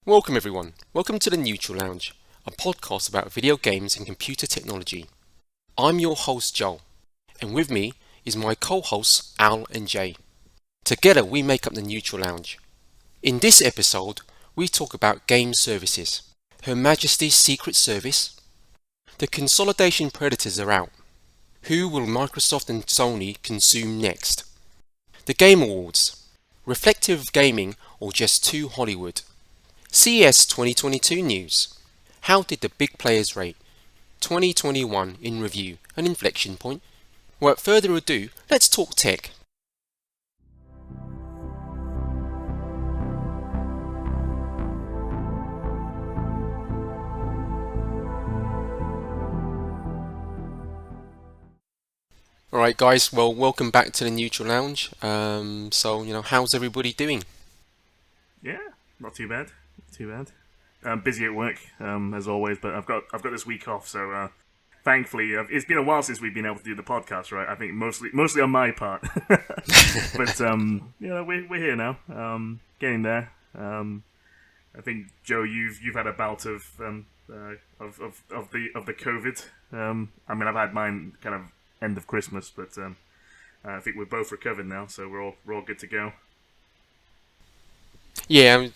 Welcome everyone. Welcome to the Neutral Lounge, a podcast about video games and computer technology. I'm your host Joel, and with me is my co-hosts Al and Jay. Together we make up the Neutral Lounge. In this episode, we talk about game services, Her Majesty's Secret Service, the consolidation predators are out, who will Microsoft and Sony consume next, the Game Awards, reflective gaming or just too Hollywood, CES 2022 news, how did the big players rate, 2021 in review, an inflection point. Without further ado, let's talk tech. Alright guys, well welcome back to the Neutral Lounge. How's everybody doing? Yeah, not too bad. Not too bad. I'm busy at work, as always, but I've got this week off, so thankfully it's been a while since we've been able to do the podcast, right? I think mostly on my part, but we're here now, getting there. I think Joe, you've had a bout of the COVID. I mean, I've had mine kind of end of Christmas, but I think we're both recovered now, so we're all good to go. Yeah,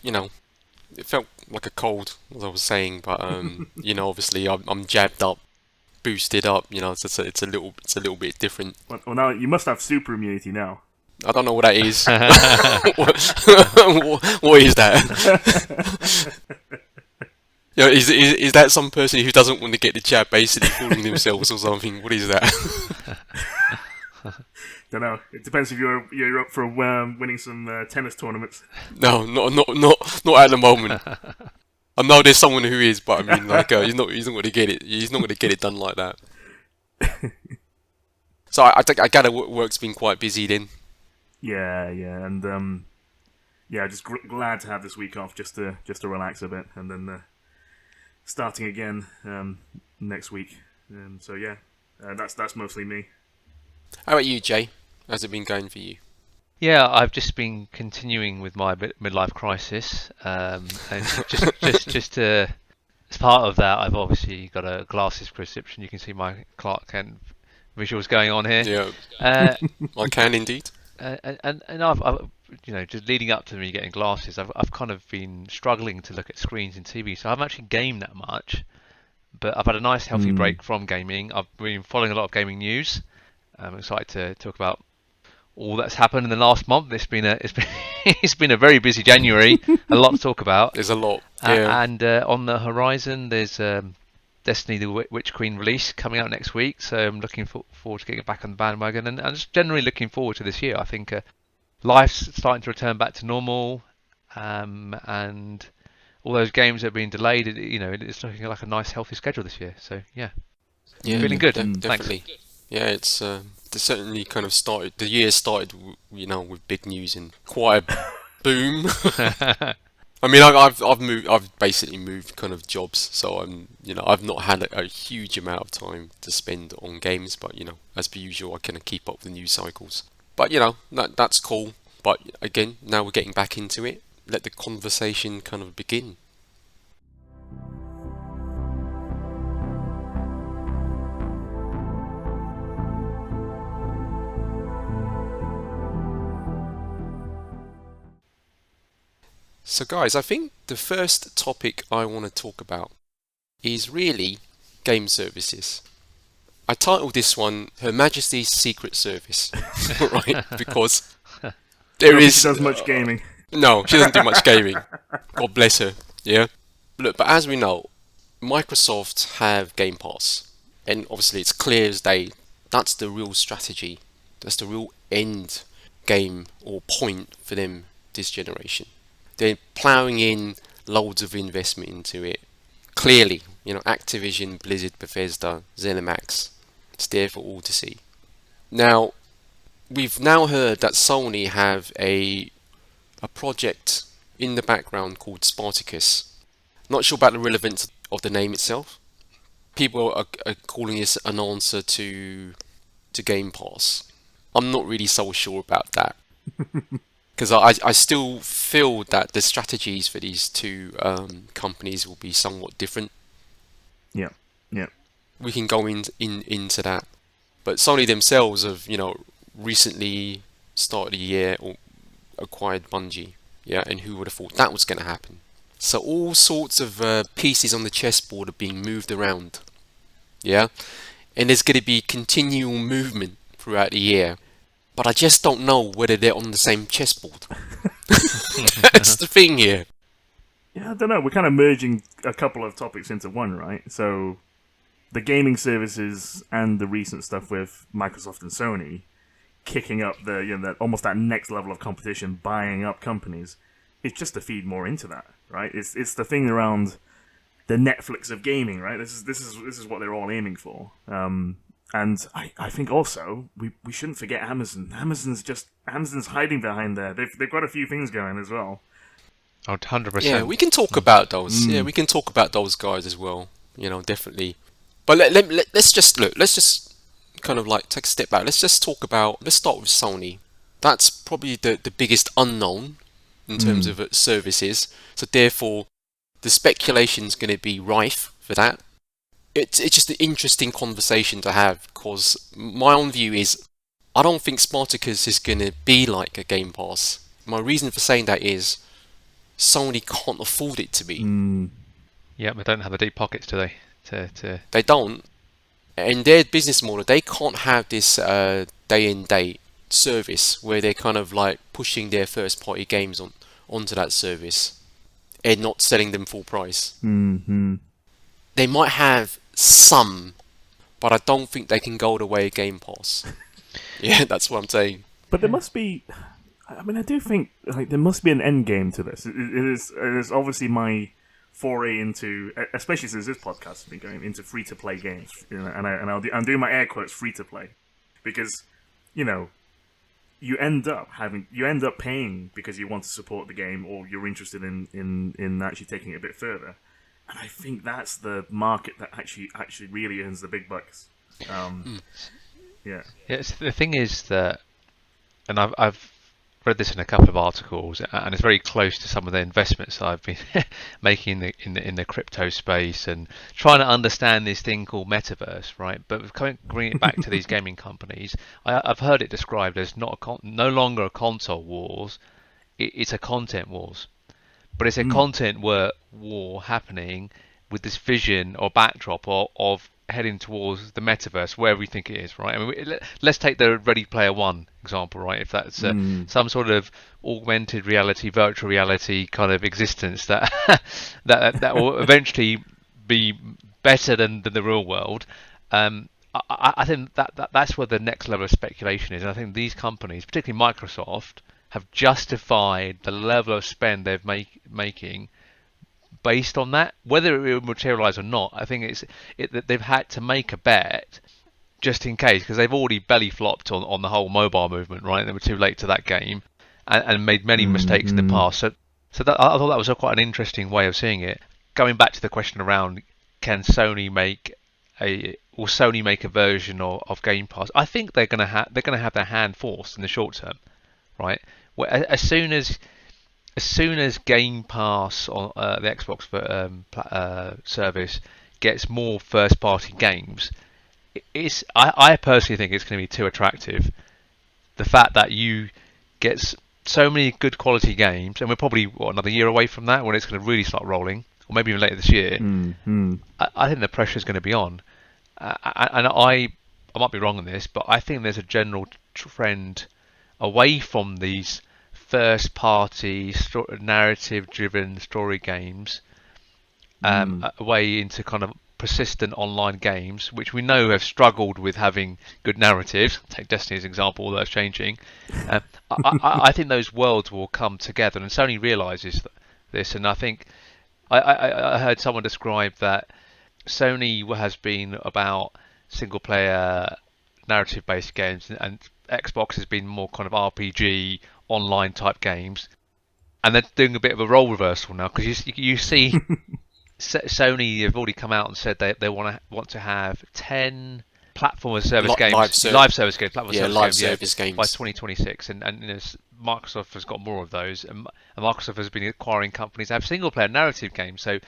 it felt like a cold, as I was saying, but obviously I'm jabbed up, boosted up. It's a little bit different. Well, now you must have super immunity now. I don't know what that is. What is that? Is that some person who doesn't want to get the jab basically fooling themselves or something? What is that? Don't know. It depends if you're up for winning some tennis tournaments. No, not at the moment. I know there's someone who is, but I mean, he's not going to get it. He's not going to get it done like that. So I gather work's been quite busy then. Yeah, and just glad to have this week off just to relax a bit, and then starting again next week. That's mostly me. How about you, Jay? How's it been going for you? Yeah, I've just been continuing with my midlife crisis, and just as part of that, I've obviously got a glasses prescription. You can see my Clark Kent visuals going on here. Yeah, I can indeed. And I've just leading up to me getting glasses, I've kind of been struggling to look at screens and TV, so I haven't actually gamed that much. But I've had a nice healthy break from gaming. I've been following a lot of gaming news. I'm excited to talk about all that's happened in the last month. It's been a very busy January. A lot to talk about. There's a lot. Yeah. And on the horizon, there's Destiny: The Witch Queen release coming out next week. So I'm looking forward to getting back on the bandwagon, and just generally looking forward to this year. I think life's starting to return back to normal, and all those games that have been delayed. It's looking like a nice, healthy schedule this year. So yeah, feeling good. Definitely. Thanks. Yeah, it's certainly kind of started. The year started, with big news and quite a boom. I mean, I've basically moved kind of jobs, so I've not had a huge amount of time to spend on games. But as per usual, I kind of keep up with the news cycles. But that's cool. But again, now we're getting back into it. Let the conversation kind of begin. So guys, I think the first topic I want to talk about is really game services. I titled this one Her Majesty's Secret Service, right? Because she does much gaming. No, she doesn't do much gaming. God bless her. Yeah. Look, but as we know, Microsoft have GamePass, and obviously it's clear as day. That's the real strategy. That's the real end game or point for them this generation. They're ploughing in loads of investment into it. Clearly, Activision, Blizzard, Bethesda, ZeniMax. It's there for all to see. Now, we've now heard that Sony have a project in the background called Spartacus. Not sure about the relevance of the name itself. People are calling this an answer to Game Pass. I'm not really so sure about that. because I still feel that the strategies for these two companies will be somewhat different. Yeah, yeah. We can go into that. But Sony themselves have, recently started the year or acquired Bungie. Yeah, and who would have thought that was going to happen? So all sorts of pieces on the chessboard are being moved around. Yeah, and there's going to be continual movement throughout the year. But I just don't know whether they're on the same chessboard. That's the thing here. Yeah, I don't know. We're kind of merging a couple of topics into one, right? So the gaming services and the recent stuff with Microsoft and Sony kicking up almost that next level of competition, buying up companies. It's just to feed more into that, right? It's the thing around the Netflix of gaming, right? This is what they're all aiming for. And I think also we shouldn't forget Amazon. Amazon's hiding behind there. They've got a few things going as well. Oh, 100%. Yeah, we can talk about those. Yeah, we can talk about those guys as well. Definitely. But let's just look. Let's just kind of like take a step back. Let's start with Sony. That's probably the biggest unknown in terms of services. So therefore, the speculation's going to be rife for that. It's just an interesting conversation to have, because my own view is I don't think Spartacus is going to be like a Game Pass. My reason for saying that is Sony can't afford it to be. Yeah, they don't have the deep pockets, do they? They don't. In their business model, they can't have this day and date service where they're kind of like pushing their first party games onto that service and not selling them full price. Mm-hmm. They might have some, but I don't think they can go the way of Game Pass. Yeah, that's what I'm saying. But there must be. I mean, I do think there must be an end game to this. It is obviously my foray into, especially since this podcast has been going into free to play games, I'm doing my air quotes free to play, because you end up paying because you want to support the game or you're interested in actually taking it a bit further. And I think that's the market that actually really earns the big bucks. Yeah. Yes, the thing is that, and I've read this in a couple of articles, and it's very close to some of the investments that I've been making in the crypto space and trying to understand this thing called Metaverse, right? But bringing it back to these gaming companies, I've heard it described as no longer a console wars, it's a content wars. But it's a content war happening with this vision or backdrop of heading towards the metaverse, wherever we think it is, right? I mean, let's take the Ready Player One example, right? If that's some sort of augmented reality, virtual reality kind of existence that that will eventually be better than the real world. I think that's where the next level of speculation is, and I think these companies, particularly Microsoft, have justified the level of spend they're making based on that. Whether it will materialise or not, I think that they've had to make a bet just in case, because they've already belly flopped on the whole mobile movement, right? They were too late to that game and made many mistakes in the past. So I thought that was quite an interesting way of seeing it. Going back to the question around, will Sony make a version of Game Pass? I think they're going to have their hand forced in the short term, right? As soon as Game Pass on the Xbox service gets more first-party games, I personally think it's going to be too attractive. The fact that you get so many good quality games, and we're probably another year away from that when it's going to really start rolling, or maybe even later this year. I think the pressure is going to be on, and I might be wrong on this, but I think there's a general trend away from these first-party narrative-driven story games, away into kind of persistent online games, which we know have struggled with having good narratives. Take Destiny as an example, although it's changing. I think those worlds will come together, and Sony realises this. And I think I heard someone describe that Sony has been about single-player narrative-based games, and Xbox has been more kind of RPG online type games, and they're doing a bit of a role reversal now, because you see Sony have already come out and said they want to have 10 platform as service games, live service games, service games by 2026, and Microsoft has got more of those, and Microsoft has been acquiring companies that have single-player narrative games. So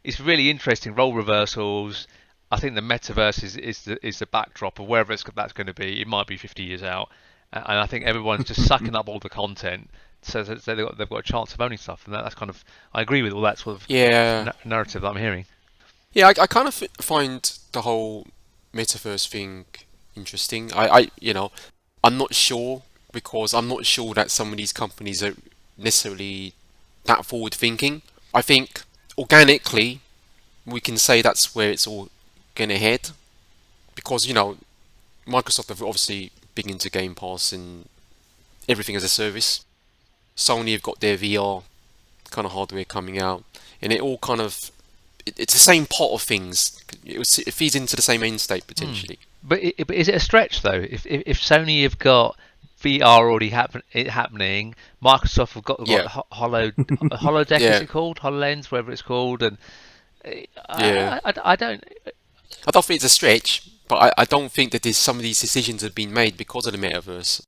it's really interesting role reversals. I think the metaverse is the backdrop of wherever that's going to be. It might be 50 years out, and I think everyone's just sucking up all the content, so that they've got a chance of owning stuff. And that's kind of, I agree with all that sort of narrative that I'm hearing. Yeah, I kind of find the whole metaverse thing interesting. I'm not sure, because I'm not sure that some of these companies are necessarily that forward thinking. I think organically we can say that's where it's all gonna head, because Microsoft have obviously big into Game Pass and everything as a service. Sony have got their VR kind of hardware coming out, and it all kind of it's the same pot of things. It feeds into the same end state potentially. But is it a stretch though? If Sony have got VR already happening, Microsoft have got holodeck, is it called HoloLens, whatever it's called, and I don't think it's a stretch, but I don't think that some of these decisions have been made because of the metaverse.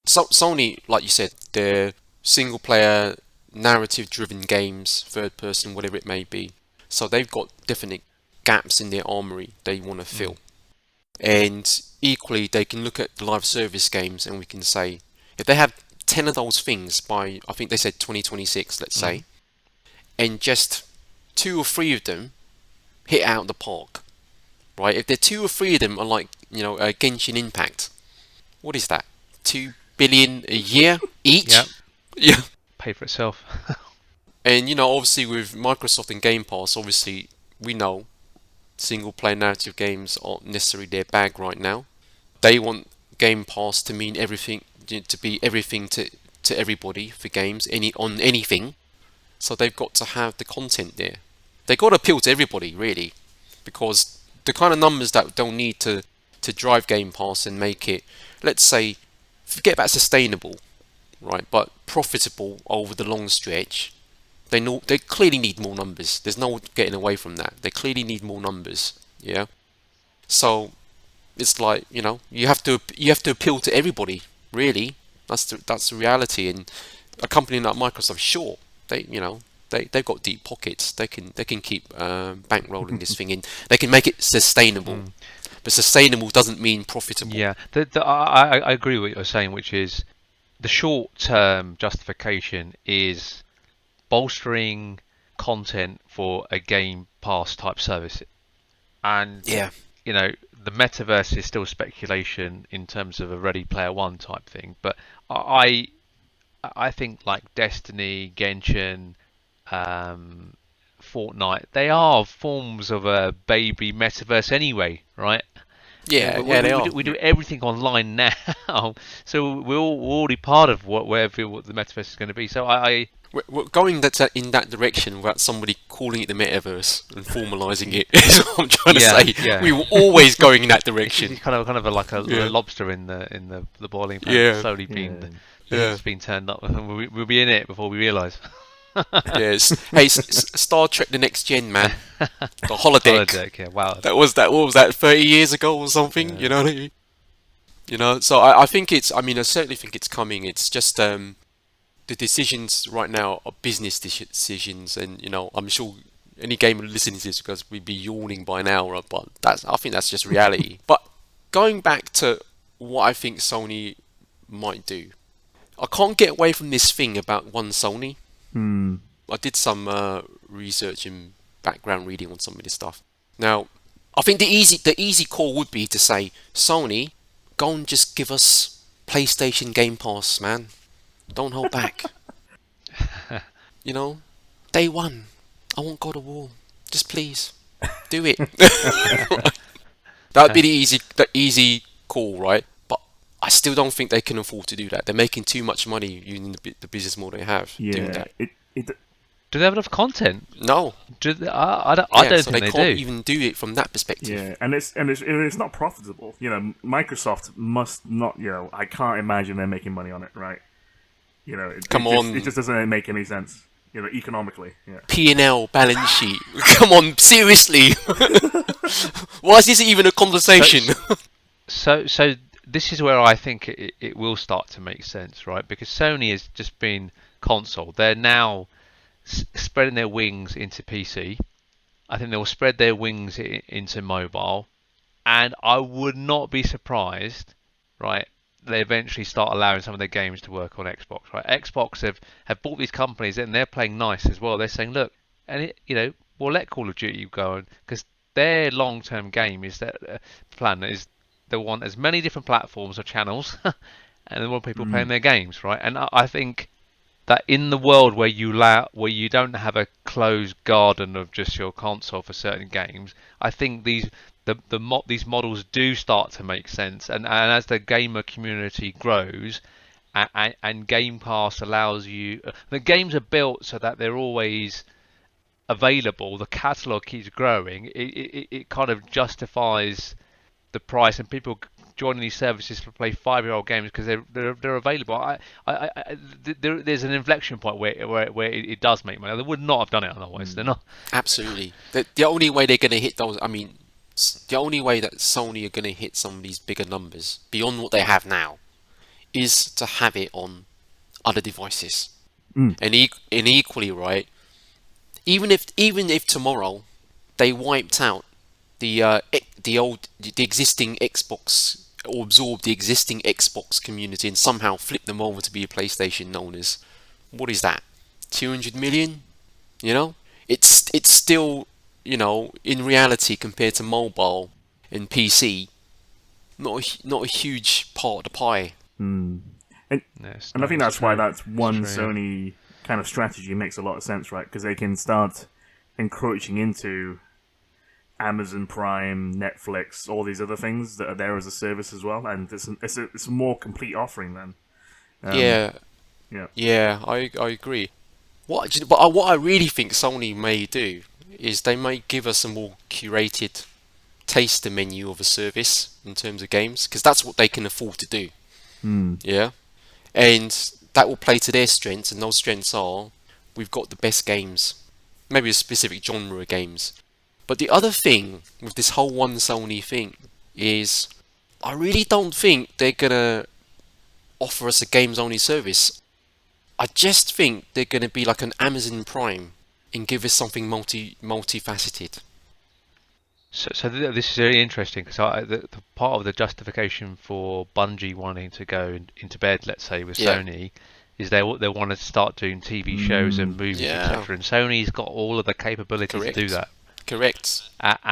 So Sony, like you said, they're single player narrative driven games, third person, whatever it may be. So they've got definite gaps in their armory they want to fill. And equally, they can look at the live service games and we can say, if they have 10 of those things by, I think they said 2026, let's say, and just 2 or 3 of them hit out the park, right? If there 2 or 3 of them are like, a Genshin Impact, what is that? 2 billion a year each? Yep. Yeah. Pay for itself. And, obviously with Microsoft and Game Pass, obviously we know single player narrative games aren't necessarily their bag right now. They want Game Pass to mean everything, to be everything to everybody for games, on anything. So they've got to have the content there. They've got to appeal to everybody, really, because the kind of numbers that they'll need to drive Game Pass and make it, let's say, forget about sustainable, right, but profitable over the long stretch. They clearly need more numbers. There's no getting away from that. They clearly need more numbers. Yeah. So it's like you have to appeal to everybody. Really, that's the reality. And a company like Microsoft, sure, they've got deep pockets. They can keep bankrolling this thing in. They can make it sustainable. But sustainable doesn't mean profitable. Yeah, I agree with what you're saying, which is the short-term justification is bolstering content for a Game Pass type service, and the metaverse is still speculation in terms of a Ready Player One type thing. But I think like Destiny, Genshin, Fortnite, they are forms of a baby metaverse anyway, right? Yeah, they are. We do everything online now, so we're already part of what the metaverse is going to be. So we're going in that direction without somebody calling it the metaverse and formalising it. Is what I'm trying to say. Yeah. We were always going in that direction. It's kind of like a lobster in the boiling pan, slowly being turned up, and we'll be in it before we realise. Yes. Hey, Star Trek: The Next Gen, man. The holodeck. Holodeck, yeah. Wow. That was what was that? 30 years ago or something. You know what I mean? So I think it's. I mean, I certainly think it's coming. It's just the decisions right now are business decisions, and I'm sure any gamer listening to this, because we'd be yawning by now, right? But I think that's just reality. But going back to what I think Sony might do, I can't get away from this thing about one Sony. I did some research and background reading on some of this stuff. Now, I think the easy call would be to say, Sony, go and just give us PlayStation Game Pass, man. Don't hold back. Day one, I want God of War. Just please, do it. That would be the easy call, right? But I still don't think they can afford to do that. They're making too much money using the business model they have doing that. Do they have enough content? No. I don't think they can't even do it from that perspective. Yeah, and it's not profitable. Microsoft must not. I can't imagine they're making money on it, right? It just doesn't make any sense. Economically. Yeah. P&L balance sheet. Come on, seriously. Why is this even a conversation? So this is where I think it will start to make sense, right? Because Sony has just been console. They're now spreading their wings into PC. I think they'll spread their wings into mobile, and I would not be surprised, right? They eventually start allowing some of their games to work on Xbox, right? Xbox have bought these companies and they're playing nice as well. They're saying, look, and we'll let Call of Duty go on because their long-term game is that plan is they want as many different platforms or channels, and they want people playing their games, right? And I think that in the world where you don't have a closed garden of just your console for certain games, I think these these models do start to make sense, and as the gamer community grows, and Game Pass allows you, the games are built so that they're always available. The catalog keeps growing. It kind of justifies the price, and people joining these services to play 5-year-old games because they're available. There's an inflection point where it does make money. They would not have done it otherwise. They're not. Absolutely. The only way they're going to hit those, I mean, the only way that Sony are going to hit some of these bigger numbers beyond what they have now is to have it on other devices. And equally, right, even if tomorrow they wiped out the existing Xbox, or absorbed the existing Xbox community and somehow flip them over to be a PlayStation owners, what is that? 200 million? You know, it's still, in reality compared to mobile and PC, not a huge part of the pie. And I think that's why that's one Sony kind of strategy makes a lot of sense, right? Because they can start encroaching into Amazon Prime, Netflix, all these other things that are there as a service as well, and it's a more complete offering then. Yeah, I agree. What I really think Sony may do is they may give us a more curated taster menu of a service in terms of games, because that's what they can afford to do. Yeah, and that will play to their strengths, and those strengths are we've got the best games, maybe a specific genre of games. But the other thing with this whole one Sony thing is I really don't think they're gonna offer us a games only service. I just think they're gonna be like an Amazon Prime and give us something multifaceted. So this is really interesting because the part of the justification for Bungie wanting to go into bed, let's say, with Sony, is they want to start doing TV shows and movies, etc. And Sony's got all of the capability to do that. Correct. And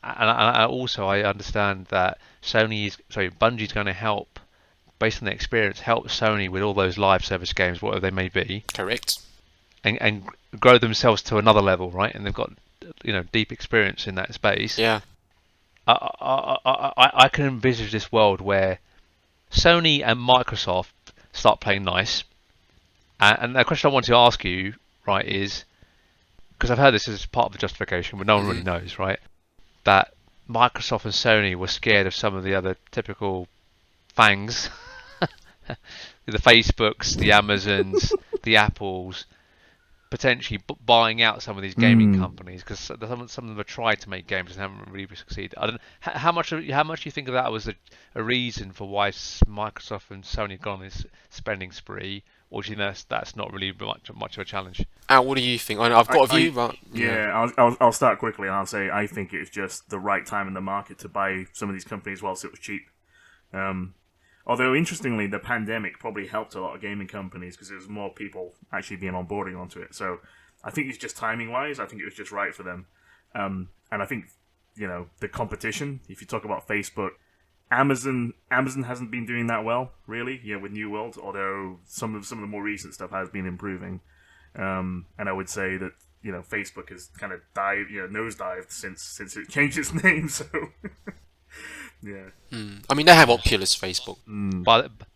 also I understand that Bungie's going to help, based on their experience, help Sony with all those live service games, whatever they may be. Correct. And grow themselves to another level, right? And they've got deep experience in that space. Yeah. I can envisage this world where Sony and Microsoft start playing nice. And the question I want to ask you, right, is, because I've heard this as part of the justification, but no one really knows, right, that Microsoft and Sony were scared of some of the other typical fangs, the Facebooks, the Amazons, the Apples, potentially buying out some of these gaming companies, because some of them have tried to make games and haven't really succeeded. I don't how much do you think of that was a reason for why Microsoft and Sony have gone on this spending spree, or do you think that's not really much of a challenge? Al, what do you think? I've got a view, but I'll start quickly. I'll say I think it's just the right time in the market to buy some of these companies whilst it was cheap. Although, interestingly, the pandemic probably helped a lot of gaming companies because there was more people actually being onboarding onto it. So I think it's just timing-wise, I think it was just right for them. And I think, the competition, if you talk about Facebook, Amazon hasn't been doing that well, really, with New World, although some of the more recent stuff has been improving. And I would say that, Facebook has kind of nosedived since it changed its name, so... Yeah. I mean, they have Oculus Facebook.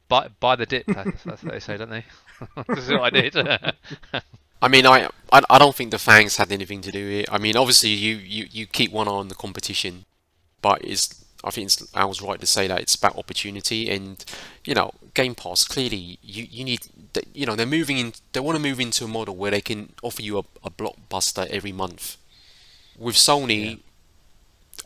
By the dip, that's what they say, don't they? This is what I did. I mean, I don't think the fangs had anything to do with it. I mean, obviously, you keep one eye on the competition, but I think I was right to say that it's about opportunity, and Game Pass clearly you need. They're moving in. They want to move into a model where they can offer you a blockbuster every month. With Sony,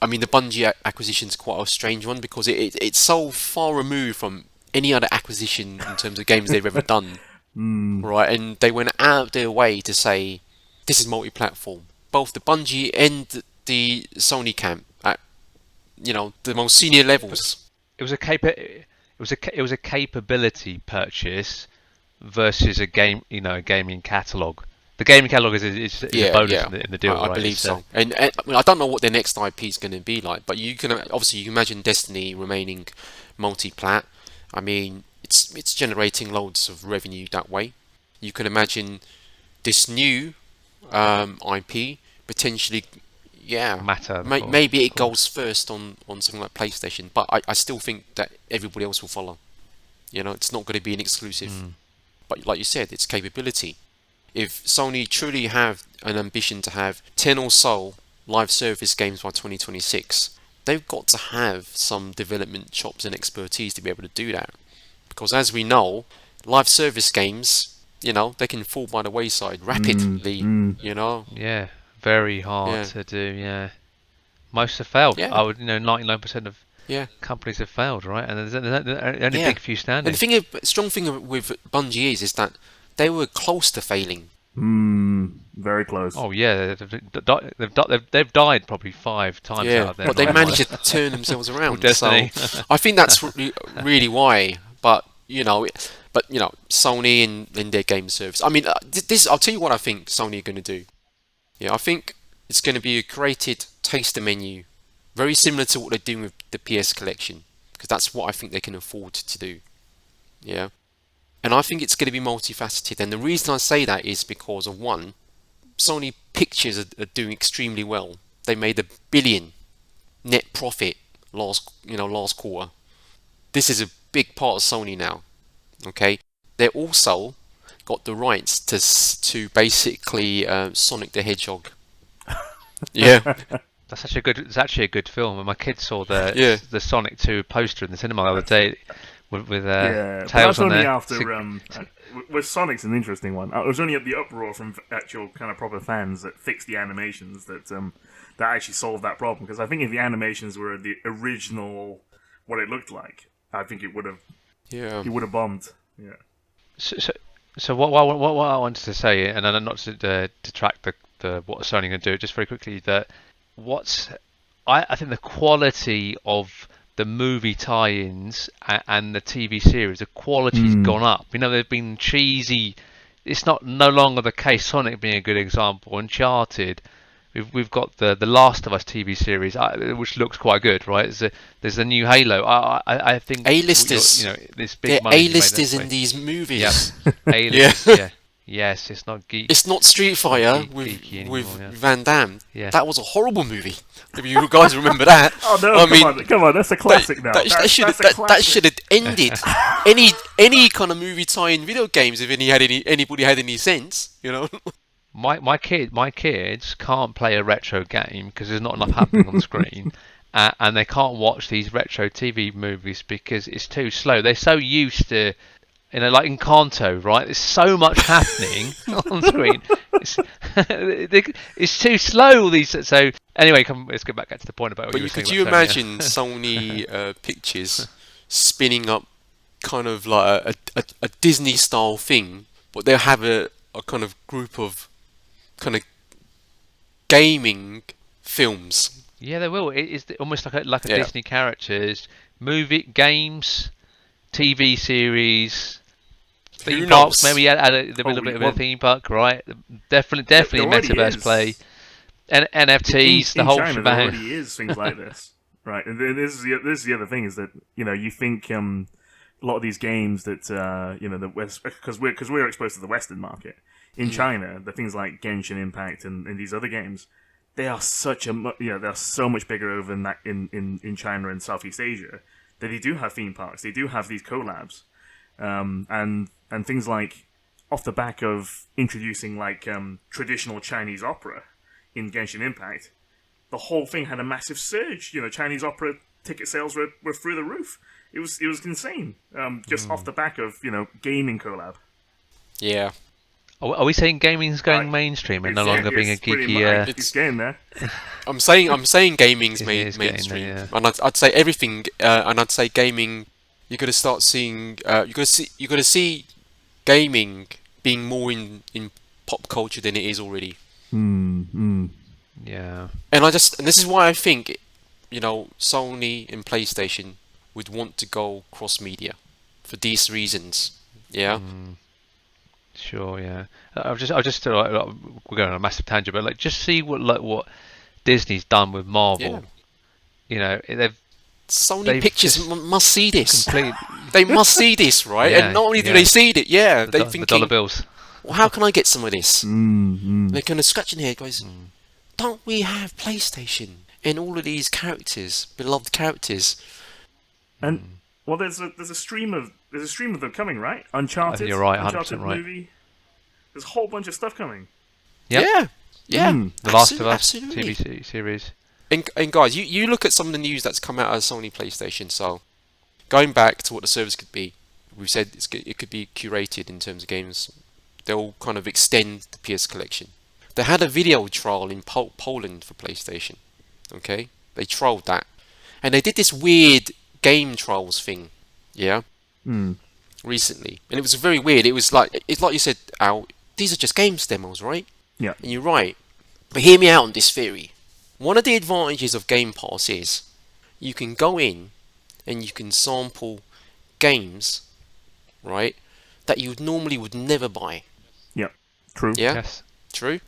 I mean, the Bungie acquisition is quite a strange one because it's so far removed from any other acquisition in terms of games they've ever done, right? And they went out of their way to say this is multi-platform. Both the Bungie and the Sony camp at the most senior levels. It was a capability purchase versus a gaming catalog. The gaming catalog is a bonus in the deal, I right? believe so. And I mean, I don't know what their next IP is going to be like, but you can imagine Destiny remaining multi-plat. I mean, it's generating loads of revenue that way. You can imagine this new IP potentially, matter. Maybe it goes first on something like PlayStation, but I still think that everybody else will follow. It's not going to be an exclusive. But like you said, it's capability. If Sony truly have an ambition to have 10 or so live service games by 2026, they've got to have some development chops and expertise to be able to do that. Because as we know, live service games, they can fall by the wayside rapidly, Yeah, very hard to do, yeah. Most have failed. Yeah. 99% of companies have failed, right? And there's only big few standing. And the strong thing with Bungie is that they were close to failing. Very close. Oh yeah, they've died probably 5 times out of there. But they managed to turn themselves around. So I think that's really why. But Sony and their game service. I mean, I'll tell you what I think Sony are going to do. Yeah, I think it's going to be a curated taster menu, very similar to what they're doing with the PS collection, because that's what I think they can afford to do. Yeah. And I think it's going to be multifaceted. And the reason I say that is because of one, Sony Pictures are doing extremely well. They made $1 billion net profit last quarter. This is a big part of Sony now. Okay, they also got the rights to basically Sonic the Hedgehog. Yeah. It's actually a good film. And my kids saw the Sonic 2 poster in the cinema the other day. With Tails on there. After with Sonic's an interesting one. It was only at the uproar from actual kind of proper fans that fixed the animations that actually solved that problem. Because I think if the animations were the original, what it looked like, I think it would have bombed. Yeah. So what I wanted to say, and then not to detract the what Sony going to do, just very quickly that I think the quality of the movie tie-ins and the TV series, the quality's gone up. They've been cheesy. It's no longer the case. Sonic being a good example. Uncharted. We've got the Last of Us TV series, which looks quite good, right? There's the new Halo. I think A-listers. This big money A-listers in these movies. Yep. A-listers. Yeah. Yes, it's not geek. It's not Street Fighter with Van Damme. Yeah. That was a horrible movie. If you guys remember that. Oh no! Come on, that's a classic now. That should have ended any kind of movie tie-in video games if anybody had any sense. My kids can't play a retro game because there's not enough happening on the screen, and they can't watch these retro TV movies because it's too slow. They're so used to, like Encanto, right? There's so much happening on screen. It's too slow. So anyway, let's get back to the point about what you were saying. Could you imagine Sony Pictures spinning up kind of like a Disney style thing, but they'll have a kind of group of kind of gaming films. Yeah, they will. It's almost like a Disney characters, movie, games, TV series, theme parks. Maybe add a little bit of a theme park, right? Definitely Metaverse play, and NFTs, the whole China, shebang. There already is things like this, right? And this is the other thing is that you think a lot of these games that the West, because we're exposed to the Western market. In China, the things like Genshin Impact and these other games, they are they're so much bigger over in China and Southeast Asia that they do have theme parks. They do have these collabs, and things like off the back of introducing traditional Chinese opera in Genshin Impact, the whole thing had a massive surge. Chinese opera ticket sales were through the roof. It was insane. Just off the back of gaming collab. Yeah. Are we saying gaming's going mainstream and no longer being a geeky? It's getting there. I'm saying gaming's It is getting mainstream, there, yeah. and I'd say everything, and I'd say gaming. You're gonna start seeing, you're gonna see gaming being more in pop culture than it is already. Yeah. And this is why I think, Sony and PlayStation would want to go cross media for these reasons. Yeah. Sure, yeah. I've just we're going on a massive tangent, but just see what Disney's done with Marvel. They've Sony Pictures must see this. complete They must see this, right? Yeah, and not only do yeah. they see it, they're the thinking, dollar bills. well, how can I get some of this? They're kind of scratching their head, goes, don't we have PlayStation and all of these characters, beloved characters? And well, there's a stream of them coming, right? Uncharted. I think you're right, 100% Uncharted right. movie. There's a whole bunch of stuff coming. Yep. Yeah. The Last of Us Absolutely. TV series. And guys, you look at some of the news that's come out of Sony PlayStation. So, going back to what the service could be, we've said it could be curated in terms of games. They'll kind of extend the PS collection. They had a video trial in Poland for PlayStation. Okay, they trialed that, and they did this weird game trials thing. Yeah. Recently, and it was very weird. It's like you said, Al. These are just games demos, right? Yeah. And you're right. But hear me out on this theory. One of the advantages of Game Pass is you can go in and you can sample games, right, that you normally would never buy. Yeah. True. Yeah? Yes. True.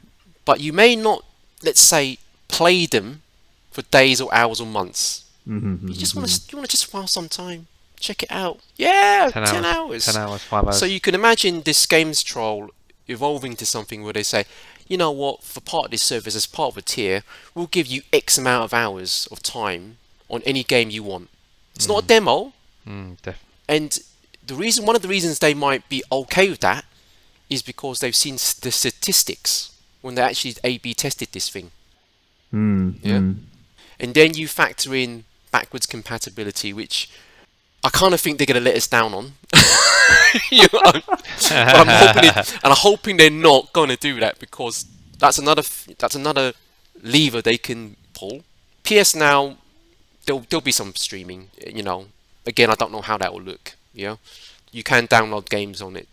But you may not, let's say, play them for days or hours or months. You just want to just while some time. Check it out. Yeah, 10 hours. 10 hours, 5 hours. So you can imagine this games trial evolving to something where they say, you know what, for part of this service, as part of a tier, we'll give you X amount of hours of time on any game you want. It's not a demo. And one of the reasons they might be okay with that is because they've seen the statistics when they actually A/B tested this thing. Yeah. And then you factor in backwards compatibility, which I kind of think they're going to let us down on. But I'm hoping they're not going to do that, because that's another lever they can pull. PS Now, there'll be some streaming. Again, I don't know how that will look. Yeah, you can download games on it.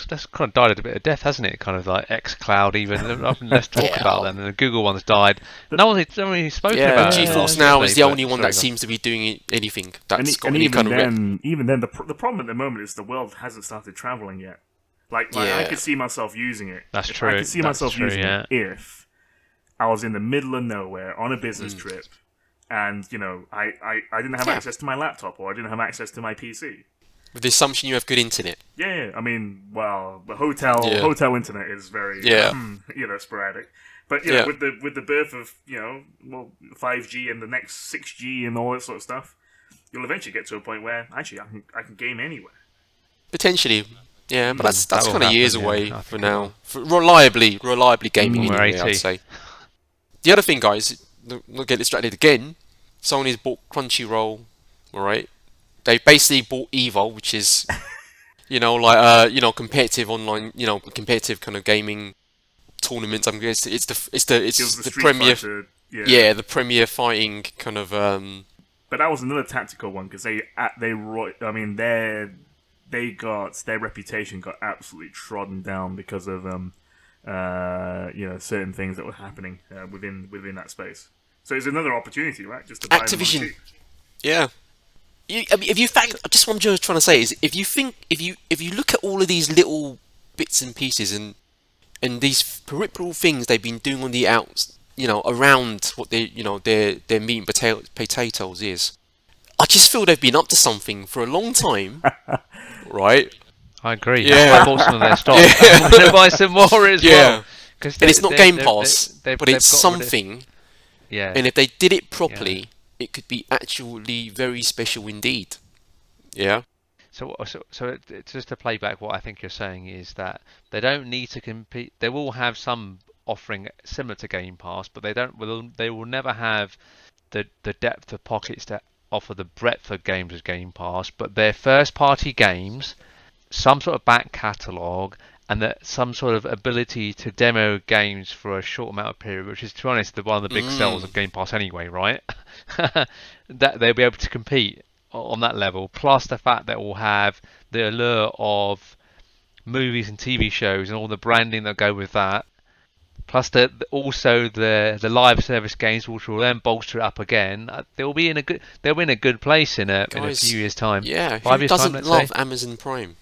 That's kind of died a bit of death, hasn't it? Kind of like xCloud, even. Let's talk about that. And the Google one's died. No one's really spoken about it. GeForce Now is the only one that seems to be doing anything that's got any kind of even then, the problem at the moment is the world hasn't started traveling yet. Like I could see myself using it. That's true. I could see myself using it if I was in the middle of nowhere on a business trip, and I didn't have access to my laptop, or I didn't have access to my PC. With the assumption you have good internet. Yeah. I mean, well, the hotel internet is very sporadic. But with the birth of 5G and the next 6G and all that sort of stuff, you'll eventually get to a point where actually I can game anywhere. Potentially, yeah, but that's kind of years away for now. For reliably gaming anyway, I'd say. The other thing, guys, not get distracted again. Sony's bought Crunchyroll, all right. They basically bought Evo, which is, competitive online, competitive kind of gaming tournaments. I guess it's the premier, the premier fighting kind of. But that was another tactical one, because their reputation got absolutely trodden down because of certain things that were happening within that space. So it's another opportunity, right? Just to buy Activision, yeah. Just what I'm just trying to say is, if you look at all of these little bits and pieces and these peripheral things they've been doing on the outs, around what their meat and potatoes is, I just feel they've been up to something for a long time, right? I agree. Yeah. I bought some of their stock. I'm going to buy some more as well. And it's not Game Pass, but it's something. Yeah. And if they did it properly, it could be actually very special indeed. Yeah. So just to play back, what I think you're saying is that they don't need to compete. They will have some offering similar to Game Pass, but they will never have the depth of pockets to offer the breadth of games as Game Pass. But their first party games, some sort of back catalogue, and that some sort of ability to demo games for a short amount of period, which is, to be honest, one of the big sells of Game Pass anyway, right? That they'll be able to compete on that level, plus the fact that we'll have the allure of movies and TV shows and all the branding that go with that, plus also the live service games, which will then bolster it up again. They'll be in a good place in a Guys, few years' time. yeah, 5 who years' doesn't time, let's love say. Amazon Prime?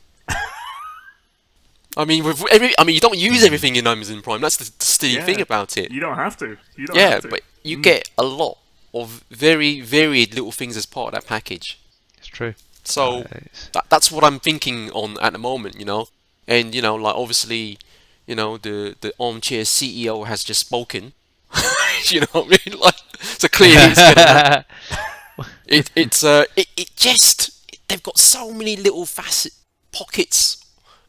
I mean, you don't use everything in Amazon Prime. That's the silly thing about it. You don't have to. You don't Yeah, have to. but you get a lot of very varied little things as part of that package. It's true. So It's- that's what I'm thinking on at the moment, And like obviously, the armchair CEO has just spoken. You know what I mean? Like, so clearly it's gonna they've got so many little pockets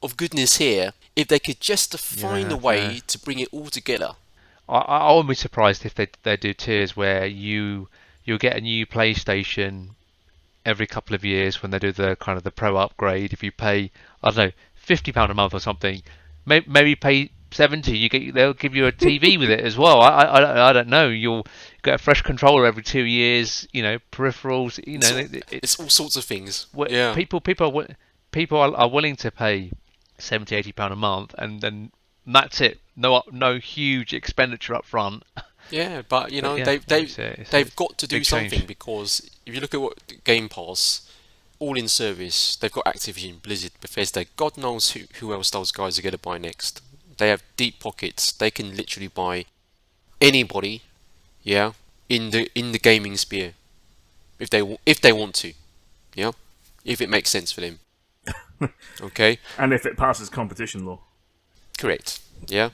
of goodness here. If they could just find a way to bring it all together. I wouldn't be surprised if they do tiers where you'll get a new PlayStation every couple of years when they do the kind of the pro upgrade. If you pay, I don't know, £50 a month or something, maybe pay 70, they'll give you a TV with it as well. I don't know. You'll get a fresh controller every 2 years. Peripherals. It's all sorts of things. Well, Yeah. People are willing to pay 70, £80 a month, and then that's it. No huge expenditure up front. Yeah, but Yeah, they've got to do big something change. because if you look at what Game Pass, all in service, they've got Activision, Blizzard, Bethesda. God knows who else those guys are going to buy next. They have deep pockets. They can literally buy anybody, yeah, in the gaming sphere if they want to, yeah, if it makes sense for them. Okay, And if it passes competition law. correct. Yeah,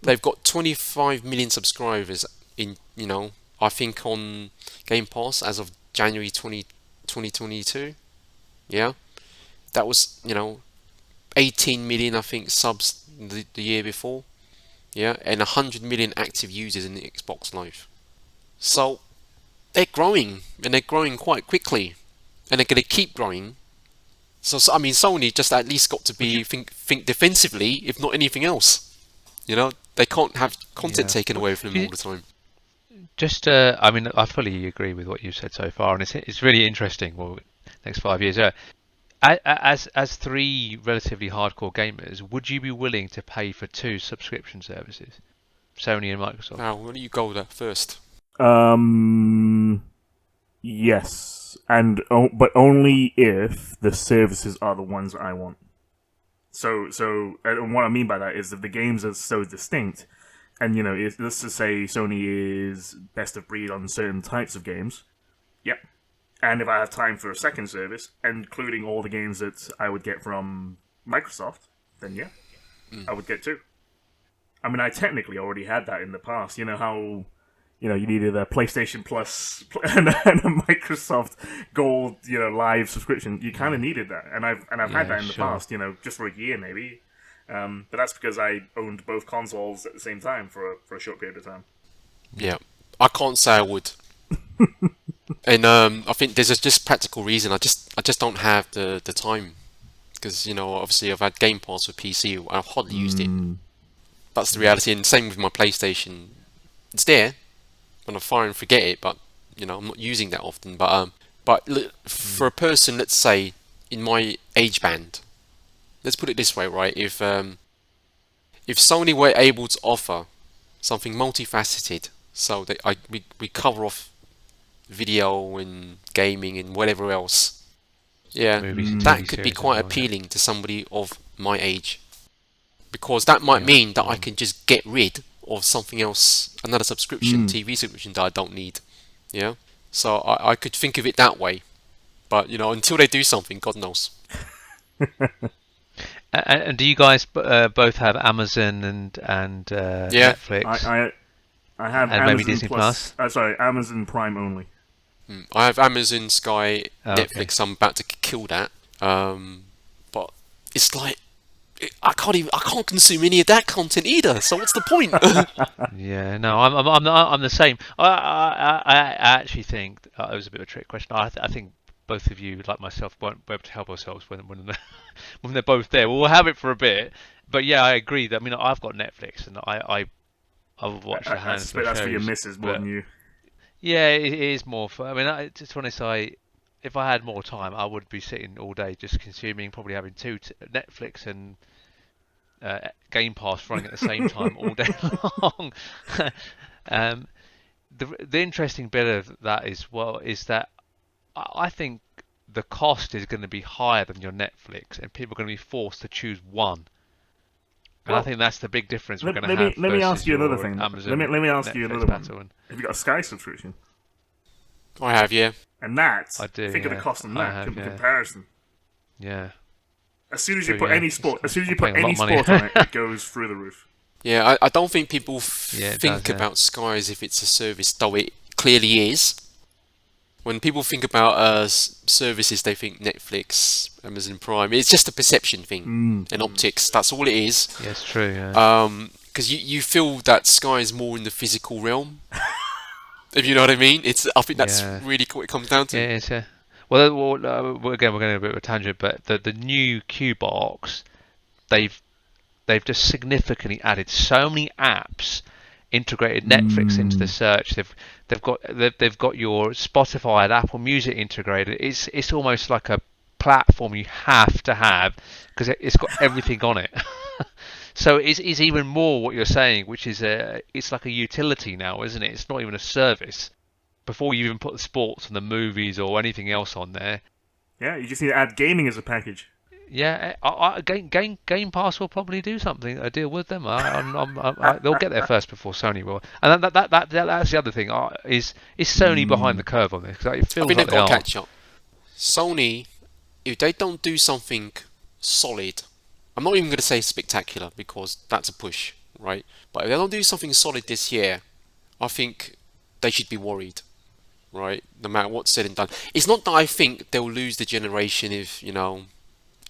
they've got 25 million subscribers I think on Game Pass as of January 2022. Yeah, that was 18 million I think subs the year before. Yeah, and 100 million active users in the Xbox Live. So they're growing, and they're growing quite quickly, and they're going to keep growing. So I mean, Sony just at least got to think defensively, if not anything else. They can't have content taken away from them all the time. I mean, I fully agree with what you've said so far, and it's really interesting. Well, next 5 years. As three relatively hardcore gamers, would you be willing to pay for two subscription services, Sony and Microsoft? Now, why don't you go there first? Yes, but only if the services are the ones I want. So, and what I mean by that is if the games are so distinct, and let's just say Sony is best of breed on certain types of games, yep. And if I have time for a second service, including all the games that I would get from Microsoft, then yeah, I would get two. I mean, I technically already had that in the past. You know how you needed a PlayStation Plus and a Microsoft Gold, live subscription. You kind of needed that, and I've had that in the past, just for a year maybe. But that's because I owned both consoles at the same time for a short period of time. Yeah, I can't say I would, and I think there's just practical reason. I just don't have the time because obviously I've had Game Pass with PC. I've hardly used it. That's the reality, and same with my PlayStation. It's there. I'm gonna fire and forget it, but I'm not using that often. But for a person, let's say in my age band, let's put it this way, right? If Sony were able to offer something multifaceted, so that we cover off video and gaming and whatever else, yeah, that could be quite appealing to somebody of my age, because that might mean that I can just get rid of something else, another subscription, TV subscription that I don't need. Yeah, so I could think of it that way, but until they do something, God knows. And do you guys both have Amazon and Netflix? I have and Amazon maybe Disney Plus. Sorry, Amazon Prime only. I have Amazon, Sky, Netflix. Okay. I'm about to kill that, but it's like I can't consume any of that content either. So what's the point? Yeah, no, I'm the same. I actually think it was a bit of a trick question. I think both of you, like myself, won't be able to help ourselves when when they're both there. We'll have it for a bit, But yeah, I agree that, I mean, I've got Netflix and I've watched a I handful suspect of that's for your shows, missus more but than you. yeah, it is more for. I mean, just want to say, if I had more time, I would be sitting all day just consuming, probably having Netflix and Game Pass running at the same time all day long. um, the interesting bit of that is that I think the cost is going to be higher than your Netflix, and people are going to be forced to choose one. And I Well, think that's the big difference we're let, going to let me have let me ask versus you another your thing. Amazon Let me ask you Netflix another one. battle. And Have you got a Sky subscription? I have, yeah. And that, I do, think of the yeah. cost on I that have, in yeah. comparison. Yeah. As soon as you True, put yeah. any sport, as soon as you I'm put paying a lot any of money. sport on it, it goes through the roof. Yeah, I don't think people Yeah, it think does, yeah. about Sky as if it's a service, though it clearly is. When people think about services, they think Netflix, Amazon Prime. It's just a perception thing and optics. That's all it is. Yeah, it's true, yeah. Because you feel that Sky is more in the physical realm, if you know what I mean. I think that's Yeah. really what it comes down to. Yeah, it's again, we're going a bit of a tangent, but the new Q box, they've just significantly added so many apps, integrated Netflix into the search. They've got your Spotify and Apple Music integrated. It's almost like a platform you have to have because it's got everything on it. So it's even more what you're saying, which is it's like a utility now, isn't it? It's not even a service. Before you even put the sports and the movies or anything else on there, Yeah, you just need to add gaming as a package. yeah, Game Pass will probably do something. A deal with them. They'll get there first before Sony will. And that's the other thing. Is Sony behind the curve on this? 'Cause it I feels think like they've they got to are. catch up. Sony, if they don't do something solid, I'm not even going to say spectacular because that's a push, right? But if they don't do something solid this year, I think they should be worried, right? No matter what's said and done. It's not that I think they'll lose the generation if,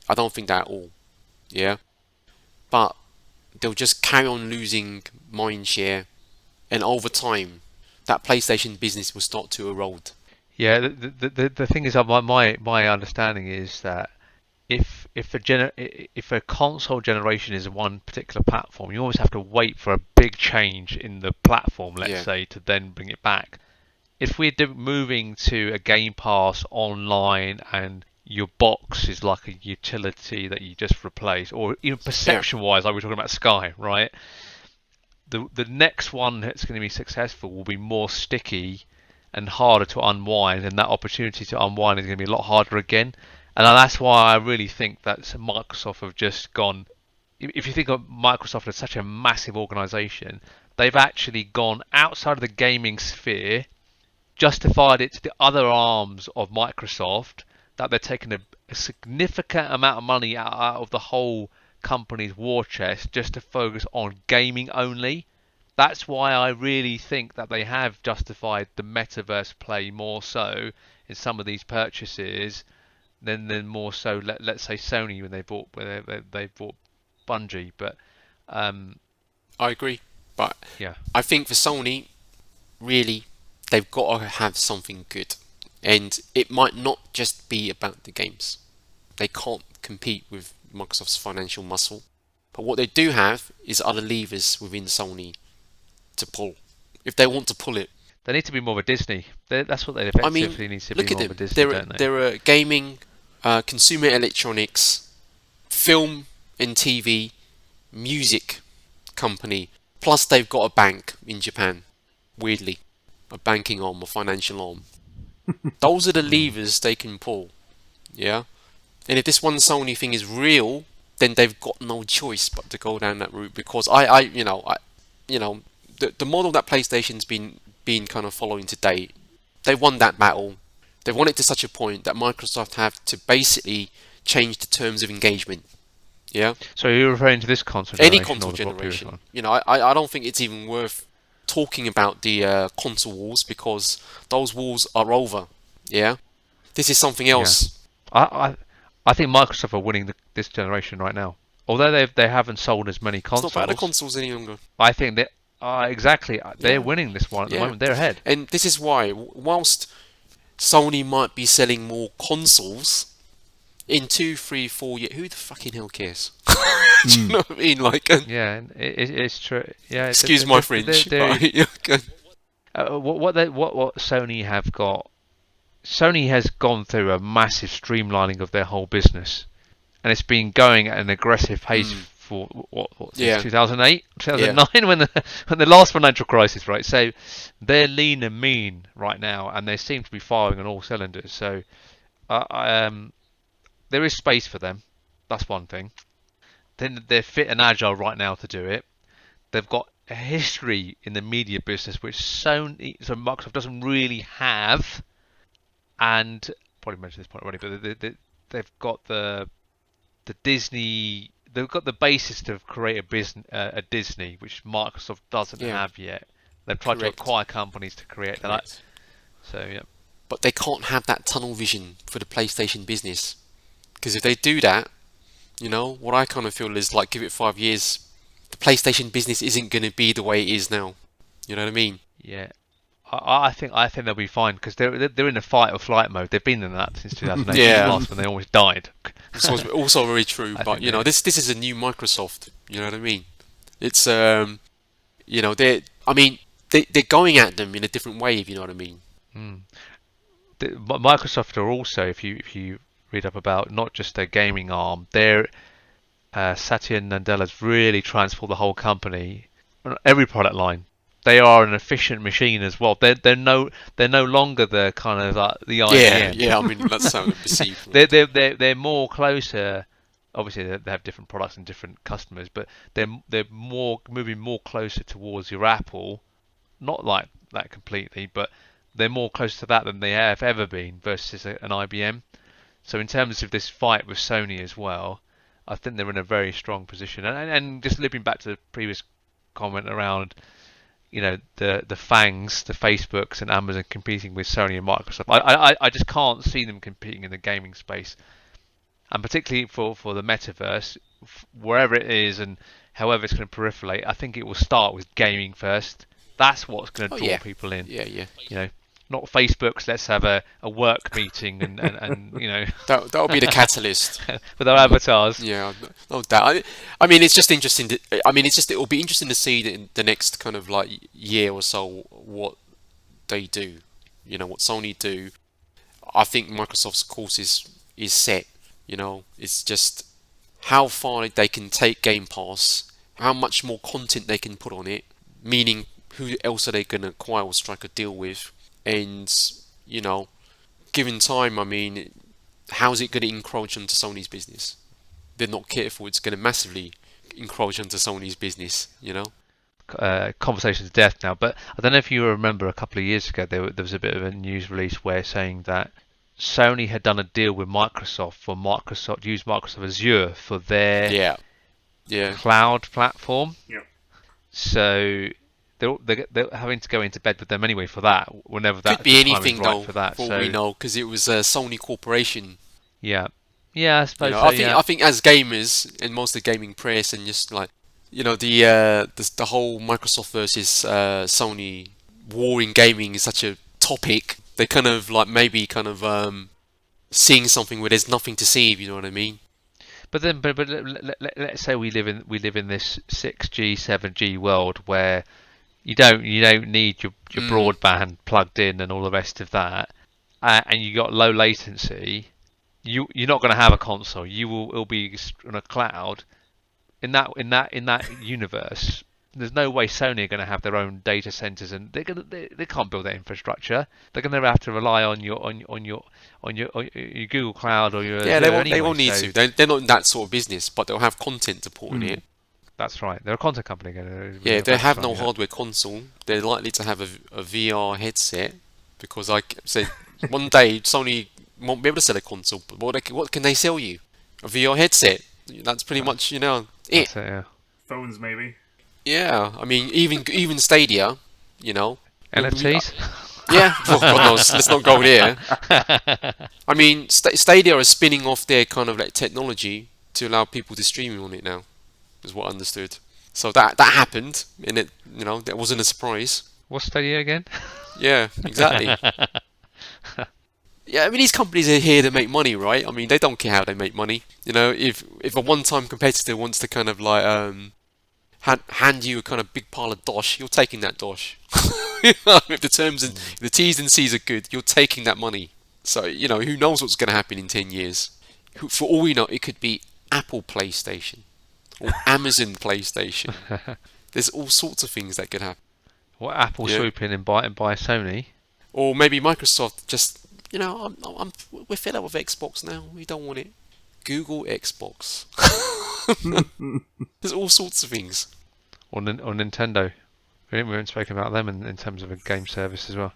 I don't think that at all, yeah? But they'll just carry on losing mind share, and over time, that PlayStation business will start to erode. Yeah, the thing is, my understanding is that if a console generation is one particular platform, you always have to wait for a big change in the platform, let's Yeah, say, to then bring it back. If we're moving to a Game Pass online and your box is like a utility that you just replace, or even yeah, perception-wise, like we're talking about Sky, right? The next one that's going to be successful will be more sticky and harder to unwind, and that opportunity to unwind is going to be a lot harder again. And that's why I really think that Microsoft have just gone. If you think of Microsoft as such a massive organization, they've actually gone outside of the gaming sphere, justified it to the other arms of Microsoft that they're taking a significant amount of money out of the whole company's war chest just to focus on gaming only. That's why I really think that they have justified the metaverse play more so in some of these purchases than more so let's say Sony when they bought Bungie. But um, I agree. But yeah, I think for Sony, really, they've got to have something good. And it might not just be about the games. They can't compete with Microsoft's financial muscle. But what they do have is other levers within Sony to pull. If they want to pull it. they need to be more of a Disney. That's what they I mean, effectively need to be look at more of a them. Disney, They're, don't they? they're a gaming, consumer electronics, film and TV, music company. Plus they've got a bank in Japan. Weirdly. A banking arm, a financial arm. Those are the levers they can pull. Yeah? And if this one Sony thing is real, then they've got no choice but to go down that route because the model that PlayStation's been kind of following today, they won that battle. They won it to such a point that Microsoft have to basically change the terms of engagement. Yeah? So you're referring to this console Any generation console or the previous generation. one? I don't think it's even worth talking about the console wars because those wars are over. Yeah? This is something Yeah, else. I I think Microsoft are winning this generation right now. Although they haven't sold as many It's not about the consoles, consoles any longer. I think that exactly they're Yeah, winning this one at the yeah. moment. They're ahead. And this is why, whilst Sony might be selling more consoles in 2, 3, 4 years, who the fucking hell cares? Do you know what I mean? Like, Yeah, it's true. Yeah, excuse my French. But, what Sony have got. Sony has gone through a massive streamlining of their whole business, and it's been going at an aggressive pace for since 2008, 2009 when the last financial crisis, right? So they're lean and mean right now, and they seem to be firing on all cylinders. So there is space for them. That's one thing. Then they're fit and agile right now to do it. They've got a history in the media business which Microsoft doesn't really have, and probably mentioned this point already, but they've got the Disney. They've got the basis to create a Disney, which Microsoft doesn't have yet. They've tried to acquire companies to create that. So yeah. But they can't have that tunnel vision for the PlayStation business, because if they do that, what I kind of feel is like, give it 5 years, the PlayStation business isn't going to be the way it is now. You know what I mean? Yeah. I think they'll be fine, because they're in a fight or flight mode. They've been in that since 2008. Last when they almost died. It's also very true. But this is a new Microsoft. You know what I mean? It's they're going at them in a different way. If you know what I mean. Microsoft are also, if you read up about not just their gaming arm, their Satya Nadella's really transformed the whole company, every product line. They are an efficient machine as well. They're no longer the kind of the IBM. Yeah. I mean, that's how they perceive. They're more closer. Obviously, they have different products and different customers, but they're moving more closer towards your Apple. Not like that completely, but they're more close to that than they have ever been versus an IBM. So in terms of this fight with Sony as well, I think they're in a very strong position. And just looping back to the previous comment around, the FANGs, the Facebooks and Amazon competing with Sony and Microsoft. I just can't see them competing in the gaming space. And particularly for the Metaverse, wherever it is and however it's going to proliferate, I think it will start with gaming first. That's what's going to draw people in. Yeah. Not Facebook's. Let's have a work meeting and that'll be the catalyst with our avatars. Yeah, no doubt. I mean, it's just interesting. It'll be interesting to see in the next kind of like year or so what they do. What Sony do. I think Microsoft's course is set. It's just how far they can take GamePass, how much more content they can put on it. Meaning, who else are they going to acquire or strike a deal with? And, given time, I mean, how's it going to encroach onto Sony's business? They're not careful, it's going to massively encroach onto Sony's business, Conversation's death now, but I don't know if you remember a couple of years ago, there was a bit of a news release where saying that Sony had done a deal with Microsoft to use Microsoft Azure for their cloud platform. Yeah. So they're having to go into bed with them anyway for that. Whenever that could be anything right though, for that. For all we know, because it was a Sony corporation. Yeah, I suppose. I think as gamers and most of the gaming press and just like the whole Microsoft versus Sony war in gaming is such a topic. They kind of like maybe kind of seeing something where there's nothing to see. If you know what I mean. But let's say we live in this 6G, 7G world where you don't need your broadband plugged in and all the rest of that, and you got low latency. You're not going to have a console. It'll be on a cloud. In that universe, there's no way Sony are going to have their own data centers, and they can't build that infrastructure. They're going to have to rely on your Google Cloud or your Azure they won't need to. They're not in that sort of business, but they'll have content to put in it. That's right. They're a content company. They have no hardware console. They're likely to have a VR headset, because like I said, one day Sony won't be able to sell a console. But what can they sell you? A VR headset. That's pretty much it. That's it, yeah. Phones maybe. Yeah, I mean even Stadia, NFTs. Yeah, well, God knows. Let's not go there. I mean, Stadia is spinning off their kind of like technology to allow people to stream on it now, is what I understood. So that happened, and it that wasn't a surprise. What's Stadia again? Yeah, exactly. Yeah, I mean, these companies are here to make money, right? I mean, they don't care how they make money. You know, if a one-time competitor wants to kind of like hand you a kind of big pile of dosh, you're taking that dosh. If the terms and if the T's and C's are good, you're taking that money. So, you know, who knows what's going to happen in 10 years? For all we know, it could be Apple PlayStation or Amazon PlayStation. There's all sorts of things that could happen. What Apple swoop in and buy Sony? Or maybe Microsoft just, you know, we're fed up with Xbox now. We don't want it. Google Xbox. There's all sorts of things. Or Nintendo. We haven't spoken about them in terms of a game service as well.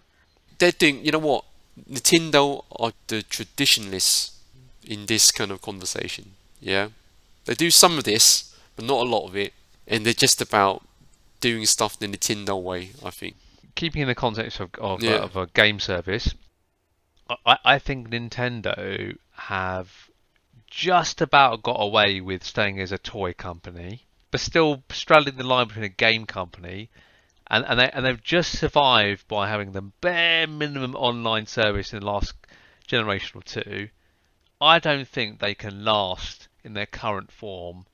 They're doing, you know what? Nintendo are the traditionalists in this kind of conversation. Yeah, they do some of this, but not a lot of it, and they're just about doing stuff the Nintendo way, I think. Keeping in the context of a game service, I think Nintendo have just about got away with staying as a toy company, but still straddling the line between a game company, and they've just survived by having the bare minimum online service in the last generation or two. I don't think they can last in their current form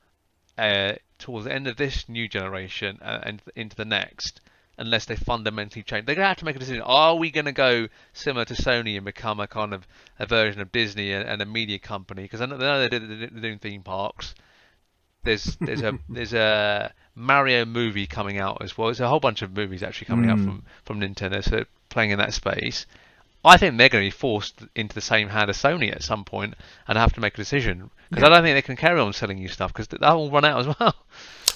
towards the end of this new generation and into the next, unless they fundamentally change. They're going to have to make a decision. Are we going to go similar to Sony and become a kind of a version of Disney and a media company? Because I know they're doing theme parks. There's a Mario movie coming out as well. There's a whole bunch of movies actually coming out from Nintendo, so playing in that space. I think they're going to be forced into the same hand as Sony at some point and have to make a decision, because I don't think they can carry on selling you stuff, because that will run out as well.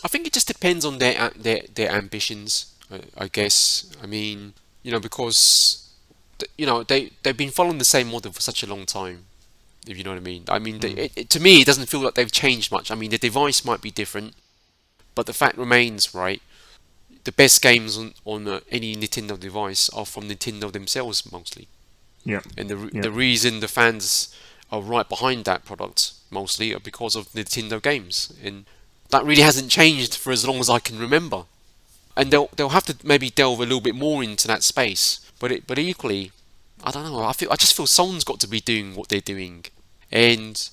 I think it just depends on their ambitions, I guess. I mean, you know, because you know they've been following the same model for such a long time, if you know what I mean. I mean, to me, it doesn't feel like they've changed much. I mean, the device might be different, but the fact remains, right? The best games on any Nintendo device are from Nintendo themselves mostly. Yeah. And the reason the fans are right behind that product mostly are because of Nintendo games, and that really hasn't changed for as long as I can remember. And they'll have to maybe delve a little bit more into that space, but equally, I don't know. I just feel someone's got to be doing what they're doing, and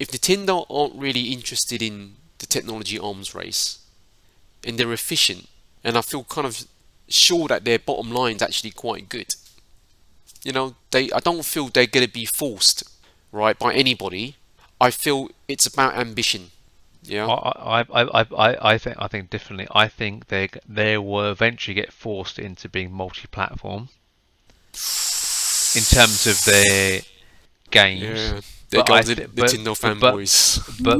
if Nintendo aren't really interested in the technology arms race, and they're efficient, and I feel kind of sure that their bottom line's actually quite good. You know, I don't feel they're going to be forced, right, by anybody. I feel it's about ambition. Yeah. I think differently. I think they will eventually get forced into being multi-platform in terms of their games. Yeah. There goes the Nintendo fanboys. But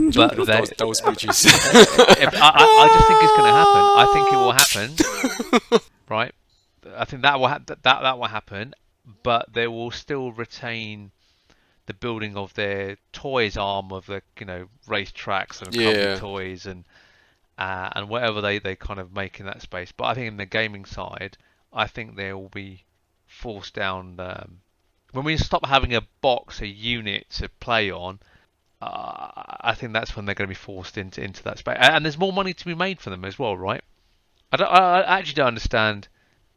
those bitches. I just think it's going to happen. I think it will happen. Right. I think that will happen. But they will still retain the building of their toys arm of the race tracks and company toys and whatever they kind of make in that space. But I think in the gaming side, I think they will be forced down. When we stop having a box, a unit to play on, I think that's when they're going to be forced into that space. And there's more money to be made for them as well, right? I actually don't understand.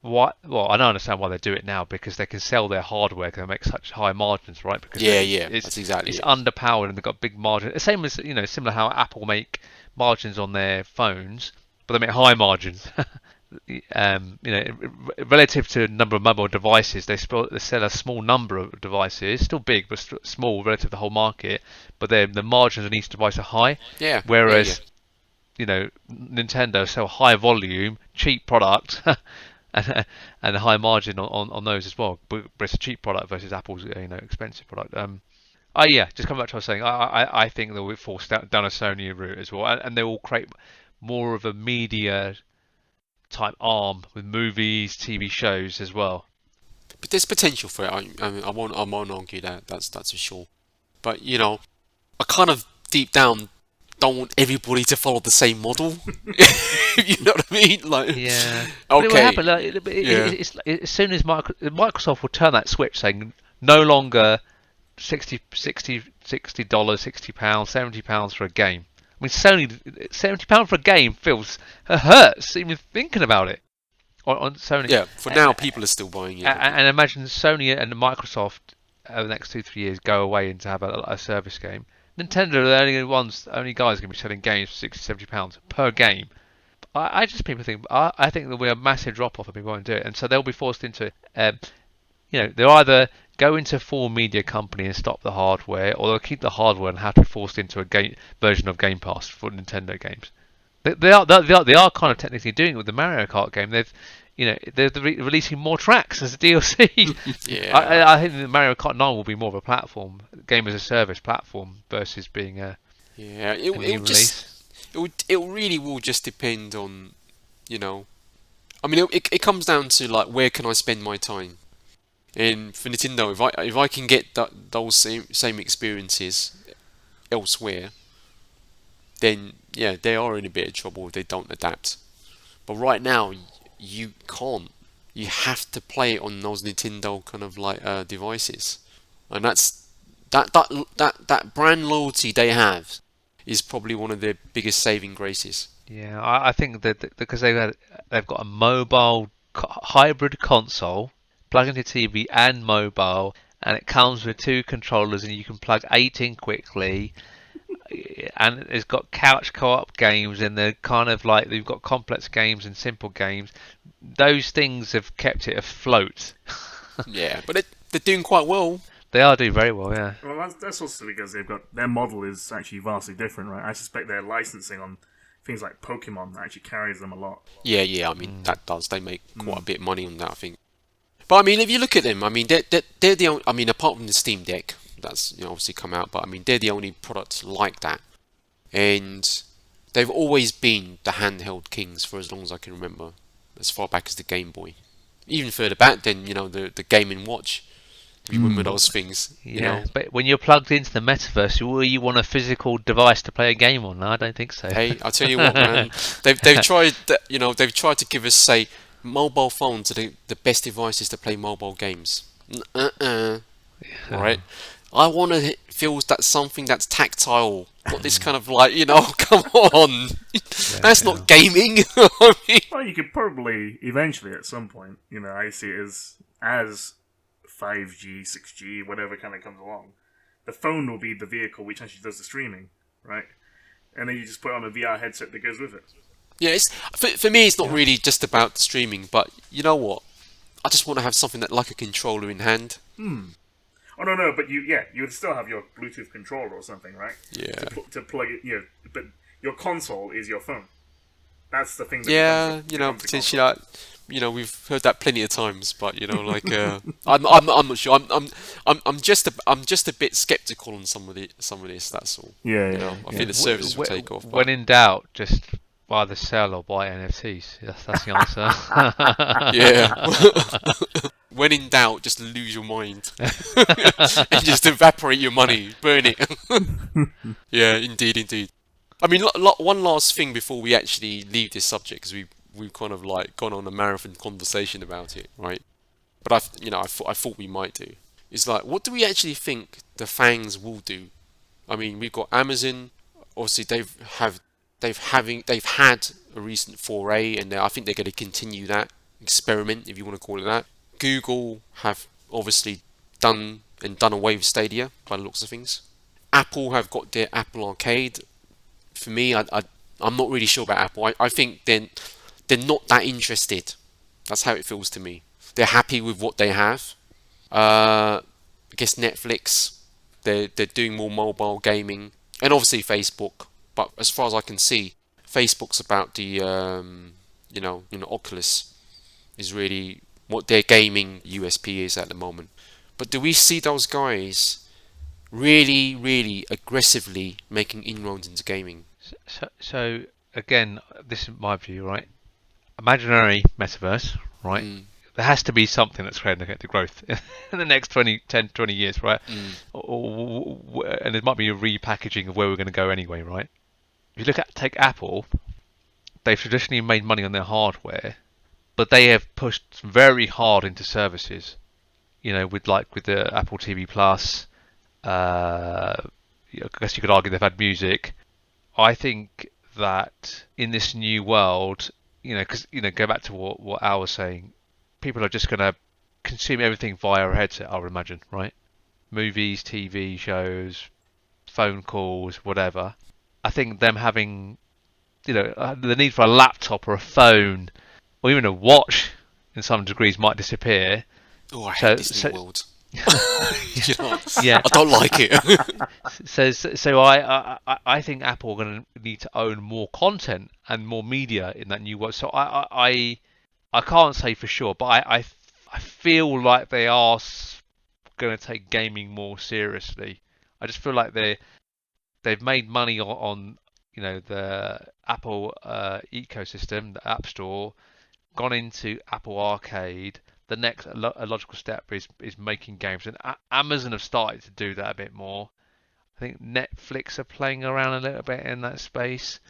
I don't understand why they do it now, because they can sell their hardware because they make such high margins, right? Because that's exactly it's underpowered and they've got big margins. The same as similar how Apple make margins on their phones, but they make high margins. Relative to the number of mobile devices, they sell a small number of devices, still big but small relative to the whole market. But the margins on each device are high. Yeah. Whereas Nintendo sell high volume, cheap product. And a high margin on those as well, but it's a cheap product versus Apple's expensive product. Just coming back to what I was saying, I think they'll be forced down a Sony route as well, and they will create more of a media type arm with movies, TV shows as well. But there's potential for it. I mean, I won't argue that's for sure. But I kind of deep down don't want everybody to follow the same model. You know what I mean? Like, yeah. Okay. But it will happen. It's as soon as Microsoft will turn that switch, saying no longer $60, £60, £60, £70 for a game. I mean, Sony, £70 for a game hurts even thinking about it. On Sony. Yeah. For now, people are still buying it. And imagine Sony and Microsoft over the next 2-3 years go away and to have a service game. Nintendo are the only guys going to be selling games for 60-70 pounds per game. I just people think I think there'll be a massive drop off if people won't do it, and so they'll be forced into they'll either go into full media company and stop the hardware, or they'll keep the hardware and have to be forced into a game version of GamePass for Nintendo games. They are kind of technically doing it with the Mario Kart game. They're releasing more tracks as a DLC. Yeah. I think the Mario Kart 9 will be more of a platform game as a service platform versus being a new release. It really will just depend on, I mean, it comes down to like where can I spend my time, and for Nintendo, if I can get those same experiences elsewhere, then yeah, they are in a bit of trouble if they don't adapt. But right now, you can't. You have to play it on those Nintendo kind of like devices, and that brand loyalty they have is probably one of their biggest saving graces. Yeah, I think that because they've got a mobile hybrid console, plug into TV and mobile, and it comes with 2 controllers, and you can plug 8 in quickly. And it's got couch co-op games, and they're kind of like they've got complex games and simple games. Those things have kept it afloat. Yeah, but they're doing quite well. They are doing very well, yeah. Well, that's also because they've got their model is actually vastly different, right? I suspect their licensing on things like Pokemon actually carries them a lot. Yeah. I mean, that does. They make quite a bit of money on that, I think. But I mean, if you look at them, I mean, they're the only. I mean, apart from the Steam Deck, that's obviously come out, but I mean, they're the only product like that, and they've always been the handheld kings for as long as I can remember, as far back as the Game Boy, even further back than the Game & Watch. If you remember those things, But when you're plugged into the Metaverse, will you want a physical device to play a game on? No, I don't think so. Hey, I'll tell you what, man. They've tried they've tried to give us say mobile phones are the best devices to play mobile games. Right? I want to feel that something that's tactile, not this kind of like come on, that's not gaming. I mean, Well, you could probably eventually at some point, I see it as 5G, 6G, whatever kind of comes along. The phone will be the vehicle which actually does the streaming, right? And then you just put on a VR headset that goes with it. yeah, for me, it's not really just about the streaming, but you know what? I just want to have something that like a controller in hand. Oh no, but you would still have your Bluetooth controller or something, right? Yeah. To plug it, but your console is your phone. That's the thing. That Yeah, becomes a potentially console. we've heard that plenty of times, but I'm not sure. I'm just a bit skeptical on some of this. That's all. Yeah. I think the services will take off. When in doubt, just buy the sell or buy NFTs. That's the answer. Yeah. When in doubt, just lose your mind and just evaporate your money, burn it. Yeah, indeed. I mean, one last thing before we actually leave this subject, because we've kind of like gone on a marathon conversation about it, right? But I thought we might do. Is like, what do we actually think the FANGs will do? I mean, we've got Amazon. Obviously, they've had a recent foray, and I think they're going to continue that experiment, if you want to call it that. Google have obviously done away with Stadia by the looks of things. Apple have got their Apple Arcade. For me, I'm not really sure about Apple. I think they're not that interested. That's how it feels to me. They're happy with what they have. I guess Netflix, they're doing more mobile gaming, and obviously Facebook. But as far as I can see, Facebook's about the Oculus is really what their gaming USP is at the moment. But do we see those guys really, really aggressively making inroads into gaming? So again, this is my view, right? Imaginary metaverse, right? There has to be something that's creating the growth in the next 10, 20 years, right? And it might be a repackaging of where we're going to go anyway, right? If you take Apple, they've traditionally made money on their hardware, but they have pushed very hard into services. With the Apple TV Plus, I guess you could argue they've had music. I think that in this new world, because go back to what Al was saying, people are just going to consume everything via a headset, I would imagine, right? movies, TV shows, phone calls, whatever. I think them having, the need for a laptop or a phone or even a watch in some degrees might disappear. Oh, I hate So, this so new world. You know, yeah. I don't like it. So I think Apple are going to need to own more content and more media in that new world. So I can't say for sure, but I feel like they are going to take gaming more seriously. I just feel like they've made money on the Apple ecosystem, the App Store, gone into Apple Arcade. The next a logical step is making games, and Amazon have started to do that a bit more. I think Netflix are playing around a little bit in that space.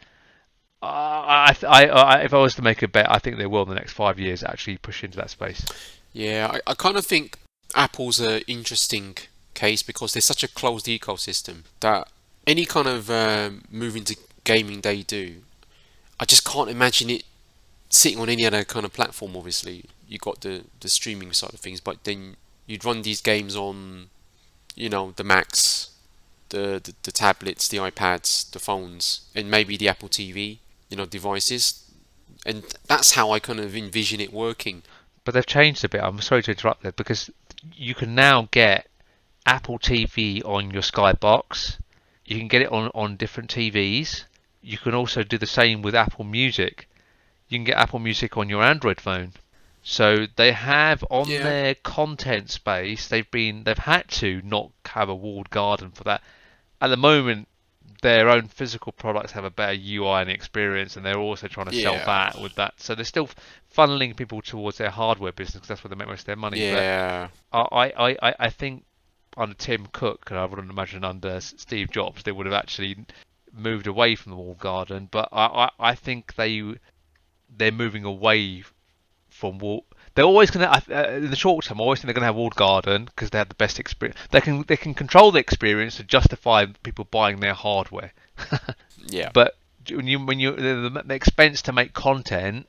If I was to make a bet, I think they will in the next 5 years actually push into that space. Yeah, I kind of think Apple's an interesting case because they're such a closed ecosystem that any kind of move into gaming they do, I just can't imagine it sitting on any other kind of platform. Obviously, you got the streaming side of things, but then you'd run these games on, the Macs, the tablets, the iPads, the phones, and maybe the Apple TV, devices, and that's how I kind of envision it working. But they've changed a bit. I'm sorry to interrupt there because you can now get Apple TV on your Skybox. You can get it on different TVs. You can also do the same with Apple Music. You can get Apple Music on your Android phone. So they have on Yeah, their content space, they've had to not have a walled garden for that. At the moment, their own physical products have a better UI and experience, and they're also trying to sell yeah, that with that. So they're still funneling people towards their hardware business because that's where they make most of their money. But yeah, I think under Tim Cook, and I wouldn't imagine under Steve Jobs, they would have actually moved away from the walled garden. But I think they're moving away from wall. They're always going to, in the short term, I always think they're going to have walled garden because they have the best experience. They can control the experience to justify people buying their hardware. yeah, But when you the expense to make content,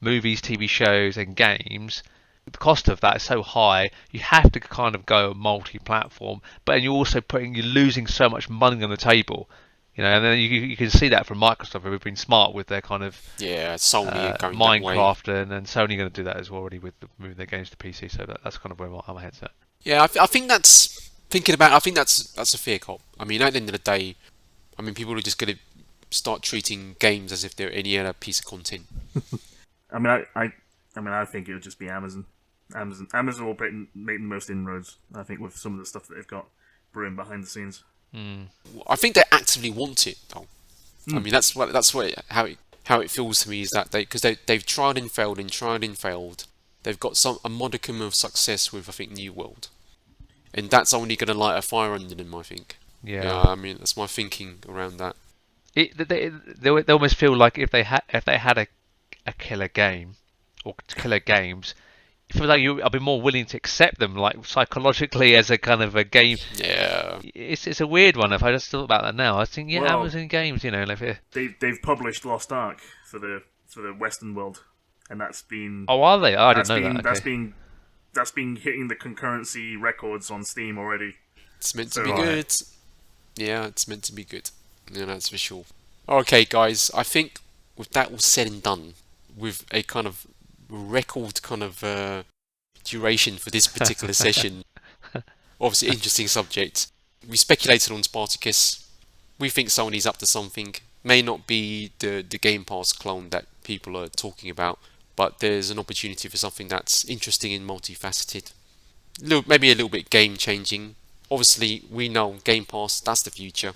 movies, TV shows, and games, the cost of that is so high. You have to kind of go multi-platform, but you're losing so much money on the table. And then you can see that from Microsoft, who've been smart with their kind of yeah. Sony are going that way. Minecraft, and Sony going to do that as well already with moving their games to PC. So that's kind of where my head's at. Yeah, I think that's thinking about. I think that's a fair cop. I mean, at the end of the day, I mean, people are just going to start treating games as if they're any other piece of content. I mean, I think it would just be Amazon. Amazon will make the most inroads. I think with some of the stuff that they've got brewing behind the scenes. I think they actively want it, though. I mean, how it feels to me is that they've tried and failed and tried and failed. They've got a modicum of success with, I think, New World, and that's only going to light a fire under them, I think. Yeah. I mean, that's my thinking around that. They almost feel like if they had a killer game or killer games, I feel like I'd be more willing to accept them, like psychologically as a kind of a game. Yeah, It's a weird one. If I just thought about that now, I think Well, Amazon games, like they've published Lost Ark for the Western world, and that's been oh, are they? Oh, I didn't that's know been that. that's Okay. been that's been hitting the concurrency records on Steam already. it's meant to So be good. Yeah, it's meant to be good. Yeah, that's for sure. Okay, guys, I think with that all said and done, with a kind of record kind of duration for this particular session, obviously interesting subject. We speculated on Spartacus. We think Sony's up to something. May not be the Game Pass clone that people are talking about, but there's an opportunity for something that's interesting and multifaceted. Maybe a little bit game changing. Obviously, we know Game Pass, that's the future.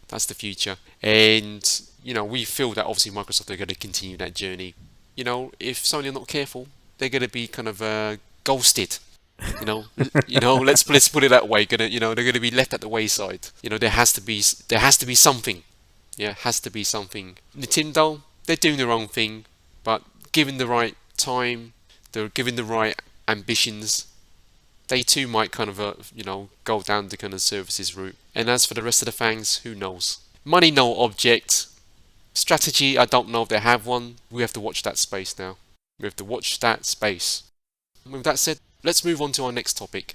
That's the future. And, we feel that obviously Microsoft are going to continue that journey. If Sony are not careful, they're going to be kind of ghosted. Let's put it that way. They're going to be left at the wayside. There has to be something. Yeah, has to be something. Nintendo, they're doing their own thing, but given the right time, they're given the right ambitions, they too might kind of go down the kind of services route. And as for the rest of the fangs, who knows? Money no object. Strategy, I don't know if they have one. We have to watch that space now. We have to watch that space. With that said, let's move on to our next topic.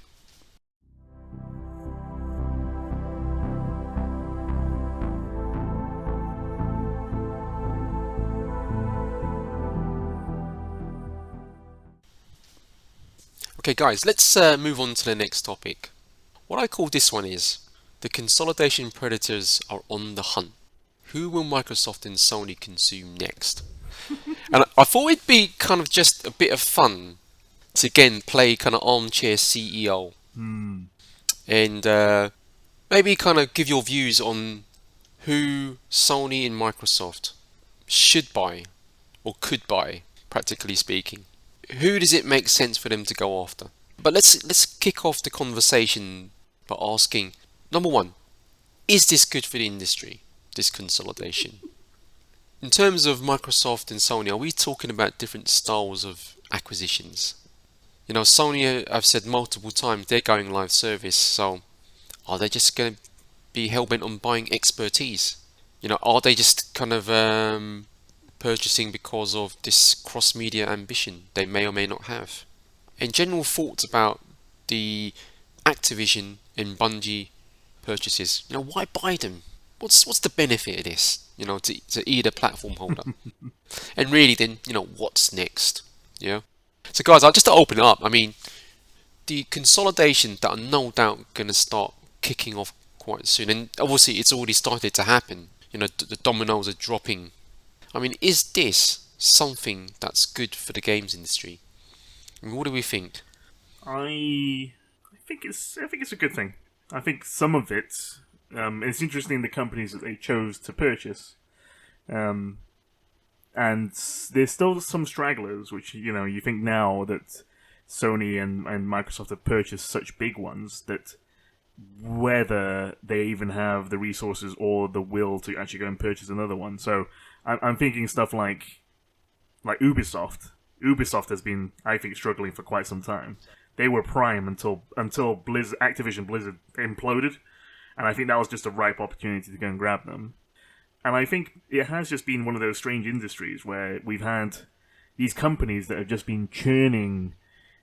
Okay, guys, let's move on to the next topic. What I call this one is the consolidation predators are on the hunt. Who will Microsoft and Sony consume next? And I thought it'd be kind of just a bit of fun to again play kind of armchair CEO and maybe kind of give your views on who Sony and Microsoft should buy or could buy, practically speaking. Who does it make sense for them to go after? But let's kick off the conversation by asking, number one, is this good for the industry, this consolidation? In terms of Microsoft and Sony, are we talking about different styles of acquisitions? You know, Sony, I've said multiple times, they're going live service, so are they just going to be hell-bent on buying expertise? You know, are they just kind of purchasing because of this cross-media ambition they may or may not have? And general thoughts about the Activision and Bungie purchases. You know, why buy them? What's the benefit of this? You know, to either platform holder. And really, then, you know, what's next? Yeah. So, guys, I'll just to open it up. I mean, the consolidation that are no doubt going to start kicking off quite soon, and obviously it's already started to happen. You know, the dominoes are dropping. I mean, is this something that's good for the games industry? I mean, what do we think? I think it's a good thing. I think some of it. It's interesting the companies that they chose to purchase, and there's still some stragglers. Which you think now that Sony and Microsoft have purchased such big ones that whether they even have the resources or the will to actually go and purchase another one. So I'm thinking stuff like Ubisoft. Ubisoft has been, I think, struggling for quite some time. They were prime until Activision Blizzard imploded, and I think that was just a ripe opportunity to go and grab them. And I think it has just been one of those strange industries where we've had these companies that have just been churning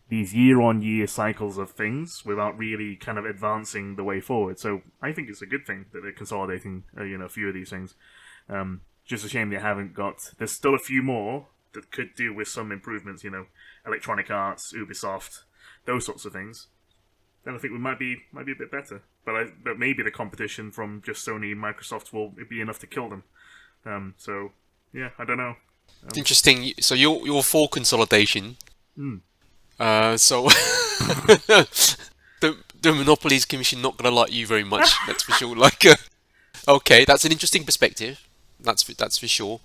these year-on-year cycles of things without really kind of advancing the way forward. So I think it's a good thing that they're consolidating, a few of these things. Just a shame they haven't got. There's still a few more that could do with some improvements. Electronic Arts, Ubisoft, those sorts of things. Then I think we might be a bit better. But maybe the competition from just Sony and Microsoft will be enough to kill them. So yeah, I don't know. Interesting. So you're for consolidation. So the Monopolies Commission not gonna like you very much. That's for sure. Okay, that's an interesting perspective. That's for sure.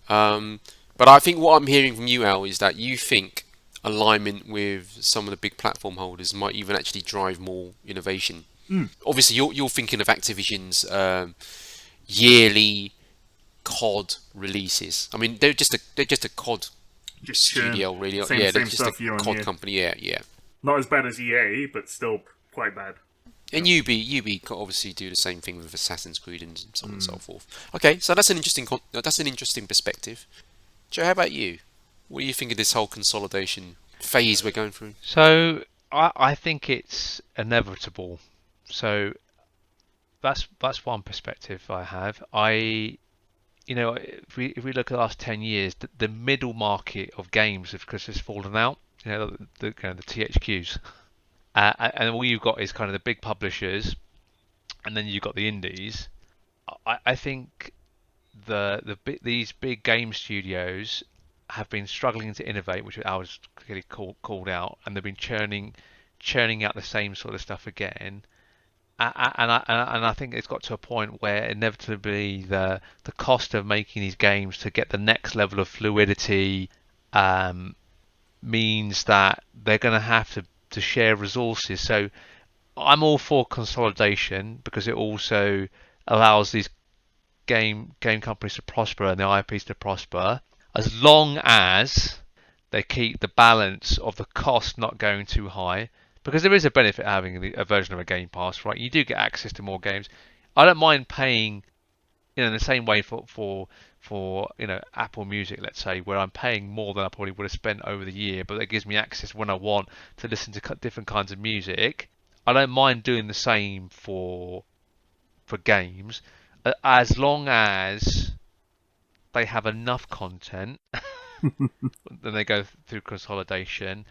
But I think what I'm hearing from you, Al, is that you think alignment with some of the big platform holders might even actually drive more innovation. Obviously, you're thinking of Activision's yearly COD releases. I mean, they're just a COD studio, really. Same they're just stuff a year on COD year. company. Yeah. Not as bad as EA, but still quite bad. And UB could obviously do the same thing with Assassin's Creed and so on and so forth. Okay, so that's an interesting perspective. Joe, how about you? What do you think of this whole consolidation phase we're going through? So I think it's inevitable. So that's one perspective I have. If we look at the last 10 years, the middle market of games has fallen out. The THQs, and all you've got is kind of the big publishers, and then you've got the indies. I think these big game studios have been struggling to innovate, which I was clearly called out, and they've been churning out the same sort of stuff again. And I think it's got to a point where inevitably the cost of making these games to get the next level of fluidity means that they're going to have to share resources. So I'm all for consolidation because it also allows these game companies to prosper and the IPs to prosper, as long as they keep the balance of the cost not going too high. Because there is a benefit having a version of a Game Pass, right? You do get access to more games. I don't mind paying, in the same way for Apple Music, let's say, where I'm paying more than I probably would have spent over the year, but that gives me access when I want to listen to different kinds of music. I don't mind doing the same for games, as long as they have enough content. Then they go through consolidation.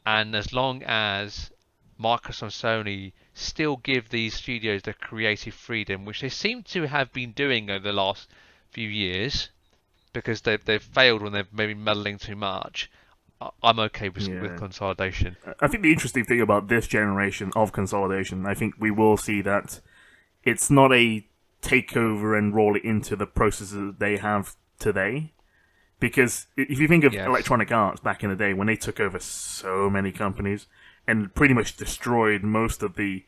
and as long as Microsoft and Sony still give these studios the creative freedom, which they seem to have been doing over the last few years, because they've failed when they've maybe meddling too much. I'm okay with consolidation. I think the interesting thing about this generation of consolidation, I think we will see that it's not a takeover and roll it into the processes that they have today. Because if you think of Electronic Arts back in the day, when they took over so many companies and pretty much destroyed most of the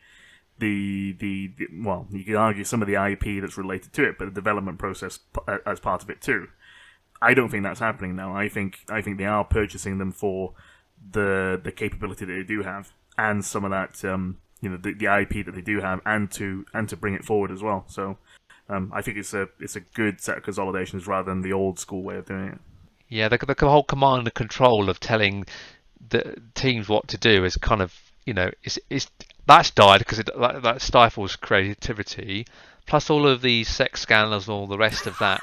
well, you could argue some of the IP that's related to it, but the development process as part of it too. I don't think that's happening now. I think they are purchasing them for the capability that they do have, and some of that the IP that they do have, and to bring it forward as well. So I think it's a good set of consolidations rather than the old school way of doing it. Yeah, the whole command and control of telling the teams what to do is kind of it's that's died because that stifles creativity. Plus all of these sex scandals and all the rest of that.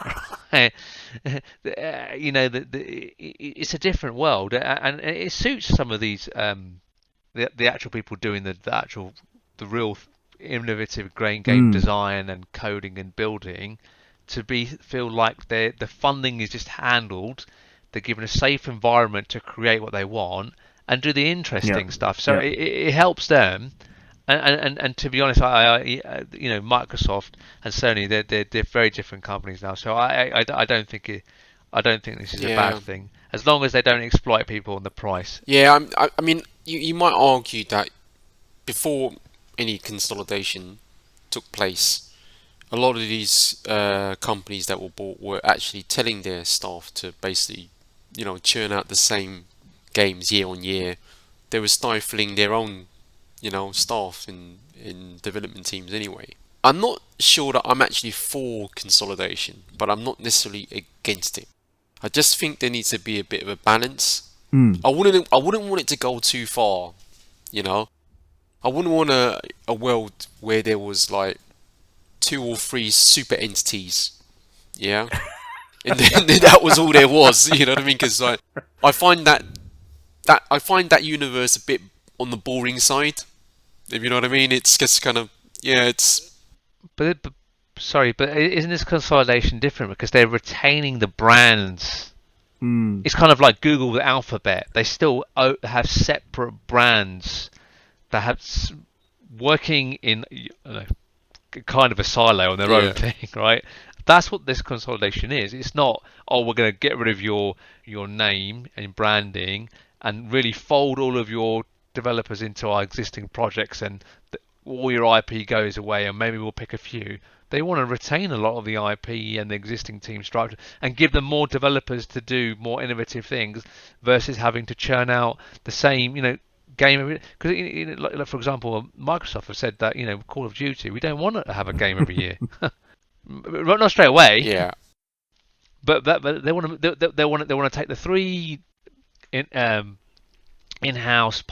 It's a different world, and it suits some of these the actual people doing the real innovative game design and coding and building to feel like the funding is just handled. They're given a safe environment to create what they want and do the interesting stuff. So it helps them. And to be honest, Microsoft and Sony, they're very different companies now. So I don't think this is a bad thing, as long as they don't exploit people on the price. Yeah, I mean, you might argue that before any consolidation took place, a lot of these companies that were bought were actually telling their staff to basically, churn out the same games year on year. They were stifling their own staff in development teams anyway. I'm not sure that I'm actually for consolidation, but I'm not necessarily against it. I just think there needs to be a bit of a balance. I wouldn't want it to go too far, I wouldn't want a world where there was like 2 or 3 super entities, yeah, and then that was all there was. You know what I mean? Because I find that universe a bit on the boring side. If you know what I mean, it's just kind of it's. But isn't this consolidation different because they're retaining the brands? It's kind of like Google with Alphabet. They still have separate brands that have working in kind of a silo on their own thing, right? That's what this consolidation is. It's not, we're going to get rid of your name and branding and really fold all of your developers into our existing projects, and all your IP goes away, and maybe we'll pick a few. They want to retain a lot of the IP and the existing team structure and give them more developers to do more innovative things versus having to churn out the same, game. Because, like, for example, Microsoft have said that, Call of Duty, we don't want to have a game every year. Not straight away. Yeah. But they want to take the 3 in-house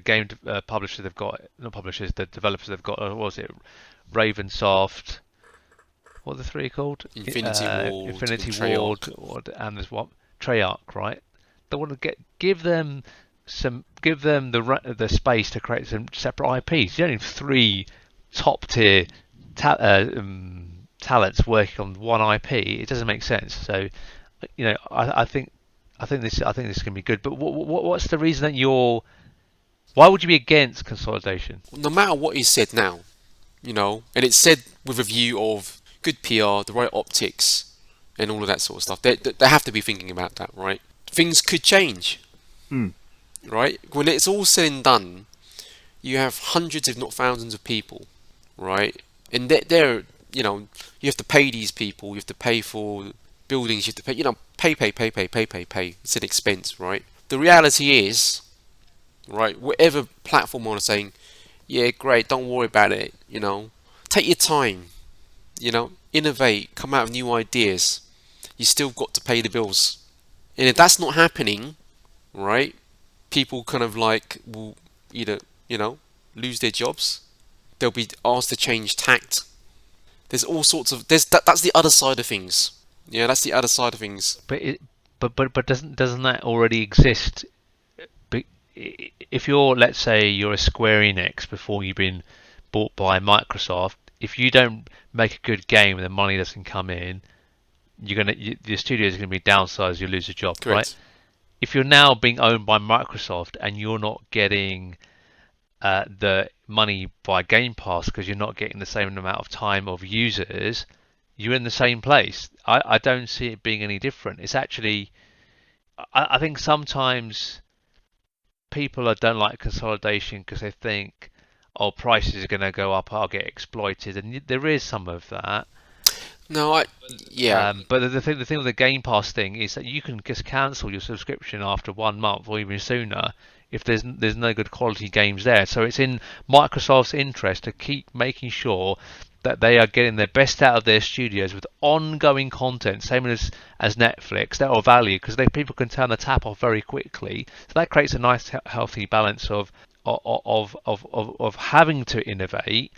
game publishers they've got, not publishers, the developers they've got. What was it? Ravensoft. What are the 3 called? Infinity Ward, and there's what? Treyarch, right? They want to give them the space to create some separate IPs. You don't need 3 top tier talents working on one IP. It doesn't make sense. So, I think this can be good. But what's the reason that why would you be against consolidation? No matter what is said now, and it's said with a view of good PR, the right optics, and all of that sort of stuff. They have to be thinking about that, right? Things could change, right? When it's all said and done, you have hundreds, if not thousands, of people, right? And they're you have to pay these people. You have to pay for buildings. You have to pay. It's an expense, right? The reality is, right, whatever platform are saying, yeah, great, don't worry about it, take your time, innovate, come out with new ideas. You still got to pay the bills. And if that's not happening, right, people kind of will either, lose their jobs. They'll be asked to change tact. There's all sorts of, that's the other side of things. Yeah, that's the other side of things. But doesn't that already exist if you're, let's say, you're a Square Enix before you've been bought by Microsoft, if you don't make a good game and the money doesn't come in, the studio is gonna be downsized. You lose a job, right? Correct. If you're now being owned by Microsoft and you're not getting the money by GamePass because you're not getting the same amount of time of users, you're in the same place. I don't see it being any different. It's actually, I think sometimes people don't like consolidation because they think, oh, prices are going to go up, I'll get exploited, and there is some of that. No, yeah. But the thing with the Game Pass thing is that you can just cancel your subscription after 1 month or even sooner if there's no good quality games there. So it's in Microsoft's interest to keep making sure that they are getting their best out of their studios with ongoing content, same as Netflix, that are value, because people can turn the tap off very quickly. So that creates a nice healthy balance of having to innovate,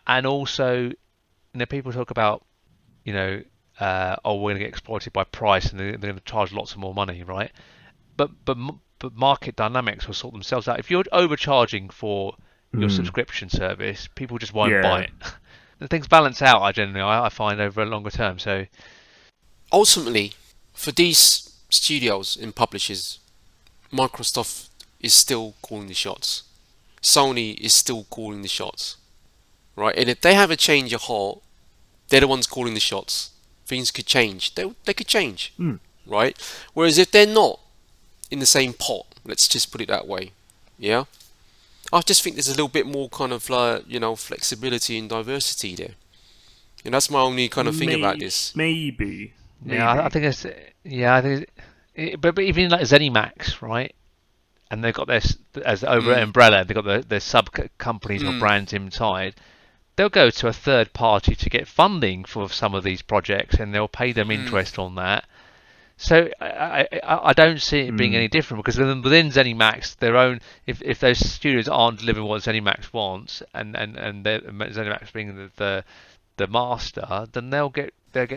and also, people talk about, oh, we're going to get exploited by price and they're going to charge lots of more money, right? But market dynamics will sort themselves out. If you're overcharging for your subscription service, people just won't buy it. And things balance out, I find, over a longer term. So Ultimately, for these studios and publishers, Microsoft is still calling the shots. Sony is still calling the shots, right? And if they have a change of heart, they're the ones calling the shots. Things could change. They could change, right? Whereas if they're not in the same pot, let's just put it that way, yeah, I just think there's a little bit more kind of flexibility and diversity there. And that's my only kind of thing about this. Maybe. yeah, I think it's but even like ZeniMax, right? And they've got this as over umbrella. They've got their sub companies or brands inside. They'll go to a third party to get funding for some of these projects, and they'll pay them interest on that. So I don't see it being any different, because within ZeniMax, their own, if those studios aren't delivering what ZeniMax wants, and ZeniMax being the master, then they'll get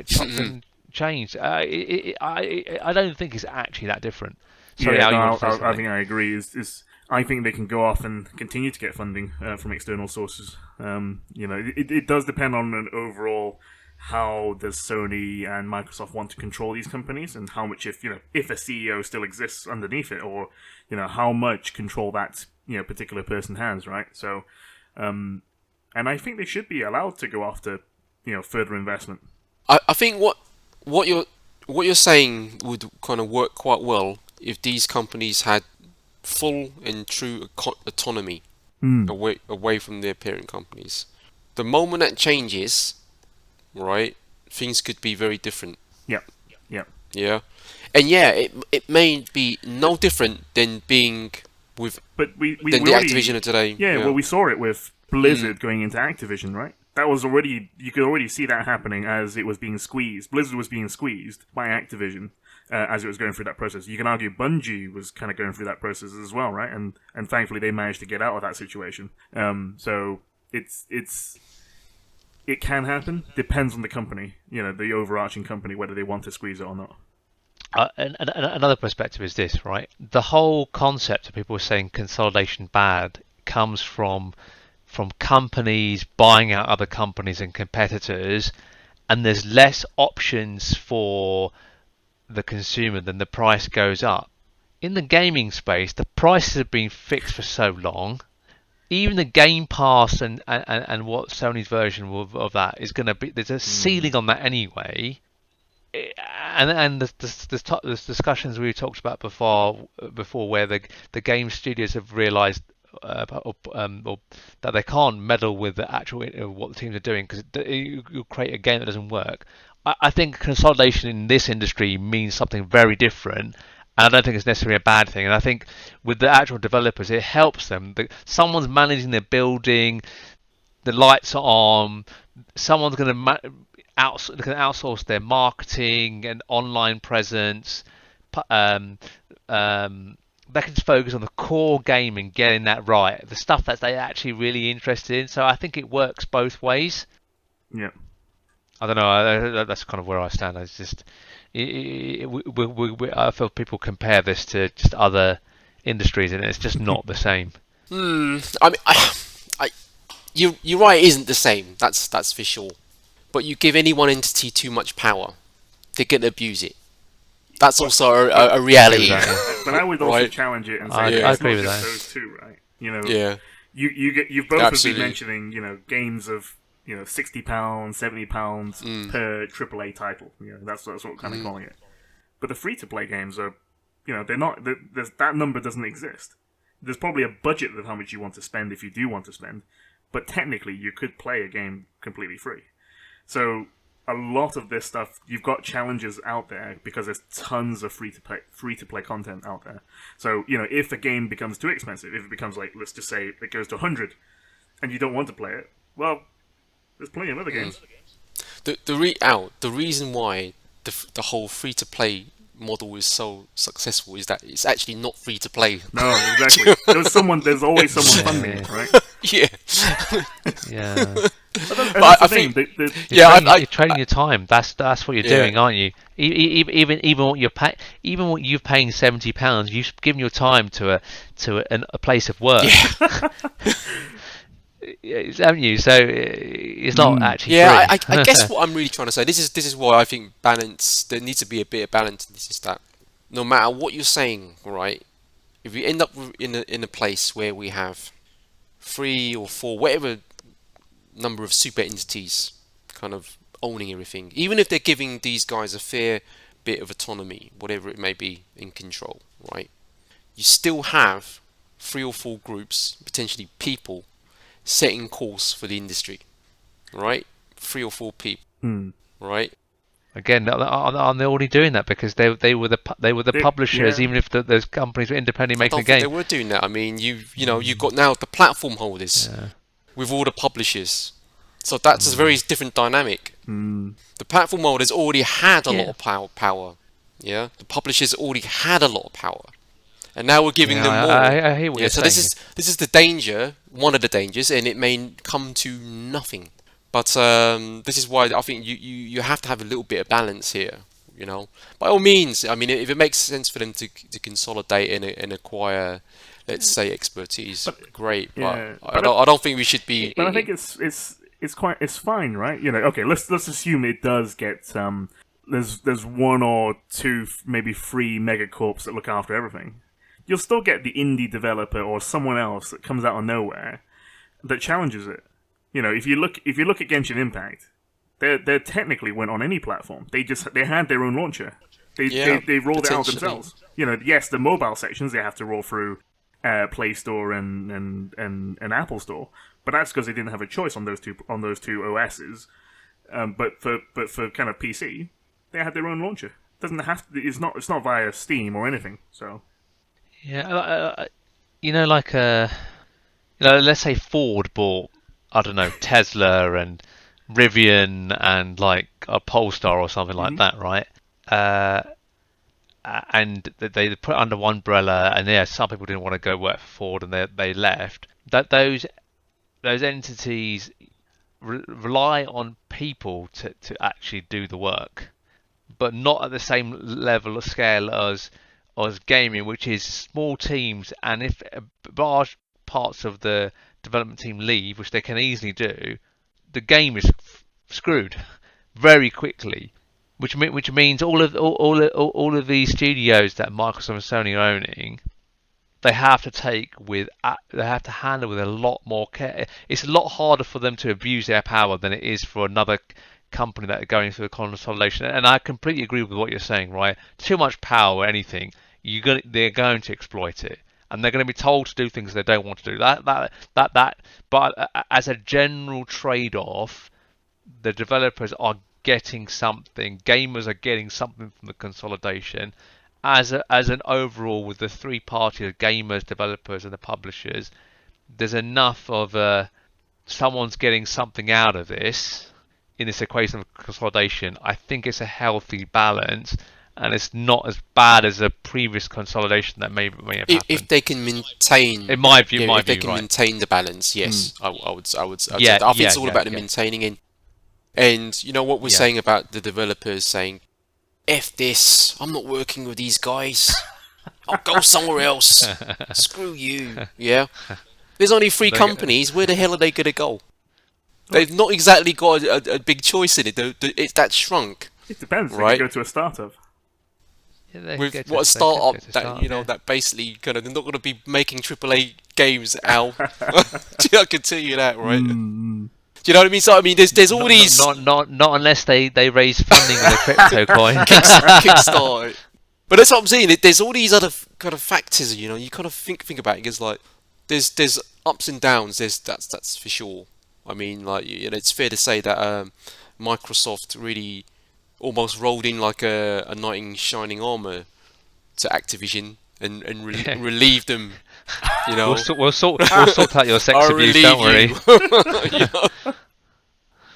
chopped and changed. I don't think it's actually that different. Sorry, Yeah, Al, you no, want to say I something? think I agree. I think they can go off and continue to get funding from external sources. It does depend on an overall how does Sony and Microsoft want to control these companies, and how much, if a CEO still exists underneath it, or how much control that particular person has, right? So, and I think they should be allowed to go after further investment. I think what you're saying would kind of work quite well if these companies had full and true autonomy away from their parent companies. The moment that changes, right, things could be very different. Yep. Yeah, and yeah, it may be no different than being with But we the already, Activision of today. Yeah, well, we saw it with Blizzard going into Activision, right? That was already, you could already see that happening as it was being squeezed. Blizzard was being squeezed by Activision as it was going through that process. You can argue Bungie was kind of going through that process as well, right? And thankfully they managed to get out of that situation. So it can happen. Depends on the company, the overarching company, whether they want to squeeze it or not. And another perspective is this, right? The whole concept of people saying consolidation bad comes from companies buying out other companies and competitors, and there's less options for the consumer, then the price goes up. In the gaming space, the prices have been fixed for so long. Even the Game Pass and what Sony's version of that is going to be, there's a ceiling on that anyway. And the discussions we talked about before, where the game studios have realised or that they can't meddle with the actual what the teams are doing, because you'll create a game that doesn't work. I think consolidation in this industry means something very different, and I don't think it's necessarily a bad thing. And I think with the actual developers, it helps them. Someone's managing their building, the lights are on, someone's going to outsource their marketing and online presence. They can just focus on the core game and getting that right, the stuff that they're actually really interested in. So I think it works both ways. Yeah. I don't know. That's kind of where I stand. It's just, I feel people compare this to just other industries, and it's just not the same. I mean, you're right. It isn't the same. That's for sure. But you give any one entity too much power, they can abuse it. That's also a reality. But I would also Right. challenge it and say I it's agree not with just that. those two, right? You know, Yeah. you've both Absolutely. been mentioning, games of £60, £70 per AAA title. That's what we're kind of calling it. But the free to play games are, they're not. That number doesn't exist. There's probably a budget of how much you want to spend if you do want to spend, but technically you could play a game completely free. So a lot of this stuff, you've got challenges out there because there's tons of free to play content out there. So if a game becomes too expensive, if it becomes like, let's just say it goes to 100, and you don't want to play it, well, there's plenty of other games. The reason why the whole free to play model is so successful is that it's actually not free to play. No, exactly. There's always someone funding it, right? Yeah. Yeah. But I think- You're trading your time. That's what you're Yeah. doing, aren't you? Even what you're paying £70, you've given your time to a place of work. Haven't you? So it's not actually Yeah, free. I guess what I'm really trying to say, this is why I think balance. There needs to be a bit of balance. This is that. No matter what you're saying, right? If you end up in a place where we have 3 or 4, whatever number of super entities, kind of owning everything, even if they're giving these guys a fair bit of autonomy, whatever it may be, in control, right? You still have 3 or 4 groups, potentially people, setting course for the industry, right? 3 or 4 people, right? Again, aren't they already doing that because they were the publishers, yeah. even if those companies were independently I making don't a think game? they were doing that. I mean, you've got now the platform holders with all the publishers, so that's a very different dynamic. The platform holders already had a lot of power. Yeah, the publishers already had a lot of power. And now we're giving them more. I hear what you're so saying. this is the danger, one of the dangers, and it may come to nothing. But this is why I think you have to have a little bit of balance here. By all means, I mean, if it makes sense for them to consolidate and acquire, let's say, expertise, great. Yeah, But I don't think we should be. But I think it's fine, right? Okay, let's assume it does get there's 1 or 2 maybe 3 megacorps that look after everything. You'll still get the indie developer or someone else that comes out of nowhere that challenges it. If you look at Genshin Impact, they technically went on any platform. They had their own launcher. They rolled it out themselves. Yes, the mobile sections they have to roll through Play Store and Apple Store, but that's because they didn't have a choice on those two OSs. But for kind of PC, they had their own launcher. Doesn't have to. It's not via Steam or anything. So Yeah, let's say Ford bought, I don't know, Tesla and Rivian and like a Polestar or something like that, right? And they put it under one umbrella, and some people didn't want to go work for Ford, and they left. That those entities rely on people to actually do the work, but not at the same level of scale as gaming, which is small teams, and if large parts of the development team leave, which they can easily do, the game is screwed very quickly. Which means all of these studios that Microsoft and Sony are owning, they have to handle with a lot more care. It's a lot harder for them to abuse their power than it is for another company that are going through a consolidation. And I completely agree with what you're saying, right? Too much power or anything, they're going to exploit it, and they're going to be told to do things they don't want to do. But as a general trade-off, the developers are getting something. Gamers are getting something from the consolidation. As an overall, with the 3 parties, gamers, developers, and the publishers, there's enough of someone's getting something out of this in this equation of consolidation. I think it's a healthy balance, and it's not as bad as a previous consolidation that may have happened. If they can maintain, in my view, if they can maintain the balance, yes, I would say that. Yeah, I think it's all yeah, about the yeah. maintaining it. And what we're saying about the developers saying, F this, I'm not working with these guys. I'll go somewhere else. Screw you. Yeah. There's only 3 companies. Where the hell are they going to go? They've not exactly got a big choice in it. That's shrunk. It depends. Right? They could go to a startup. Yeah, With what a startup that that basically kind of they're not going to be making AAA games, Al. I can tell you that, right? Mm. Do you know what I mean? So I mean, there's all these not unless they raise funding with a crypto coin. Kickstarter. But that's what I'm saying. There's all these other kind of factors. You kind of think about it. It's like there's ups and downs. That's for sure. I mean, like it's fair to say that Microsoft really almost rolled in like a knight in shining armor to Activision and relieved them. We'll sort out your sex abuse. Don't worry.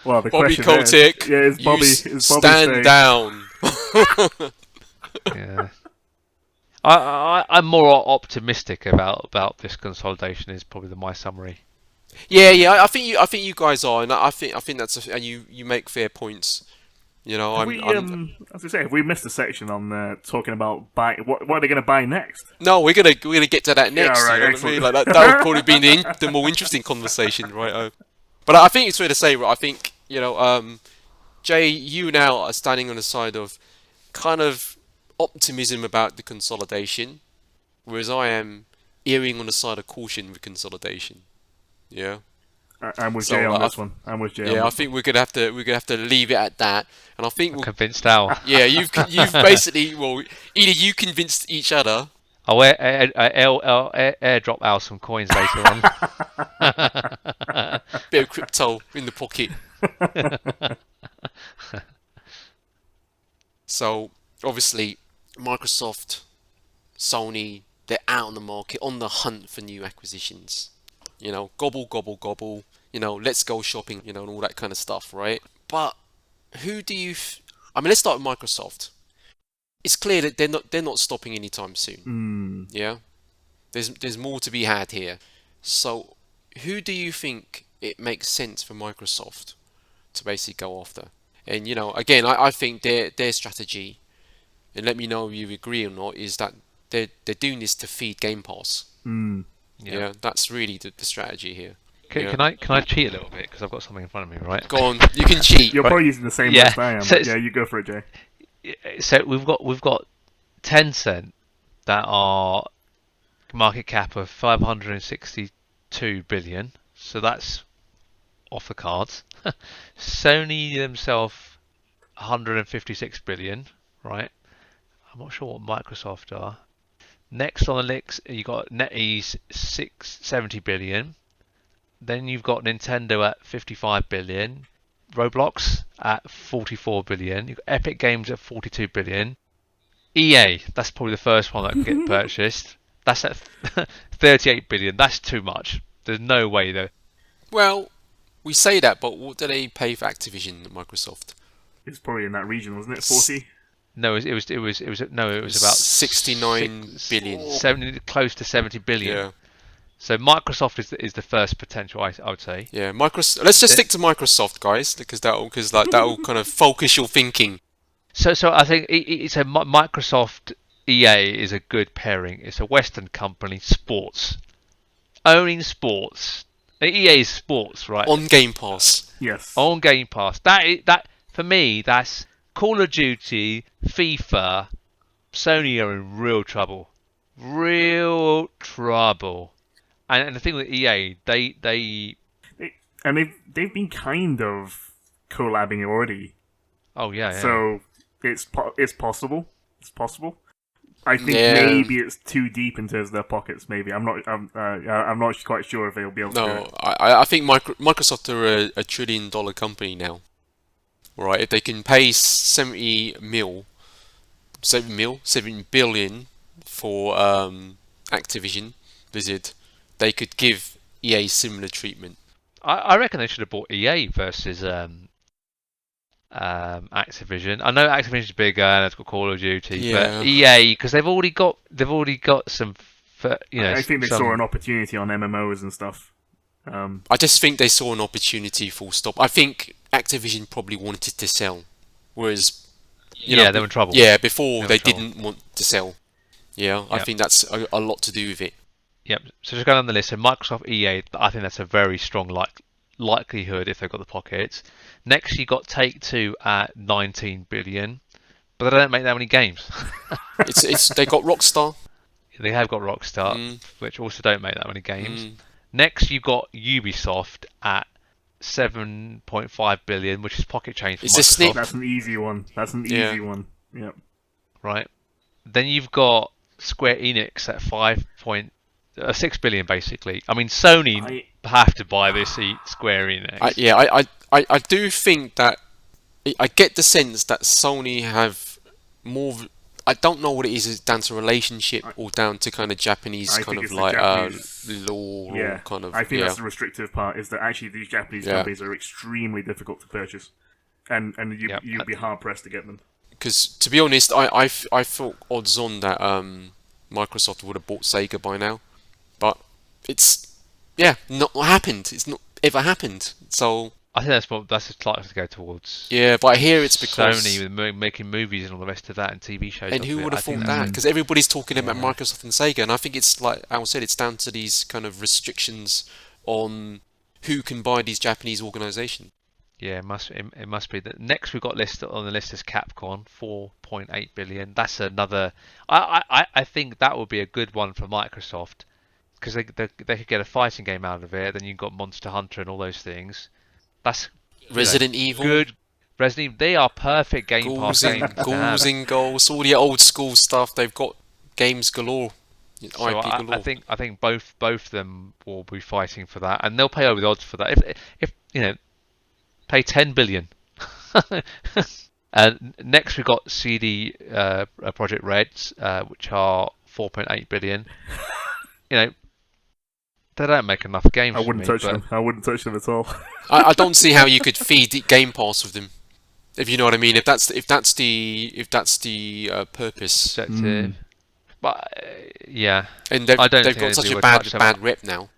Well, the Bobby question Kotick, is Bobby stand saying, down. Yeah. I'm more optimistic about this consolidation. Is probably my summary. Yeah. I think you guys are, and I think that's and you make fair points. as I say, have we missed a section on talking about what are they going to buy next? No, we're gonna get to that next. Yeah, right, you know excellent. what I mean? Like that would probably be the more interesting conversation, right? But I think it's fair to say, right? I think Jay, you now are standing on the side of kind of optimism about the consolidation, whereas I am erring on the side of caution with consolidation. Yeah. I'm with Jay on this one. I'm with Jay. Yeah, I think we're gonna have to leave it at that, and I think I'm convinced Al. Yeah, you've basically either you convinced each other. I'll airdrop Al some coins later on. Bit of crypto in the pocket. So obviously, Microsoft, Sony, they're out on the market on the hunt for new acquisitions. Gobble, gobble, gobble, let's go shopping, and all that kind of stuff, right? But who do you... I mean, let's start with Microsoft. It's clear that they're not stopping anytime soon. Yeah? There's more to be had here. So, who do you think it makes sense for Microsoft to basically go after? And, again, I think their strategy, and let me know if you agree or not, is that they're doing this to feed Game Pass. Yeah, that's really the strategy here. Can I cheat a little bit because I've got something in front of me, right? Go on, you can cheat. You're probably using the same list I am. Yeah, you go for it, Jay. So we've got Tencent that are market cap of 562 billion. So that's off the cards. Sony themselves 156 billion, right? I'm not sure what Microsoft are. Next on the list, you got NetEase 670 billion. Then you've got Nintendo at 55 billion. Roblox at 44 billion. You've got Epic Games at 42 billion. EA, that's probably the first one that can get purchased. That's at 38 billion. That's too much. There's no way though. Well, we say that, but what do they pay for Activision at Microsoft? It's probably in that region, wasn't it? 40. No, it was about 69 billion. 70, close to 70 billion. Yeah. So Microsoft is the first potential, I would say. Yeah, Microsoft. Let's just stick to Microsoft, guys, because that'll kind of focus your thinking. So I think it's a Microsoft EA is a good pairing. It's a Western company, sports, owning sports. EA is sports, right? On Game Pass. Yes. On Game Pass. That for me, that's Call of Duty, FIFA. Sony are in real trouble. Real trouble. And the thing with EA, they've been kind of collabing already. Oh yeah. So it's possible. It's possible. I think maybe it's too deep into their pockets. Maybe I'm not quite sure if they'll be able to. No, I think Microsoft are a $1 trillion company now. Right, if they can pay 7 billion for Activision Blizzard, they could give EA similar treatment. I reckon they should have bought EA versus Activision. I know Activision's bigger and it's got Call of Duty, but EA because they've already got some. I think they saw an opportunity on MMOs and stuff. I just think they saw an opportunity. Full stop. I think Activision probably wanted to sell, whereas they were in trouble. Yeah, before they didn't want to sell. Yeah, I Yep. think that's a lot to do with it. Yep. So just going down the list, so Microsoft, EA, I think that's a very strong likelihood if they've got the pockets. Next, you got Take-Two at 19 billion, but they don't make that many games. It's they got Rockstar. They have got Rockstar, Mm, which also don't make that many games. mm. Next, you got Ubisoft at 7.5 billion, which is pocket change for It's a snip. Microsoft, That's an easy one. That's an Yeah. easy one. Yep. right? Then you've got Square Enix at 6 billion, basically. I mean, Sony have to buy this Square Enix. I do think that I get the sense that Sony have more. I don't know what it is down to relationship or down to kind of Japanese I kind think of it's the like Japanese- law Yeah, or kind of I think that's the restrictive part. Is that actually these Japanese Yeah. companies are extremely difficult to purchase, and Yep. you'd be hard pressed to get them. Because to be honest, I thought odds on that Microsoft would have bought Sega by now, but it's not happened. It's not ever happened. So I think that's just likely to go towards yeah, but I hear it's because Sony with making movies and all the rest of that and TV shows. and of who it. would I have think thought that's that? Because everybody's talking about Yeah. Microsoft and Sega, and I think it's like Al said, it's down to these kind of restrictions on who can buy these Japanese organisations. Yeah, it must be. Next we've got on the list is Capcom, 4.8 billion. That's another. I think that would be a good one for Microsoft because they could get a fighting game out of it. Then you've got Monster Hunter and all those things. That's Resident Evil, good. Resident Evil, they are perfect Game Pass games to Ghouls have. and Goals, all the old school stuff. They've got games galore, So IP galore. I think both of them will be fighting for that, and they'll pay over the odds for that. If pay 10 billion. And next we've got CD Project Reds, which are 4.8 billion. They don't make enough games. I wouldn't touch them. I wouldn't touch them at all. I don't see how you could feed Game Pass with them, if you know what I mean. If that's the purpose, But yeah, and I don't they've think got such anybody a would bad touch them. bad rep now.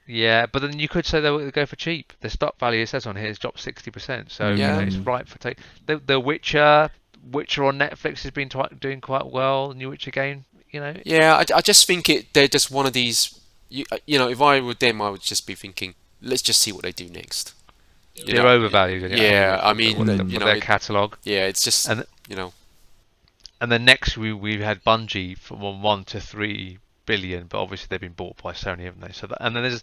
Yeah, but then you could say they'll go for cheap. The stock value, it says on here, has dropped 60%. So Yeah. it's right for take. The Witcher on Netflix has been doing quite well. The new Witcher game, Yeah, I just think they're just one of these. If I were them, I would just be thinking, let's just see what they do next. they're overvalued. Yeah, I mean, their catalogue. Yeah, it's just And then next we had Bungie from 1 to 3 billion, but obviously they've been bought by Sony, haven't they? So and then there's,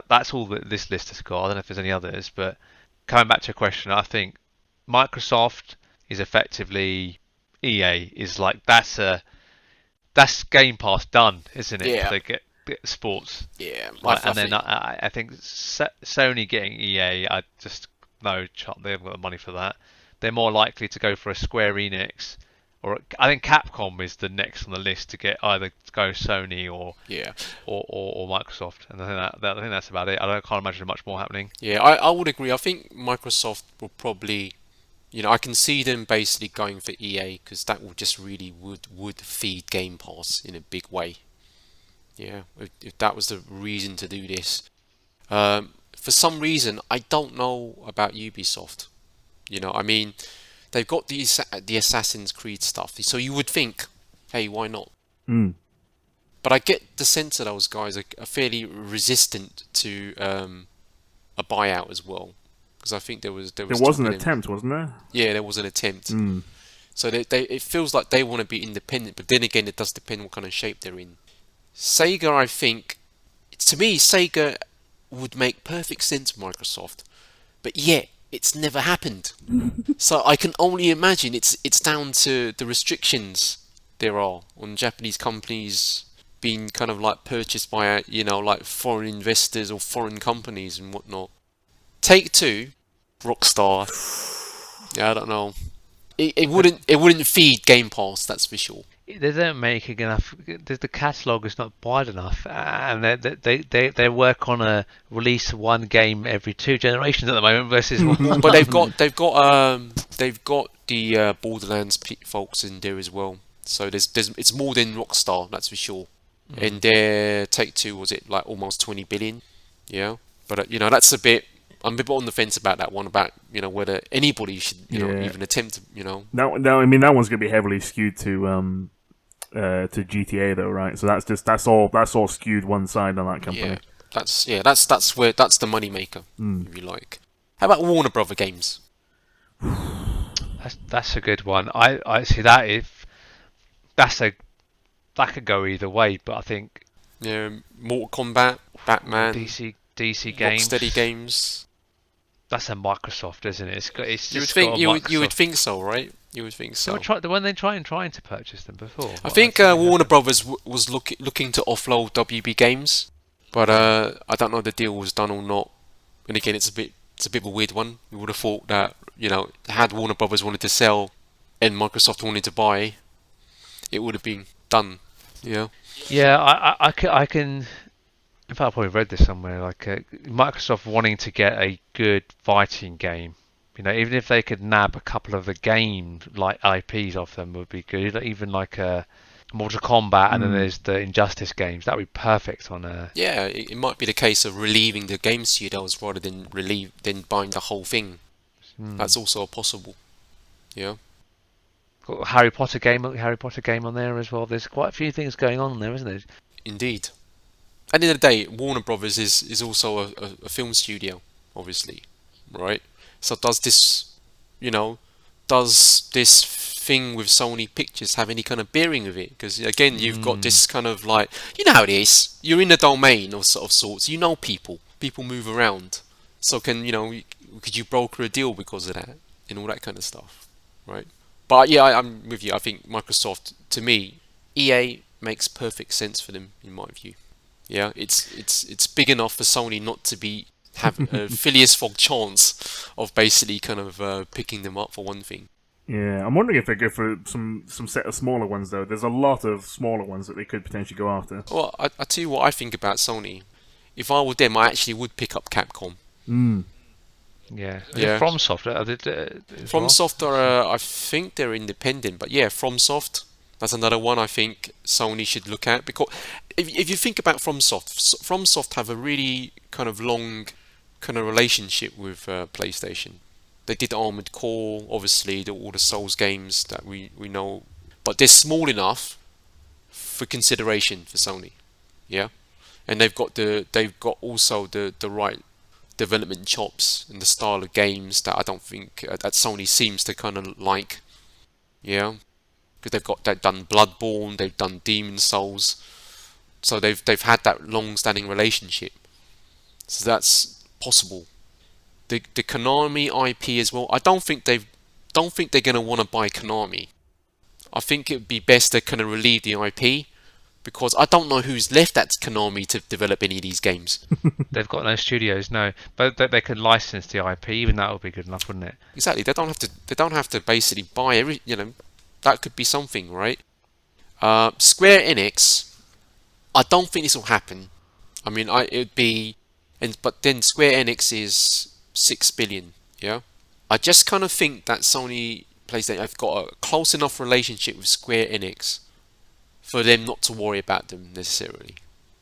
that's all that this list has got. I don't know if there's any others, but coming back to your question, I think Microsoft is effectively EA is like that's Game Pass done, isn't it? Yeah. They get sports. yeah. And then I think Sony getting EA, I just no chance. They haven't got the money for that. They're more likely to go for a Square Enix, or I think Capcom is the next on the list to get either to go Sony or Microsoft. And I think that's about it. Can't imagine much more happening. Yeah, I would agree. I think Microsoft will probably, I can see them basically going for EA because that would just really would feed Game Pass in a big way. Yeah, if that was the reason to do this. For some reason, I don't know about Ubisoft. I mean, they've got the Assassin's Creed stuff, so you would think, hey, why not? But I get the sense that those guys are fairly resistant to a buyout as well, because I think there was an attempt, wasn't there? Yeah, there was an attempt. So it feels like they want to be independent, but then again, it does depend what kind of shape they're in. Sega, I think, to me, Sega would make perfect sense for Microsoft, but yet it's never happened. So I can only imagine it's down to the restrictions there are on Japanese companies being kind of like purchased by like foreign investors or foreign companies and whatnot. Take-Two, Rockstar. Yeah, I don't know. It wouldn't feed Game Pass, that's for sure. They don't make enough. The catalogue is not wide enough, and they work on a release one game every 2 generations at the moment versus one. But they've got the Borderlands folks in there as well. So there's it's more than Rockstar, that's for sure. And their Take-Two was it like almost 20 billion, yeah. But that's I'm a bit on the fence about that one, about whether anybody should even attempt to. No, I mean that one's going to be heavily skewed to to GTA though, right? So that's all skewed one side on that company. That's the money maker, if you like. How about Warner Brother games? That's a good one. I see that if that could go either way, but I think Mortal Kombat, Batman, DC games. Rocksteady games. That's a Microsoft, isn't it? It's You would just think got a you would Microsoft. think so, right? You would think so. When they trying to purchase them before. I think Warner Brothers was looking to offload WB Games, but I don't know if the deal was done or not. And again, it's a bit of a weird one. You would have thought that had Warner Brothers wanted to sell and Microsoft wanted to buy, it would have been done. Yeah. Yeah, I can. In fact, I probably read this somewhere. Like Microsoft wanting to get a good fighting game. Even if they could nab a couple of the game like IPs off them would be good. Even like Mortal Kombat, and then there's the Injustice games. That would be perfect on a. Yeah, it might be the case of relieving the game studios rather than buying the whole thing. That's also possible. Yeah. Got a Harry Potter game on there as well. There's quite a few things going on there, isn't there? Indeed. At the end of the day, Warner Brothers is also a film studio, obviously, right? So does this thing with Sony Pictures have any kind of bearing with it? Because again, you've got this kind of like, how it is. You're in a domain of sorts. People move around. So could you broker a deal because of that and all that kind of stuff, right? But yeah, I'm with you. I think Microsoft, to me, EA makes perfect sense for them in my view. Yeah, it's big enough for Sony not to have a Phileas Fogg chance of basically kind of picking them up for one thing. Yeah, I'm wondering if they go for some set of smaller ones though. There's a lot of smaller ones that they could potentially go after. Well, I tell you what I think about Sony. If I were them, I actually would pick up Capcom. Yeah. Yeah. FromSoft. FromSoft are, I think they're independent, but yeah, FromSoft. That's another one I think Sony should look at, because if you think about FromSoft have a really kind of long kind of relationship with PlayStation. They did Armored Core, obviously, all the Souls games that we know, but they're small enough for consideration for Sony, yeah, and they've got also the right development chops and the style of games that I don't think that Sony seems to kind of like, yeah. Because they've done Bloodborne, they've done Demon Souls, so they've had that long-standing relationship. So that's possible. The Konami IP as well. I don't think they're going to want to buy Konami. I think it would be best to kind of relieve the IP, because I don't know who's left at Konami to develop any of these games. They've got no studios, no, but they could license the IP. Even that would be good enough, wouldn't it? Exactly. They don't have to basically buy every. That could be something, right? Square Enix, I don't think this will happen. I mean, it'd be, but then Square Enix is 6 billion, yeah. I just kind of think that Sony PlayStation have got a close enough relationship with Square Enix for them not to worry about them necessarily,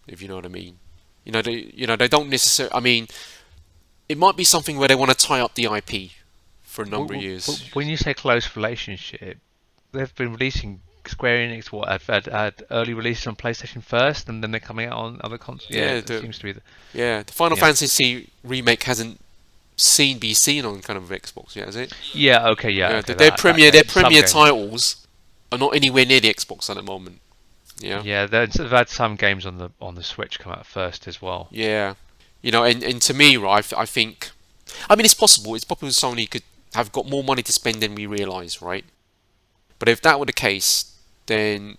if you know what I mean. They don't necessarily. I mean, it might be something where they want to tie up the IP for a number of years. When you say close relationship, they've been releasing Square Enix. Had early releases on PlayStation first, and then they're coming out on other consoles. Yeah, it seems to be the Final Fantasy remake hasn't be seen on kind of Xbox yet, has it? Yeah. Okay. Yeah. Okay, their premier titles are not anywhere near the Xbox at the moment. Yeah. Yeah. They've had some games on the Switch come out first as well. Yeah. And to me, right, I think, I mean, it's possible. It's possible Sony could have got more money to spend than we realise, right? But if that were the case, then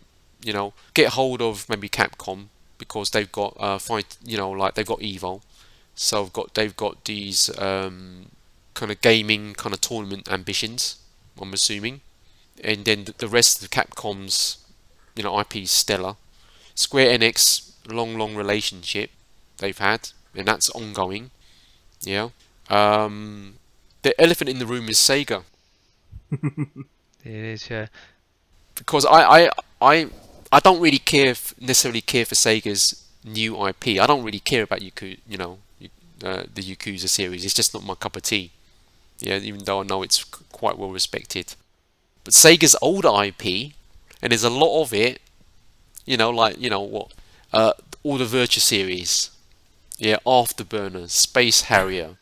get hold of maybe Capcom, because they've got they've got Evo, so they've got these kind of gaming kind of tournament ambitions, I'm assuming, and then the rest of Capcom's IP is stellar. Square Enix, long relationship they've had, and that's ongoing. Yeah. The elephant in the room is Sega. It is, yeah. Because I don't really necessarily care for Sega's new IP. I don't really care about the Yakuza series. It's just not my cup of tea. Yeah, even though I know it's quite well respected. But Sega's older IP, and there's a lot of it what, all the Virtua series, yeah, Afterburner, Space Harrier.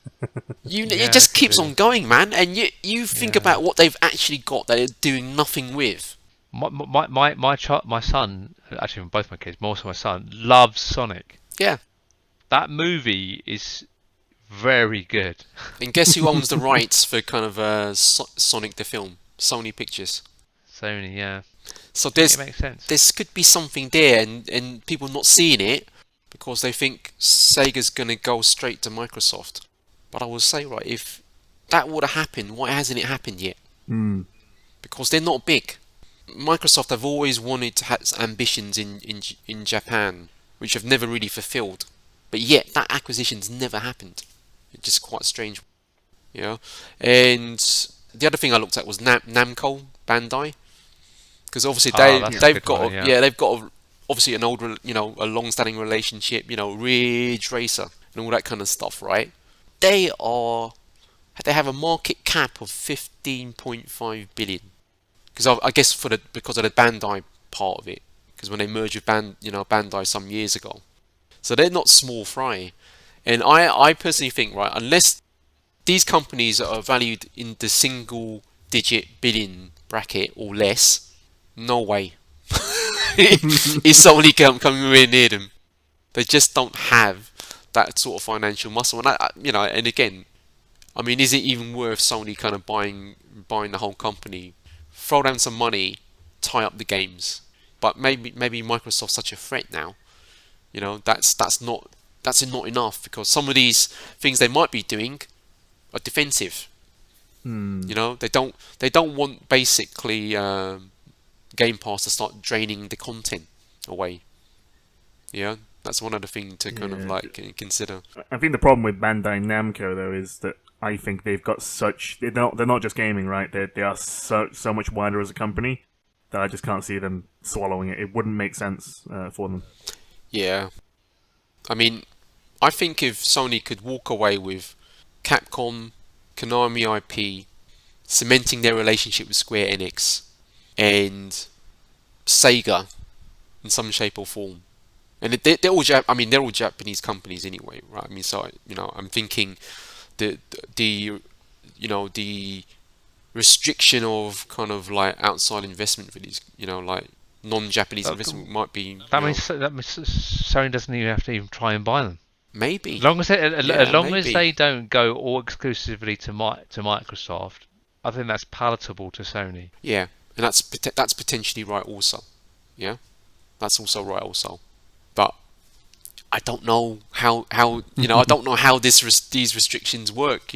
It just keeps on going, man. And you think about what they've actually got that they're doing nothing with. My son, actually both my kids, more so my son, loves Sonic. Yeah. That movie is very good. And guess who owns the rights for kind of Sonic the film? Sony Pictures. Sony, yeah. So It makes sense. This could be something there, and people not seeing it because they think Sega's gonna go straight to Microsoft. But I will say, right, if that would have happened, why hasn't it happened yet? Because they're not big. Microsoft have always wanted to have ambitions in Japan, which have never really fulfilled. But yet that acquisition's never happened. It's just quite strange, you know. And the other thing I looked at was Namco Bandai, because obviously they've got obviously an old, a long-standing relationship, Ridge Racer and all that kind of stuff, right? They have a market cap of 15.5 billion. Because I guess because of the Bandai part of it, because when they merged with Bandai some years ago, so they're not small fry. And I personally think, right, unless these companies are valued in the single-digit billion bracket or less, no way is Sony coming near them. They just don't have that sort of financial muscle. And again, I mean, is it even worth Sony kind of buying the whole company? Throw down some money, tie up the games. But maybe Microsoft's such a threat now. That's not enough, because some of these things they might be doing are defensive. They don't want basically GamePass to start draining the content away. Yeah, that's one other thing to kind of consider. I think the problem with Bandai Namco though is that I think they've got they're not just gaming, right? They are so much wider as a company that I just can't see them swallowing it. It wouldn't make sense for them. Yeah, I mean, I think if Sony could walk away with Capcom, Konami IP, cementing their relationship with Square Enix, and Sega in some shape or form, and they're all they're all Japanese companies anyway, right? I mean, so I'm thinking the restriction of kind of like outside investment for these, like non-Japanese investment might be. That means Sony doesn't even have to even try and buy them. Maybe. As long as they don't go all exclusively to Microsoft, I think that's palatable to Sony. Yeah, and that's potentially right also. Yeah, that's also right also. But I don't know how I don't know how these restrictions work.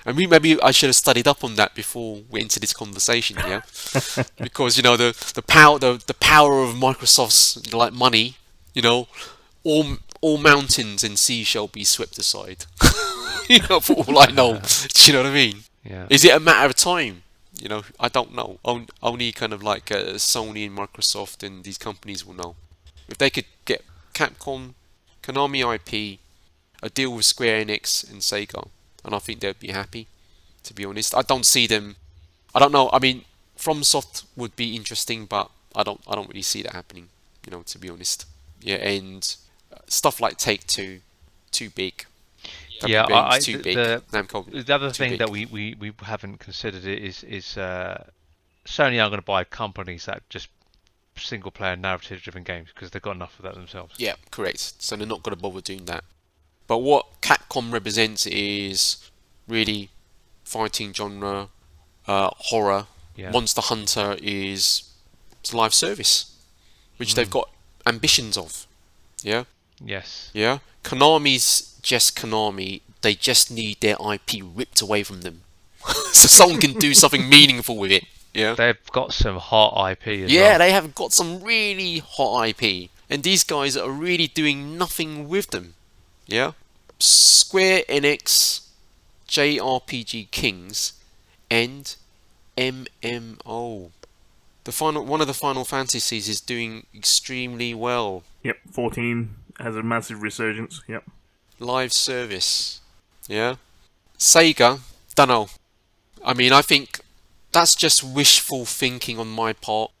Maybe I should have studied up on that before we entered this conversation. Yeah, because the power of Microsoft's money. All mountains and seas shall be swept aside. For all I know. Do you know what I mean? Yeah. Is it a matter of time? I don't know. Only kind of like Sony and Microsoft and these companies will know. If they could get Capcom, Konami IP, a deal with Square Enix and Sega, and I think they'd be happy, to be honest. I don't see them. I don't know. I mean, FromSoft would be interesting, but I don't really see that happening, to be honest. Yeah, and stuff like Take-Two, too big. Yeah, too big. Namco, the other thing big. that we haven't considered is Sony are going to buy companies that just single player narrative driven games because they've got enough of that themselves. Yeah, correct. So they're not going to bother doing that. But what Capcom represents is really fighting genre, horror. Yeah. Monster Hunter is live service, which they've got ambitions of. Yeah. Yes. Yeah. Konami's just Konami. They just need their IP ripped away from them, so someone can do something meaningful with it. Yeah. They've got some hot IP as Yeah, well. they have got some really hot IP, and these guys are really doing nothing with them. Yeah. Square Enix, JRPG Kings, and MMO. One of the Final Fantasies is doing extremely well. Yep, 14 has a massive resurgence. Yep. Live service. Yeah. Sega, dunno. I mean, I think that's just wishful thinking on my part.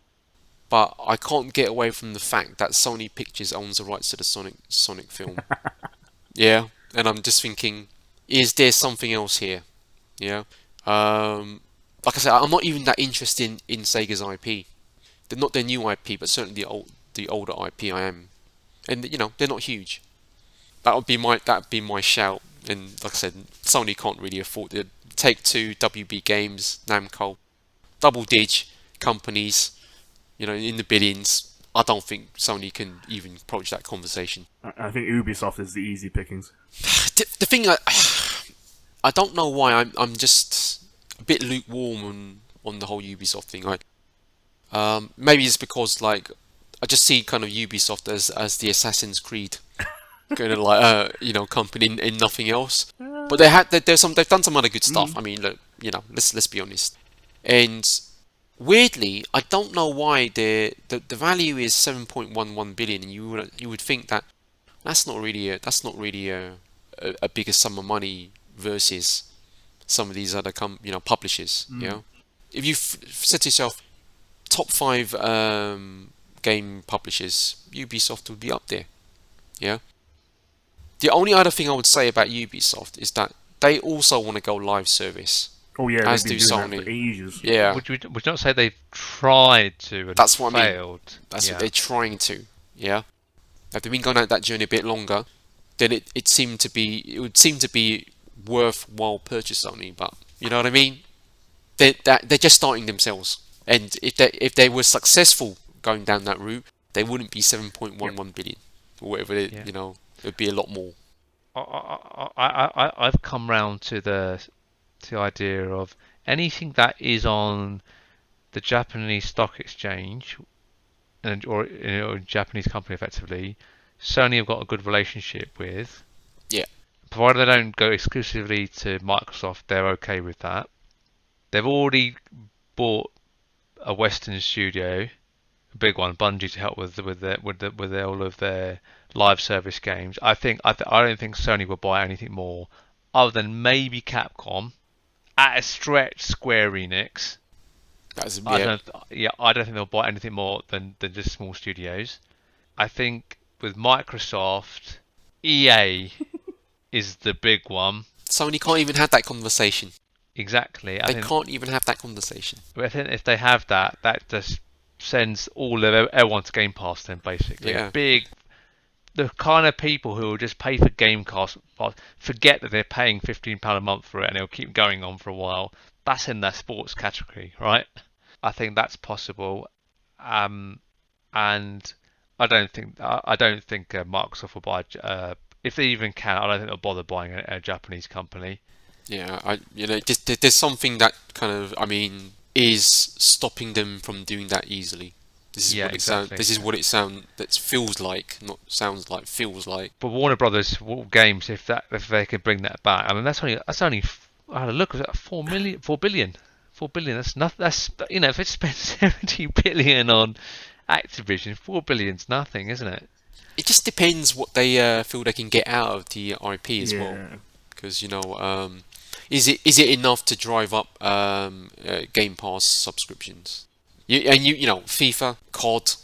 but I can't get away from the fact that Sony Pictures owns the rights to the Sonic film. Yeah, and I'm just thinking, is there something else here? Yeah. Like I said, I'm not even that interested in Sega's IP. They're not their new IP, but certainly the older IP I am. And they're not huge. That'd be my shout. And like I said, Sony can't really afford it. Take-Two, WB Games, Namco, double-dig companies, in the billions. I don't think Sony can even approach that conversation. I think Ubisoft is the easy pickings. The thing, I don't know why I'm just a bit lukewarm on the whole Ubisoft thing. Maybe it's because I just see kind of Ubisoft as the Assassin's Creed kind of company and nothing else. But they've done some other good stuff. I mean, look, let's be honest. And weirdly, I don't know why the value is 7.11 billion, and you would think that that's not really a bigger sum of money versus some of these other publishers. If you said to yourself, top 5 game publishers, Ubisoft would be up there. Yeah. The only other thing I would say about Ubisoft is that they also want to go live service. Oh yeah, as they've do been doing that Sony. for ages. Yeah. Would you not say they've tried to and That's what failed? I mean. That's what they're trying to. Yeah. If they've been going out that journey a bit longer, then it would seem to be worthwhile purchase Sony. But you know what I mean? They're just starting themselves. And if they were successful going down that route, they wouldn't be 7.11 billion or whatever. It would be a lot more. I've come round to the idea of anything that is on the Japanese stock exchange or a Japanese company effectively, Sony have got a good relationship with. Yeah. Provided they don't go exclusively to Microsoft, they're okay with that. They've already bought a Western studio, a big one, Bungie, to help with all of their live service games. I don't think Sony will buy anything more, other than maybe Capcom, at a stretch Square Enix. I don't think they'll buy anything more than just small studios. I think with Microsoft, EA is the big one. Sony can't even have that conversation. Exactly. They can't even have that conversation. I think if they have that just sends everyone to Game Pass then, basically. Yeah. The kind of people who will just pay for Game Pass, forget that they're paying £15 a month for it and it'll keep going on for a while. That's in their sports category, right? I think that's possible. And I don't think Microsoft will buy, if they even can, I don't think they'll bother buying a Japanese company. Yeah, there's something that kind of, is stopping them from doing that easily. This is what it feels like, not sounds like, feels like. But Warner Brothers games, if they could bring that back, that's only. I had a look. Was that 4 billion? 4 billion. That's nothing. That's if it spent 70 billion on Activision, 4 billion's nothing, isn't it? It just depends what they feel they can get out of the IP as well. Because is it enough to drive up Game Pass subscriptions? FIFA, COD,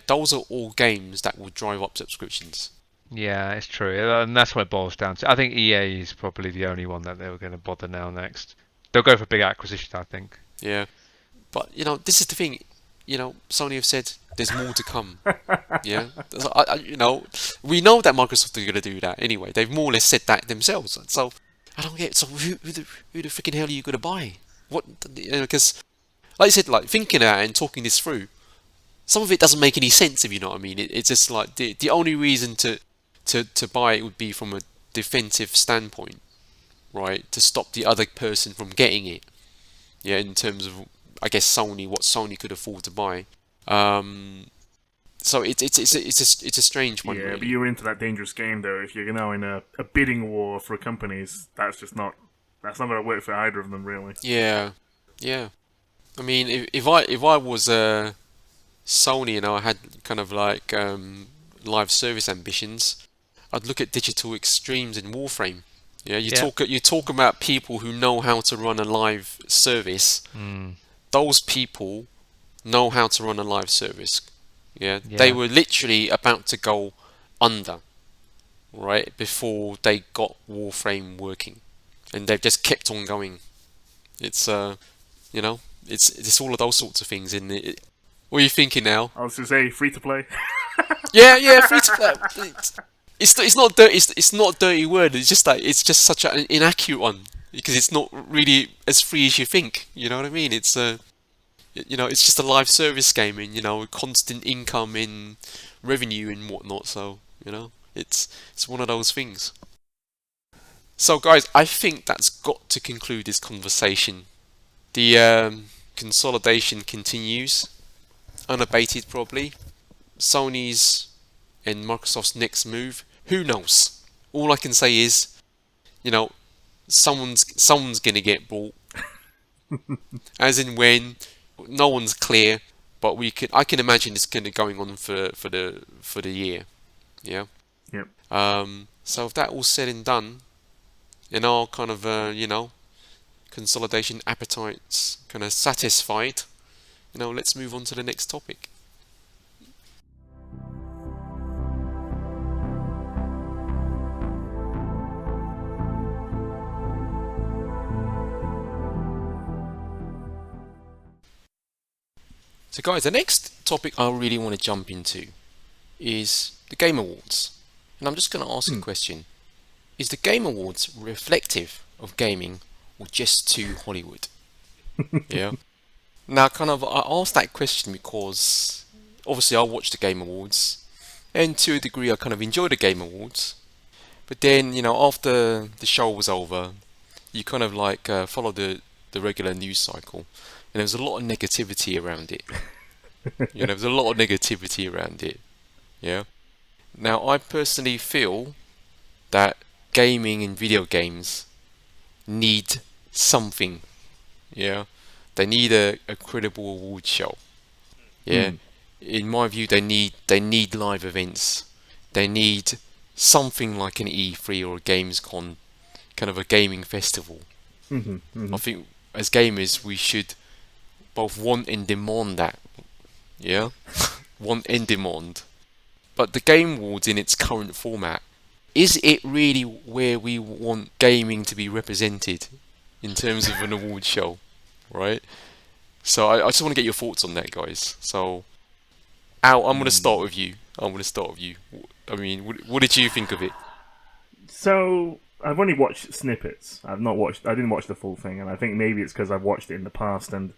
those are all games that will drive up subscriptions. Yeah, it's true, and that's what it boils down to. I think EA is probably the only one that they were going to bother now next. They'll go for big acquisition, I think. Yeah, but this is the thing. Sony have said there's more to come. Yeah, we know that Microsoft are going to do that anyway. They've more or less said that themselves. So I don't get it. So who the freaking hell are you going to buy? What? Because like I said, thinking about it and talking this through, some of it doesn't make any sense, if you know what I mean. It's just like the only reason to buy it would be from a defensive standpoint, right? To stop the other person from getting it. Yeah, in terms of, I guess, what Sony could afford to buy. So it's a strange one. Yeah, really. But you're into that dangerous game though. If you're now in a bidding war for companies, that's not going to work for either of them, really. Yeah. I mean, if I was Sony and I had kind of live service ambitions, I'd look at Digital Extremes in Warframe. Yeah, you talk about people who know how to run a live service. Those people know how to run a live service. Yeah, they Yeah. were literally about to go under, right, before they got Warframe working, and they've just kept on going. It's you know, it's all of those sorts of things. In it. What are you thinking now? I was to say free to play. Yeah, free to play. It's not dirty. It's not a dirty word. It's just that it's just such an inaccurate one because it's not really as free as you think. You know what I mean? It's it's just a live service game and constant income in revenue and whatnot. So it's one of those things. So guys, I think that's got to conclude this conversation. The consolidation continues, unabated probably. Sony's and Microsoft's next move, who knows? All I can say is, you know, someone's gonna get bought. As in when, no one's clear, but I can imagine it's gonna going on for the year. Yeah. Yep. So if that all said and done, and our kind of consolidation appetites kind of satisfied, let's move on to the next topic. So guys, the next topic I really want to jump into is the Game Awards. And I'm just going to ask a question. Is the Game Awards reflective of gaming or just too Hollywood? Yeah. Now, I asked that question because obviously I watched the Game Awards, and to a degree I kind of enjoyed the Game Awards. But then, after the show was over, you kind of like follow the regular news cycle, and there was a lot of negativity around it. There's a lot of negativity around it. Yeah. Now, I personally feel that gaming and video games need something. Yeah. They need a credible award show. Yeah. In my view, they need live events. They need something like an E3 or a Gamescom, kind of a gaming festival. I think as gamers we should both want and demand that. Yeah. Want and demand. But the Game Awards in its current format, is it really where we want gaming to be represented in terms of an award show, right? So I just want to get your thoughts on that, guys. So, Al, I'm going to start with you. I mean, what did you think of it? So I've only watched snippets. I didn't watch the full thing, and I think maybe it's because I've watched it in the past, and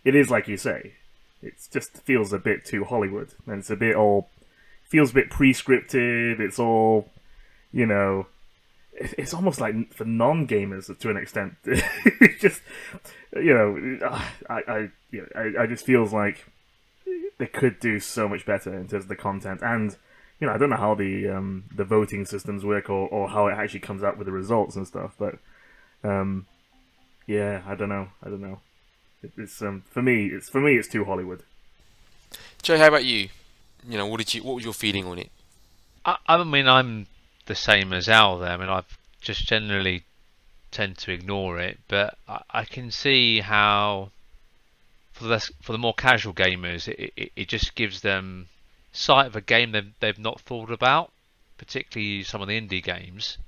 it is like you say. It just feels a bit too Hollywood, and it's a bit feels a bit pre-scripted. It's all, it's almost like for non-gamers to an extent. It's just, I just feels like they could do so much better in terms of the content, and I don't know how the voting systems work or how it actually comes out with the results and stuff, but yeah, I don't know. It's for me, it's too Hollywood. Joe, how about you? What was your feeling on it? I mean, I'm the same as Al there. I mean, I just generally tend to ignore it, but I can see how for the more casual gamers, it just gives them sight of a game they've not thought about, particularly some of the indie games.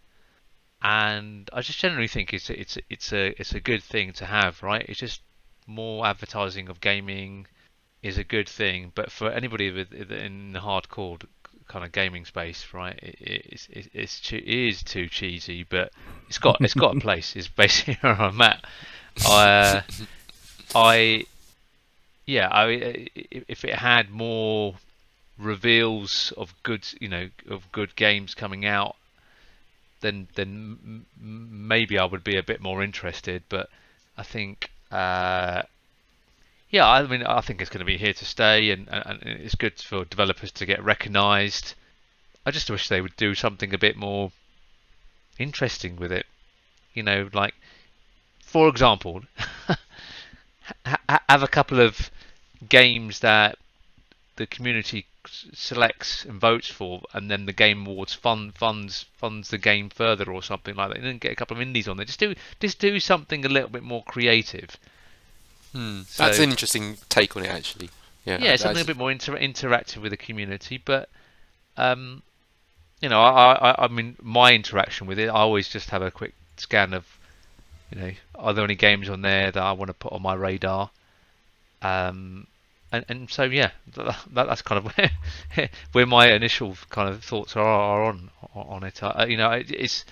And I just generally think it's a good thing to have, right? It's just more advertising of gaming is a good thing, but for anybody in the hardcore kind of gaming space, right? It is too cheesy, but it's got a place. Is basically where I'm at. I if it had more reveals of good games coming out, then maybe I would be a bit more interested. But I think I mean, I think it's going to be here to stay, and it's good for developers to get recognised. I just wish they would do something a bit more interesting with it. Like, for example, have a couple of games that the community selects and votes for, and then the Game Awards funds the game further or something like that. And then get a couple of indies on there. Just do something a little bit more creative. That's So an interesting take on it, actually. Yeah, yeah, something a bit more interactive with the community. But I mean, my interaction with it, I always just have a quick scan of, are there any games on there that I want to put on my radar? And so yeah, that's kind of where my initial kind of thoughts are on it. It's,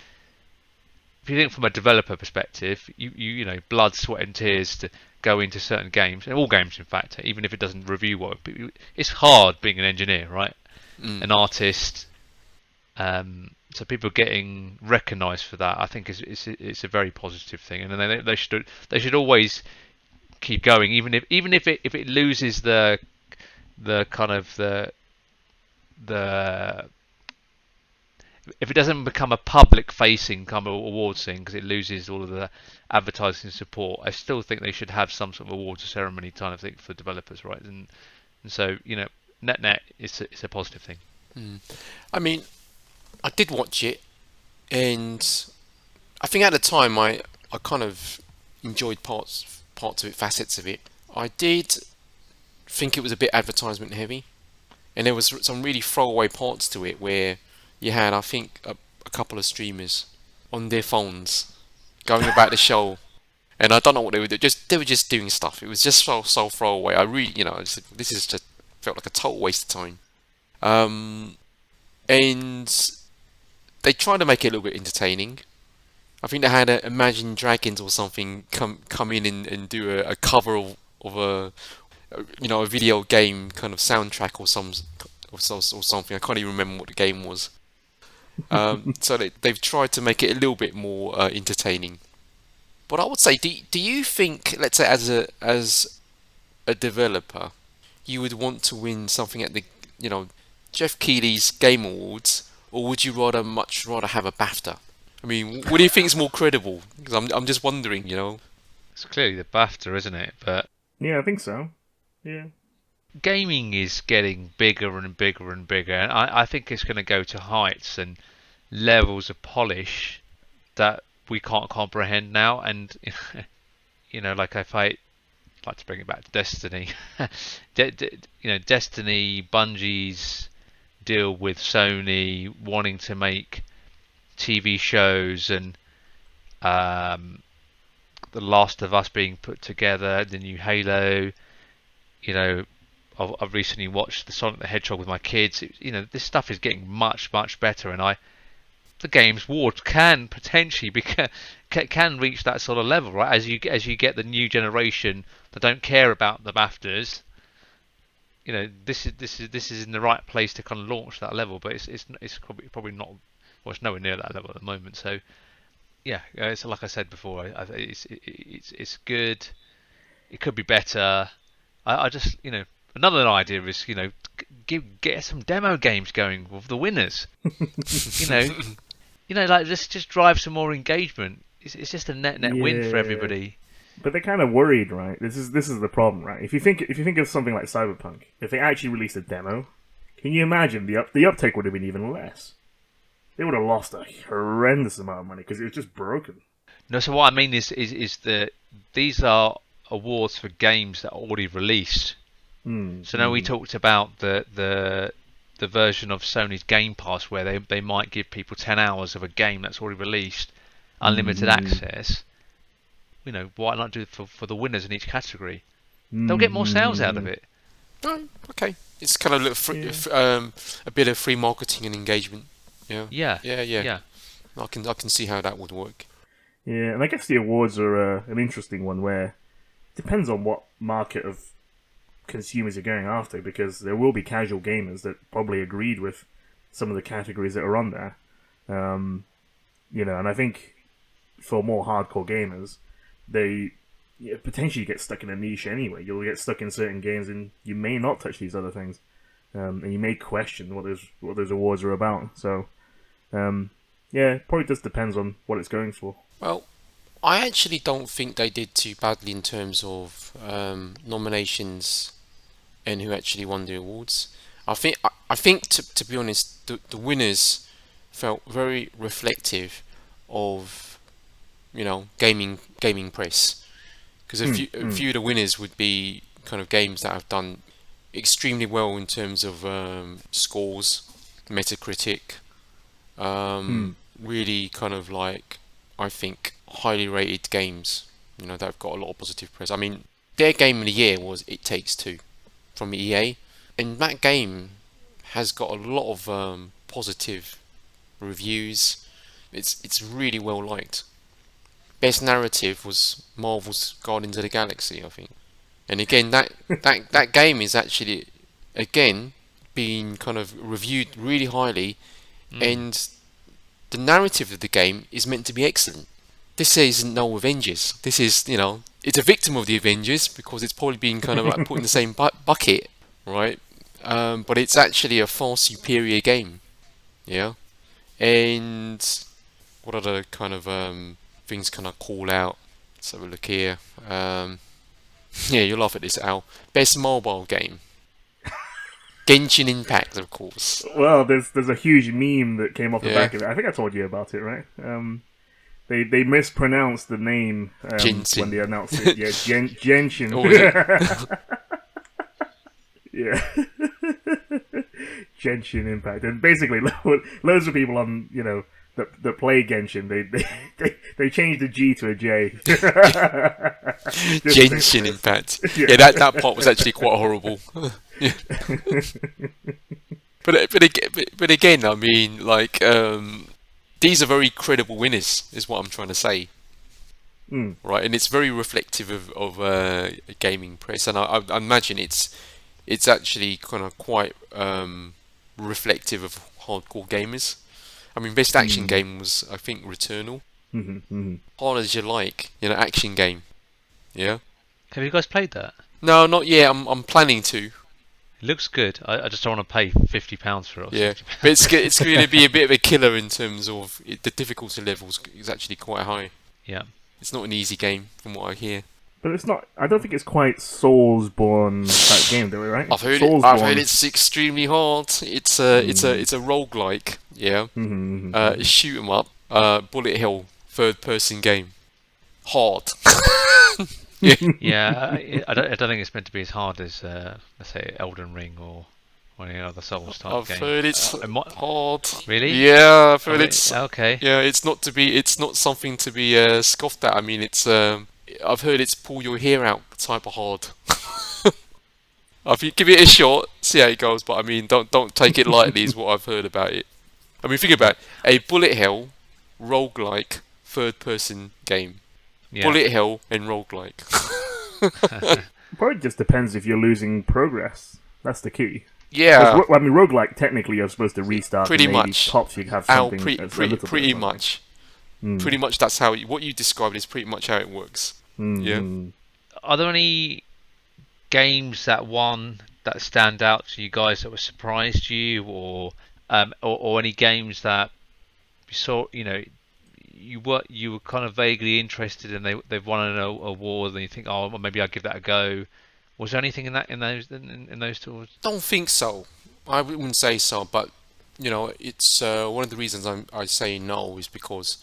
if you think from a developer perspective, you know, blood, sweat, and tears to go into certain games, and all games, in fact, even if it doesn't review well, it's hard being an engineer, right? An artist. So people getting recognised for that, I think, is a very positive thing, and then they should always keep going, even if it loses the kind of the if it doesn't become a public facing kind of awards thing, because it loses all of the advertising support. I still think they should have some sort of awards ceremony kind of thing for developers, right? And so, net it's a positive thing. I mean, I did watch it, and I think at the time I kind of enjoyed parts of it, facets of it. I did think it was a bit advertisement heavy, and there was some really throwaway parts to it where you had, I think, a couple of streamers on their phones going about the show, and I don't know what they were doing. They were just doing stuff. It was just so throwaway. I really, this is just felt like a total waste of time. And they tried to make it a little bit entertaining. I think they had Imagine Dragons or something come in and do a cover of a video game kind of soundtrack or something. I can't even remember what the game was. So they've tried to make it a little bit more entertaining. But I would say, do you think, let's say, as a developer, you would want to win something at the Jeff Keighley's Game Awards, or would you much rather have a BAFTA? I mean, what do you think is more credible? Because I'm just wondering, It's clearly the BAFTA, isn't it? But Yeah, I think so. Yeah. gaming is getting bigger and bigger and bigger, and I think it's going to go to heights and levels of polish that we can't comprehend now. And like if I like to bring it back to Destiny, Destiny, Bungie's deal with Sony wanting to make TV shows, and The Last of Us being put together, the new Halo. I've recently watched the Sonic the Hedgehog with my kids. This stuff is getting much, much better, and the games wars can potentially can reach that sort of level, right? As you get the new generation that don't care about the BAFTAs, this is in the right place to kind of launch that level, but it's probably not. Well, it's nowhere near that level at the moment. So yeah, it's like I said before. It's good. It could be better. I just another idea is get some demo games going with the winners. you know like just drive some more engagement. It's just a net win for everybody. But they're kind of worried, right? This is the problem, right? If you think of something like Cyberpunk, if they actually released a demo, can you imagine the uptake would have been even less? They would have lost a horrendous amount of money because it was just broken. No, so what I mean is that these are awards for games that are already released. So now we talked about the version of Sony's GamePass where they might give people 10 hours of a game that's already released, unlimited access. Why not do it for the winners in each category? They'll get more sales out of it. Oh, okay. It's kind of a bit of free marketing and engagement. Yeah. I can see how that would work. Yeah, and I guess the awards are an interesting one where it depends on what market of consumers you're going after, because there will be casual gamers that probably agreed with some of the categories that are on there. And I think for more hardcore gamers, they potentially get stuck in a niche anyway. You'll get stuck in certain games and you may not touch these other things. And you may question what those awards are about. So, it probably just depends on what it's going for. Well, I actually don't think they did too badly in terms of nominations and who actually won the awards. I think to be honest, the winners felt very reflective of gaming press, Because a few of the winners would be kind of games that have done extremely well in terms of scores, Metacritic, really kind of like, I think, highly rated games, that have got a lot of positive press. I mean, their game of the year was It Takes Two from EA, and that game has got a lot of positive reviews. It's really well liked. Best narrative was Marvel's Guardians of the Galaxy, I think. And again, that game is actually, again, being kind of reviewed really highly, and the narrative of the game is meant to be excellent. This isn't no Avengers. This is, it's a victim of the Avengers because it's probably being kind of like put in the same bucket, right? But it's actually a far superior game, yeah. And what other kind of things can I call out? Let's have a look here. Yeah, you'll laugh at this, Al. Best mobile game. Genshin Impact, of course. Well, there's a huge meme that came off the back of it. I think I told you about it, right? They mispronounced the name when they announced it. Yeah, Genshin. Oh, is it? Yeah. Genshin Impact. And basically, loads of people on, that play Genshin, they changed the G to a J. Genshin Impact. Yeah, that part was actually quite horrible. Yeah. But again, I mean, like, these are very credible winners, is what I'm trying to say. Right, and it's very reflective of gaming press, and I imagine it's actually kind of quite reflective of hardcore gamers. I mean, best action game was, I think, Returnal. Hard as you like, action game. Yeah. Have you guys played that? No, not yet. I'm planning to. It looks good. I just don't want to pay £50 for it. Yeah, but it's going to be a bit of a killer in terms of the difficulty levels is actually quite high. Yeah. It's not an easy game, from what I hear. But it's not. I don't think it's quite Soulsborne type game, though, right? I've heard it's extremely hard. It's a roguelike. Yeah. Shoot 'em up. Bullet hell. Third person game. Hard. Yeah. Yeah. I don't think it's meant to be as hard as let's say Elden Ring or any other Souls type game. I've heard it's hard. Really? Yeah, I've heard it's okay. Yeah, it's not something to be scoffed at. I mean, it's I've heard it's pull your hair out type of hard. Give it a shot, see how it goes. But I mean, don't take it lightly. Is what I've heard about it. I mean, think about it. A bullet hell, roguelike, third person game. Yeah. Bullet hell and roguelike. Probably just depends if you're losing progress. That's the key. Yeah. I mean, roguelike, technically you're supposed to restart. Pretty and maybe much. Tops you have something. Pretty much. Pretty much that's how what you described is pretty much how it works. Yeah. Are there any games that stand out to you guys that were surprised you, or any games that you saw, you were kind of vaguely interested in, they've won an award, and you think, oh, well, maybe I'll give that a go. Was there anything in those tours? Don't think so. I wouldn't say so, but it's one of the reasons I say no is because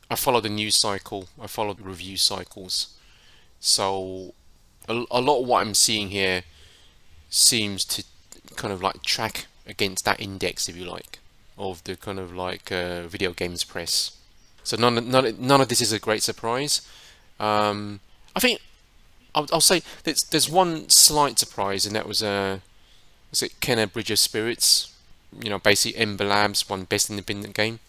I follow the news cycle, I follow the review cycles, so a lot of what I'm seeing here seems to kind of like track against that index, if you like, of the kind of like video games press. So none of this is a great surprise. I think I'll say there's one slight surprise, and that was it Kenna Bridge of Spirits? Basically Ember Labs won Best Independent Game.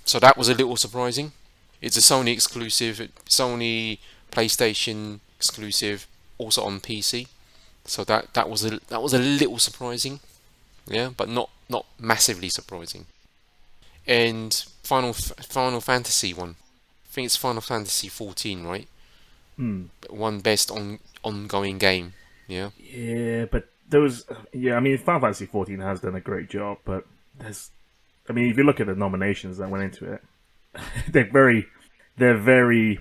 So that was a little surprising. It's a Sony exclusive, Sony PlayStation exclusive, also on PC. So that was a little surprising, yeah, but not massively surprising. And Final Fantasy one, I think it's Final Fantasy 14, right? One best ongoing game, yeah. Yeah, but those, I mean, Final Fantasy 14 has done a great job, but if you look at the nominations that went into it, they're very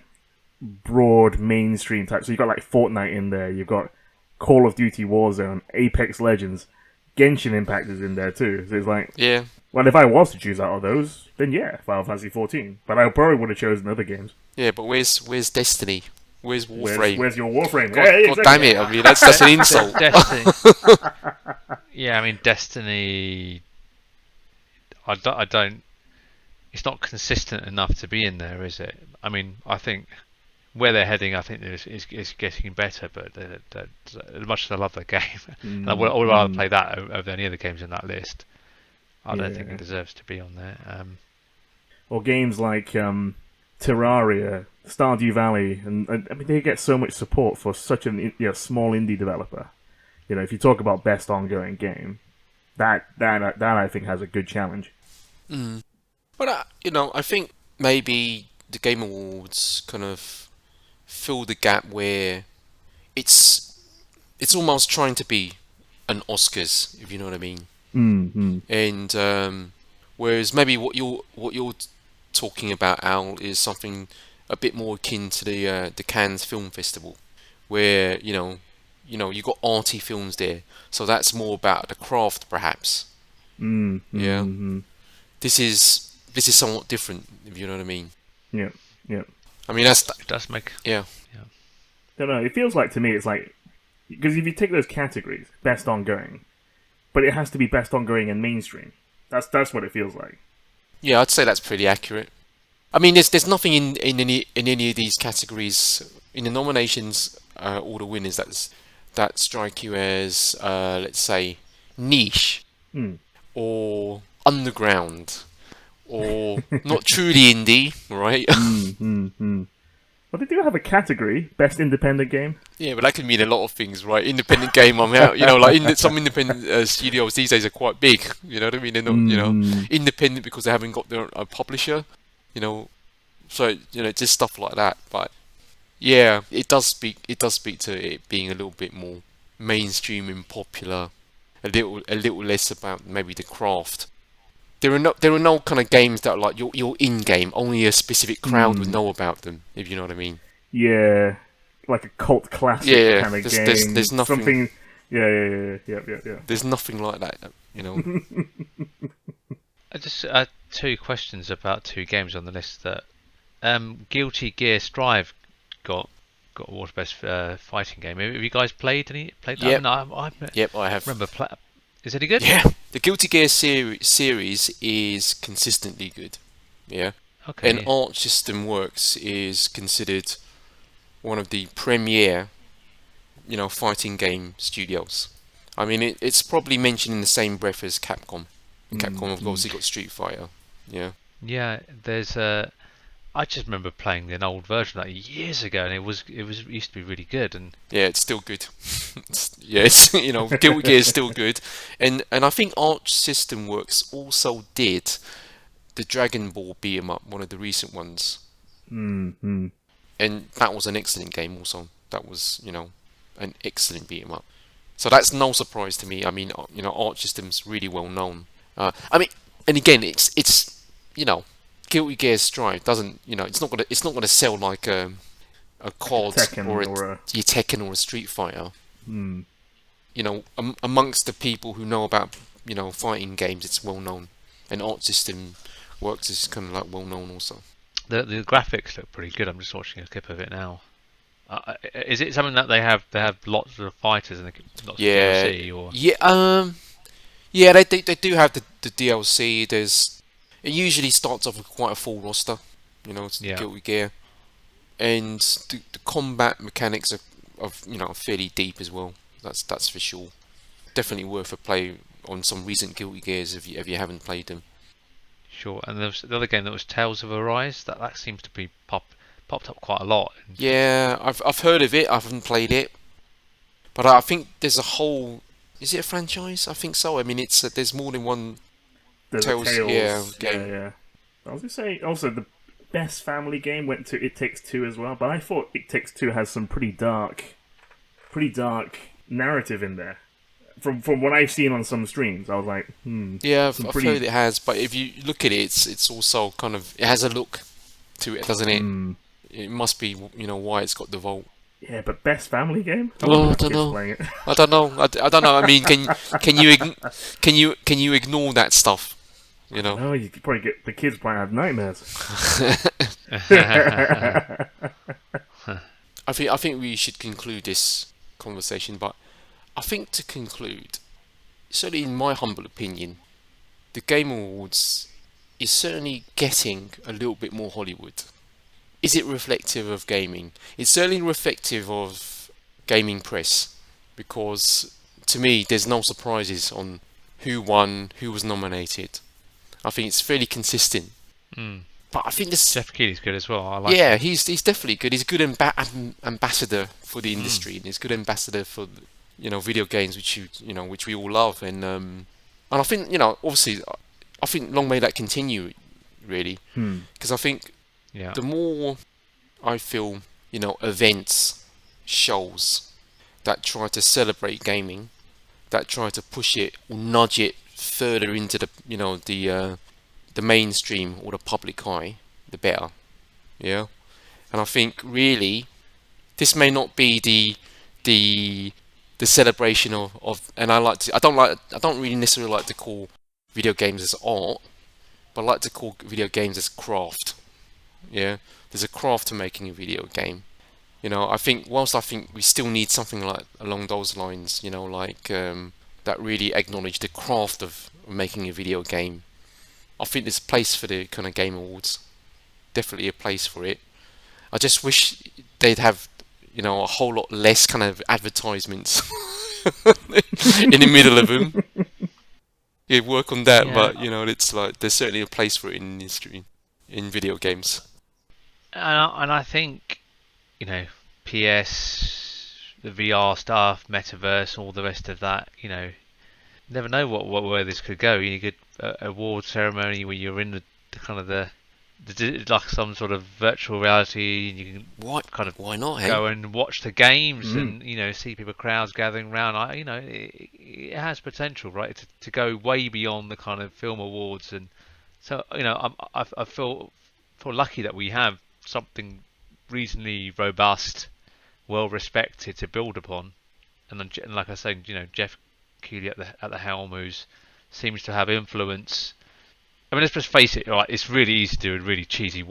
broad mainstream type. So you've got like Fortnite in there, you've got Call of Duty Warzone, Apex Legends, Genshin Impact is in there too. So it's like, yeah. Well, if I was to choose out of those, then yeah, Final Fantasy 14. But I probably would have chosen other games. Yeah, but where's Destiny? Where's Warframe? Where's your Warframe? God, Yeah, God exactly. damn it! I mean, that's an insult. Destiny. Yeah, I mean Destiny. I don't. It's not consistent enough to be in there, is it? I mean, I think where they're heading, I think is getting better. But as much as I love that game, and I would rather play that over any other games in that list. I don't think it deserves to be on there. Or games like Terraria, Stardew Valley, and I mean they get so much support for such a small indie developer. If you talk about best ongoing game, that I think has a good challenge. But I think maybe the Game Awards kind of fill the gap where it's almost trying to be an Oscars, if you know what I mean. And whereas maybe what you're talking about, Al, is something a bit more akin to the Cannes Film Festival, where you got arty films there, so that's more about the craft, perhaps. Yeah. This is somewhat different, if you know what I mean. Yeah. I mean It does make. yeah. I don't know. It feels like to me it's like because if you take those categories, best ongoing, but it has to be best ongoing and mainstream. That's what it feels like. Yeah, I'd say that's pretty accurate. I mean, there's nothing in any of these categories in the nominations or the winners that strike you as let's say niche or underground or not truly indie, right? Well, they do have a category, best independent game. Yeah, but that can mean a lot of things, right? Independent game, I'm out. Like some independent studios these days are quite big. You know what I mean? They're not, independent because they haven't got their own publisher. So just stuff like that. But yeah, it does speak to it being a little bit more mainstream and popular, a little less about maybe the craft. There are no kind of games that are like your in game. Only a specific crowd would know about them, if you know what I mean. Yeah, like a cult classic kind of game. There's nothing. Something. Yeah. There's nothing like that, I just two questions about two games on the list that Guilty Gear Strive got award for best fighting game. Have you guys played that? Yep. Yep, I have. Is it any good? Yeah, the Guilty Gear series is consistently good. Yeah. Okay. And Arch System Works is considered one of the premier, fighting game studios. I mean, it's probably mentioned in the same breath as Capcom. Capcom have obviously got Street Fighter. Yeah. Yeah, there's I just remember playing an old version like years ago, and it used to be really good. And yeah, it's still good. Yes, Guilty Gear is still good, and I think Arch System Works also did the Dragon Ball beat 'em up, one of the recent ones. And that was an excellent game. Also, that was an excellent beat 'em up. So that's no surprise to me. I mean, Arch System's really well known. I mean, and again, it's Guilty Gear Strive doesn't, it's not gonna sell like a COD or a Tekken or a Street Fighter. Amongst the people who know about fighting games, it's well known, and Arch System Works is kind of like well known also. The graphics look pretty good. I'm just watching a clip of it now. Is it something that they have lots of fighters and lots of DLC or? Yeah, they do have the DLC. It usually starts off with quite a full roster, it's Guilty Gear, and the combat mechanics are fairly deep as well. That's for sure. Definitely worth a play on some recent Guilty Gears if you haven't played them. Sure, and there's the other game that was Tales of Arise. That seems to be popped up quite a lot. Yeah, I've heard of it. I haven't played it, but I think there's a whole. Is it a franchise? I think so. I mean, there's more than one. Tales game. Yeah. I was gonna say also the best family game went to It Takes Two as well, but I thought It Takes Two has some pretty dark narrative in there. From what I've seen on some streams, I was like, Yeah, I've heard it has, but if you look at it, it's also kind of it has a look to it, doesn't it? It must be why it's got the vote. Yeah, but best family game? I don't know. I don't know. I don't know. I mean, can you ignore that stuff? No, you could probably get the kids probably have nightmares. I think we should conclude this conversation, but I think to conclude, certainly in my humble opinion, the Game Awards is certainly getting a little bit more Hollywood. Is it reflective of gaming? It's certainly reflective of gaming press, because to me there's no surprises on who won, who was nominated. I think it's fairly consistent. Mm. But I think this, Jeff Keighley's good as well. I like yeah, him. he's definitely good. He's a good ambassador for the industry, and he's a good ambassador for video games, which we all love, and I think obviously I think long may that continue, really, because I think Yeah. the more I feel events, shows that try to celebrate gaming, that try to push it or nudge it further into the mainstream or the public eye, the better. Yeah, and I think really this may not be the celebration of and I don't really necessarily like to call video games as art, but I like to call video games as craft. Yeah, there's a craft to making a video game. I think whilst I think we still need something like along those lines, that really acknowledge the craft of making a video game. I think there's a place for the kind of Game Awards. Definitely a place for it. I just wish they'd have, a whole lot less kind of advertisements in the middle of them. Yeah, work on that, Yeah. but it's like there's certainly a place for it in the industry, in video games. And I think, PS, the VR stuff, Metaverse, all the rest of that, never know where this could go. You could award ceremony where you're in the kind of the like some sort of virtual reality, and you can What? kind of Why not? go and watch the games Mm. and see people crowds gathering around. It has potential, right, to go way beyond the kind of film awards, and so I feel lucky that we have something reasonably robust, well respected to build upon, and like I say, Jeff Keighley at the helm, who seems to have influence. I mean, let's just face it, right? It's really easy to do a really cheesy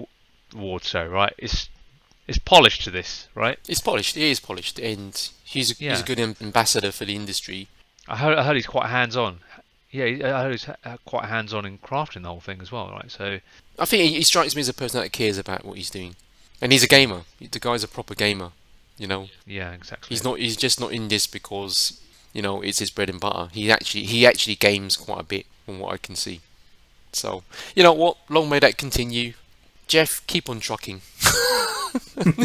award show, right? It's polished to this, right? It's polished. It is polished, and he's a Yeah. good ambassador for the industry. I heard he's quite hands-on. Yeah, I heard he's quite hands-on in crafting the whole thing as well, right? So I think he strikes me as a person that cares about what he's doing, and he's a gamer. The guy's a proper gamer. yeah, exactly. He's just not in this because it's his bread and butter. He actually games quite a bit from what I can see. So you know what? Long may that continue. Jeff, keep on trucking.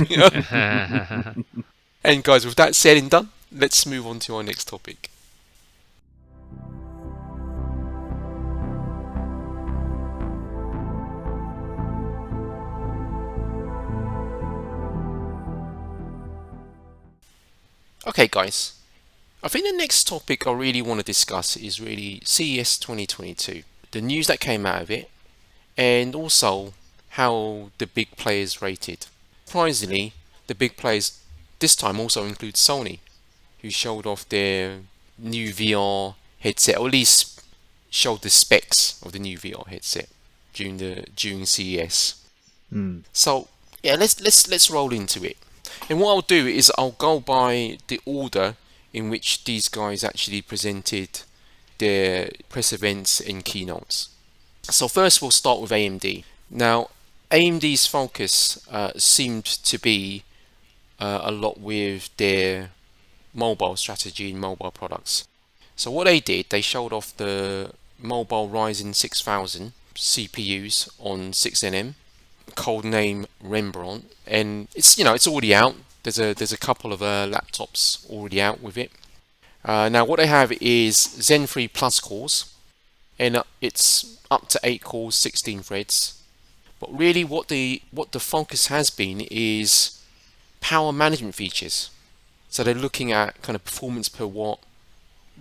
You know? And guys, with that said and done, let's move on to our next topic. Okay, guys. I think the next topic I really want to discuss is really CES 2022, the news that came out of it, and also how the big players rated. Surprisingly, the big players this time also include Sony, who showed off their new VR headset, or at least showed the specs of the new VR headset during CES. So yeah, let's roll into it. And what I'll do is I'll go by the order in which these guys actually presented their press events and keynotes. So first we'll start with AMD. Now AMD's focus seemed to be a lot with their mobile strategy and mobile products. So what they did, they showed off the mobile Ryzen 6000 CPUs on 6nm, codename Rembrandt, and it's already out. There's a couple of laptops already out with it. Now what they have is Zen 3 Plus cores, and it's up to 8 cores, 16 threads. But really, what the focus has been is power management features. So they're looking at kind of performance per watt,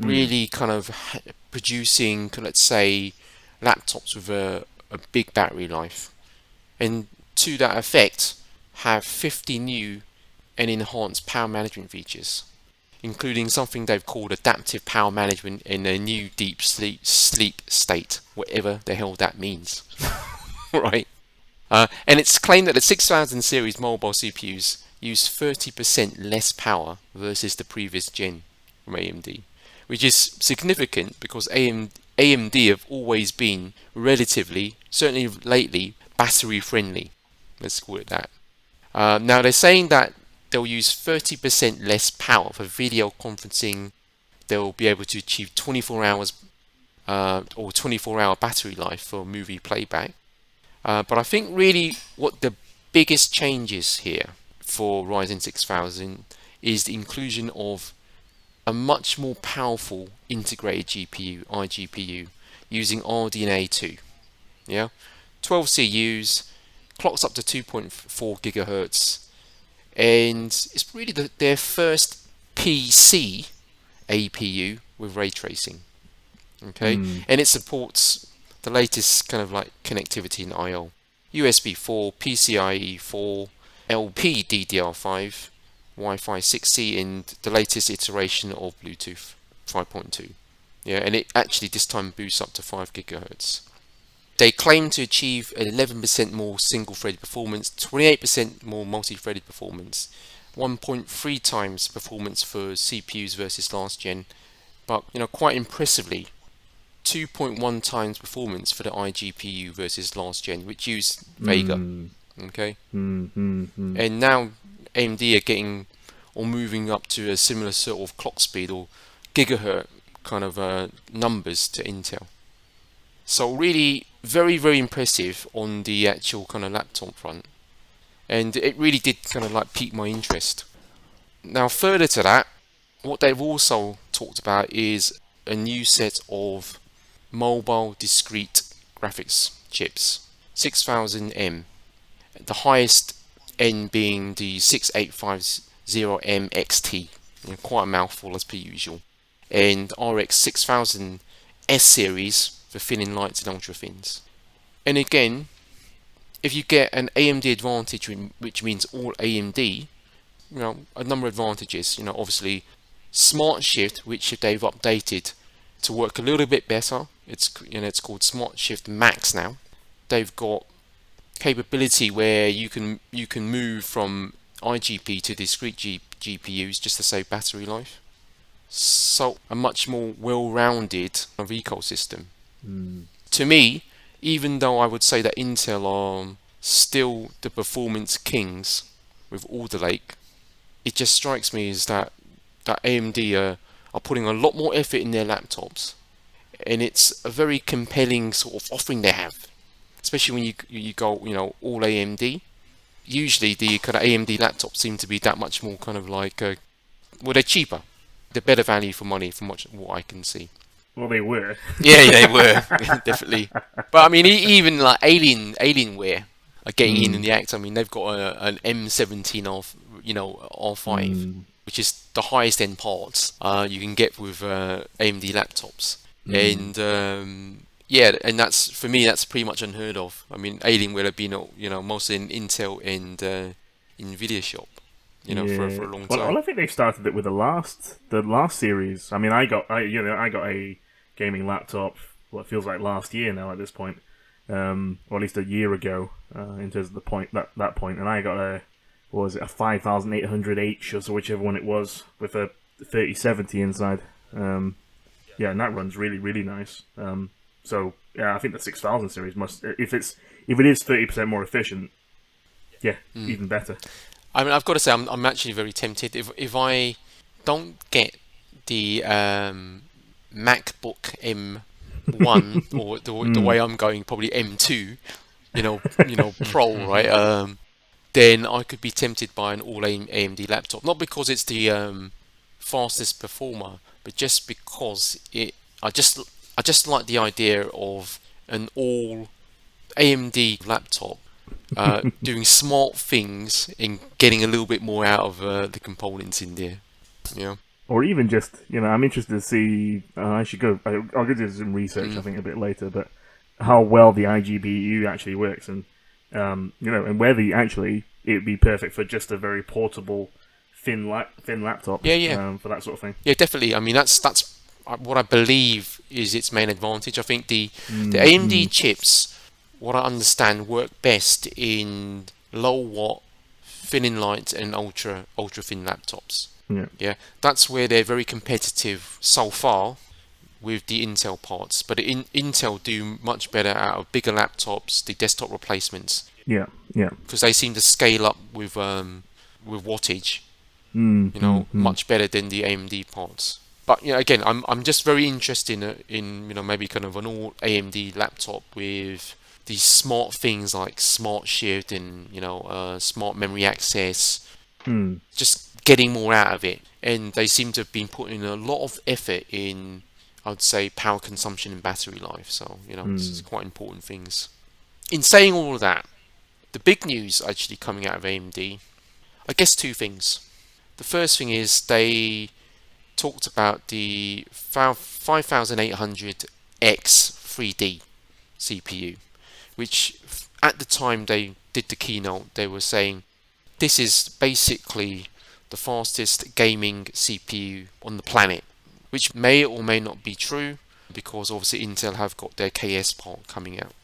really kind of producing, let's say, laptops with a big battery life. And to that effect, have 50 new and enhanced power management features, including something they've called adaptive power management in a new deep sleep state, whatever the hell that means. Right? And it's claimed that the 6000 series mobile CPUs, use 30% less power versus the previous gen from AMD, which is significant because AMD have always been relatively, certainly lately, battery friendly. Let's call it that. Now they're saying that they'll use 30% less power for video conferencing. They'll be able to achieve 24 hours or 24-hour battery life for movie playback. But I think really what the biggest changes here for Ryzen 6000 is the inclusion of a much more powerful integrated GPU, iGPU, using RDNA 2. Yeah, 12 CUs, clocks up to 2.4 gigahertz, and it's really their first PC APU with ray tracing. Okay, and it supports the latest kind of like connectivity in I/O, USB 4, PCIe 4, LPDDR5, Wi-Fi 6E, and the latest iteration of Bluetooth 5.2. Yeah, and it actually this time boosts up to 5 gigahertz. They claim to achieve 11% more single-threaded performance, 28% more multi-threaded performance, 1.3 times performance for CPUs versus last gen, but quite impressively, 2.1 times performance for the iGPU versus last gen, which used Vega. Okay, and now AMD are getting or moving up to a similar sort of clock speed or gigahertz kind of numbers to Intel. So really very, very impressive on the actual kind of laptop front, and it really did kind of like pique my interest. Now further to that, what they've also talked about is a new set of mobile discrete graphics chips, 6000M, the highest end being the 6850M XT, quite a mouthful as per usual, and RX 6000 S series for thin and lights and ultra thins. And again, if you get an AMD advantage, which means all AMD, a number of advantages. Obviously, Smart Shift, which they've updated to work a little bit better. It's called Smart Shift Max now. They've got capability where you can move from IGP to discrete GPUs just to save battery life. So a much more well-rounded ecosystem. To me, even though I would say that Intel are still the performance kings with Alder Lake, it just strikes me as that AMD are putting a lot more effort in their laptops, and it's a very compelling sort of offering they have, especially when you go all AMD. Usually the kind of AMD laptops seem to be that much more kind of like they're cheaper, they're better value for money from what I can see. Well, they were. Yeah, they were definitely. But I mean, even like Alienware are getting in the act. I mean, they've got an M17 R5, which is the highest end parts you can get with AMD laptops, and and that's, for me, that's pretty much unheard of. I mean, Alienware have been mostly in Intel and Nvidia shop, for a long time. Well, I think they started it with the last series. I mean, I got a gaming laptop. Well, it feels like last year now at this point, or at least a year ago, in terms of the point, and I got a 5800H or whichever one it was with a 3070 inside. And that runs really, really nice. So yeah, I think the 6000 series must, if it is 30% more efficient, even better. I mean, I've got to say, I'm actually very tempted. If I don't get the MacBook M1 or the way I'm going, probably M2, Pro, right? Then I could be tempted by an all AMD laptop, not because it's the fastest performer, but just because I just like the idea of an all AMD laptop doing smart things and getting a little bit more out of the components in there. Or even just, I'm interested to see. I'll go do some research. I think a bit later, but how well the iGPU actually works, and and whether it would be perfect for just a very portable, thin laptop. Yeah. For that sort of thing. Yeah, definitely. I mean, that's what I believe is its main advantage. I think the AMD chips, what I understand, work best in low watt, thin light and ultra thin laptops. Yeah. Yeah, that's where they're very competitive so far with the Intel parts. But Intel do much better out of bigger laptops, the desktop replacements, Yeah. Yeah. because they seem to scale up with wattage, much better than the AMD parts. But again, I'm just very interested in maybe kind of an all AMD laptop with these smart things like smart shift and smart memory access, just getting more out of it. And they seem to have been putting a lot of effort in, I'd say, power consumption and battery life. So it's quite important things. In saying all of that, the big news actually coming out of AMD, I guess two things. The first thing is they talked about the 5800X 3D CPU, which at the time they did the keynote, they were saying this is basically the fastest gaming CPU on the planet, which may or may not be true because obviously Intel have got their KS part coming out.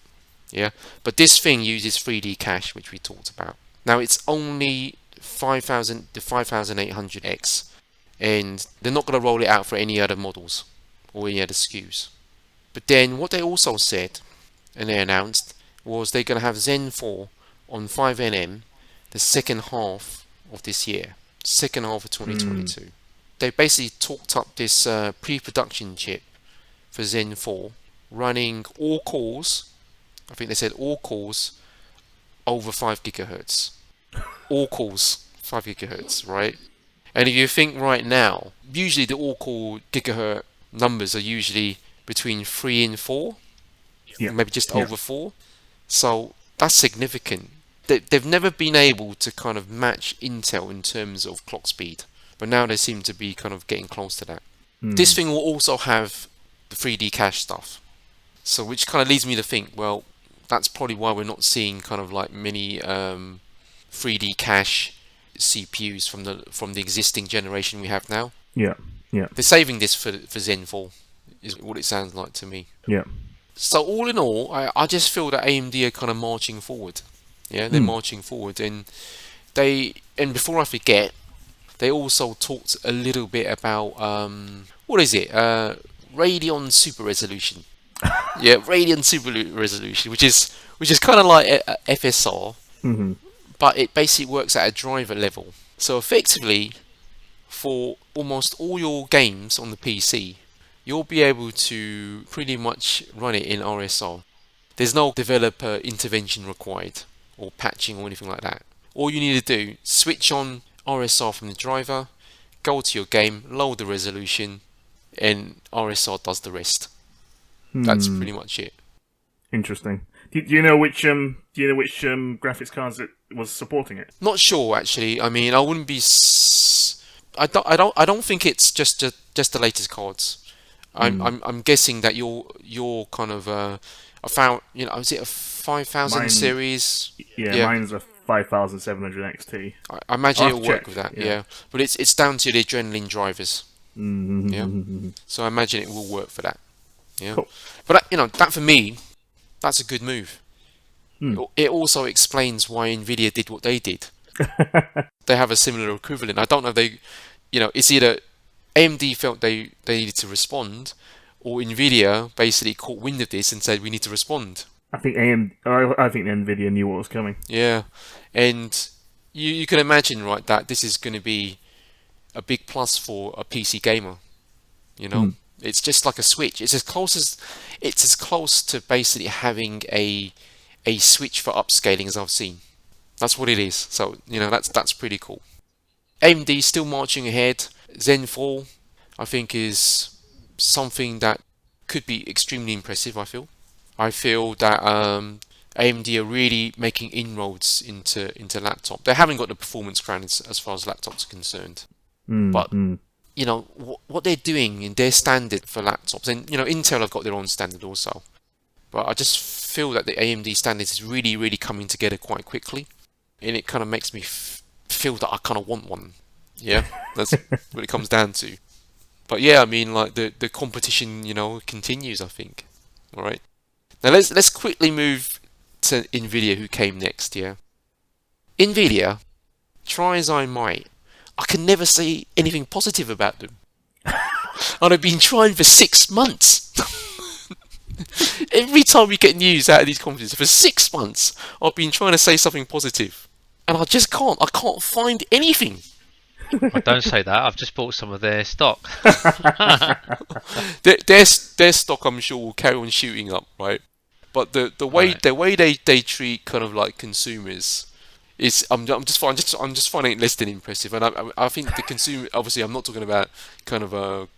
Yeah, but this thing uses 3D cache, which we talked about. Now it's only the 5800X, and they're not going to roll it out for any other models or any other SKUs. But then what they also said, and they announced, was they're going to have Zen 4 on 5nm the second half of this year, second half of 2022. They basically talked up this pre-production chip for Zen 4 running all cores. I think they said all cores over 5 gigahertz. All cores 5 gigahertz, right? And if you think right now, usually the all-core gigahertz numbers are usually between 3 and 4, maybe just over 4. So that's significant. They've never been able to kind of match Intel in terms of clock speed, but now they seem to be kind of getting close to that. This thing will also have the 3D cache stuff, so which kind of leads me to think, well, that's probably why we're not seeing kind of like many 3D cache CPUs from the existing generation we have now. Yeah. They're saving this for Zen 4, is what it sounds like to me. Yeah. So all in all, I just feel that AMD are kind of marching forward. Yeah, they're marching forward, and before I forget, they also talked a little bit about what is it? Radeon Super Resolution. Yeah, Radeon Super Resolution, which is kind of like a FSR. But it basically works at a driver level. So effectively, for almost all your games on the PC, you'll be able to pretty much run it in RSR. There's no developer intervention required, or patching or anything like that. All you need to do, switch on RSR from the driver, go to your game, load the resolution, and RSR does the rest. That's pretty much it. Interesting. Do you know which graphics cards it was supporting it? Not sure actually. I mean, I wouldn't be. I don't think it's just the latest cards. I'm guessing that you're kind of I found is it a 5000 series? Yeah, mine's a 5700 XT. I imagine it'll work with that. Yeah, but it's down to the adrenaline drivers. Yeah, so I imagine it will work for that. Yeah, cool. But that for me, that's a good move. It also explains why Nvidia did what they did. They have a similar equivalent. I don't know if they, it's either AMD felt they needed to respond, or Nvidia basically caught wind of this and said we need to respond. I think Nvidia knew what was coming. Yeah, and you can imagine, right, that this is going to be a big plus for a PC gamer. It's just like a Switch. It's as close to basically having a Switch for upscaling as I've seen. That's what it is. So that's pretty cool. AMD still marching ahead. Zen 4, I think, is something that could be extremely impressive. I feel that AMD are really making inroads into laptop. They haven't got the performance crown as far as laptops are concerned, but what they're doing in their standard for laptops, and Intel have got their own standard also. But I just feel that the AMD standards is really, really coming together quite quickly, and it kind of makes me feel that I kind of want one. Yeah, that's what it comes down to. But yeah, I mean, like the competition, continues. I think. All right. Now let's quickly move to Nvidia, who came next. Yeah. Nvidia try as I might, I can never say anything positive about them. And I've been trying for 6 months. Every time we get news out of these conferences, for 6 months, I've been trying to say something positive. And I just can't. I can't find anything. I don't say that. I've just bought some of their stock. Their stock, I'm sure, will carry on shooting up, right? But the way they treat kind of like consumers is I'm just finding it less than impressive. And I think the consumer, obviously, I'm not talking about kind of a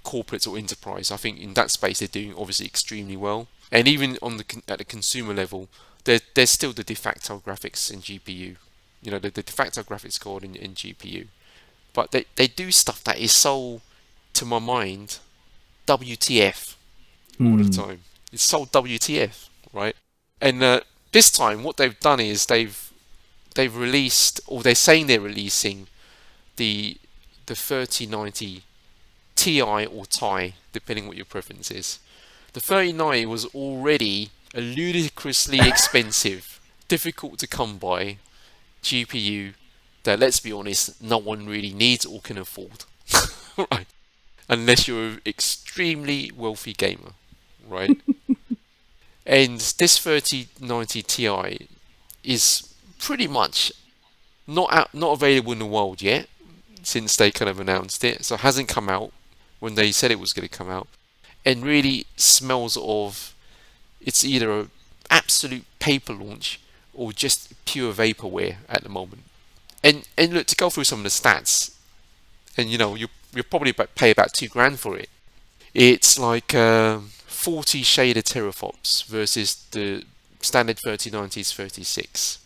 corporates or enterprise. I think in that space they're doing obviously extremely well. And even on at the consumer level, there's still the de facto graphics in GPU. You know, the de facto graphics card in GPU. But they do stuff that is so, to my mind, WTF all the time. It's so WTF, right? And this time, what they've done is they've released, or they're saying they're releasing the 3090 Ti or Ti, depending what your preference is. The 3090 was already a ludicrously expensive, difficult to come by GPU that, let's be honest, no one really needs or can afford, right? Unless you're an extremely wealthy gamer, right? And this 3090 Ti is pretty much not available in the world yet, since they kind of announced it. So it hasn't come out when they said it was going to come out, and really smells of it's either an absolute paper launch or just pure vaporware at the moment. And look, to go through some of the stats, and you know, you'll probably pay about $2,000 for it. It's like 40 shader teraflops versus the standard 3090's 36.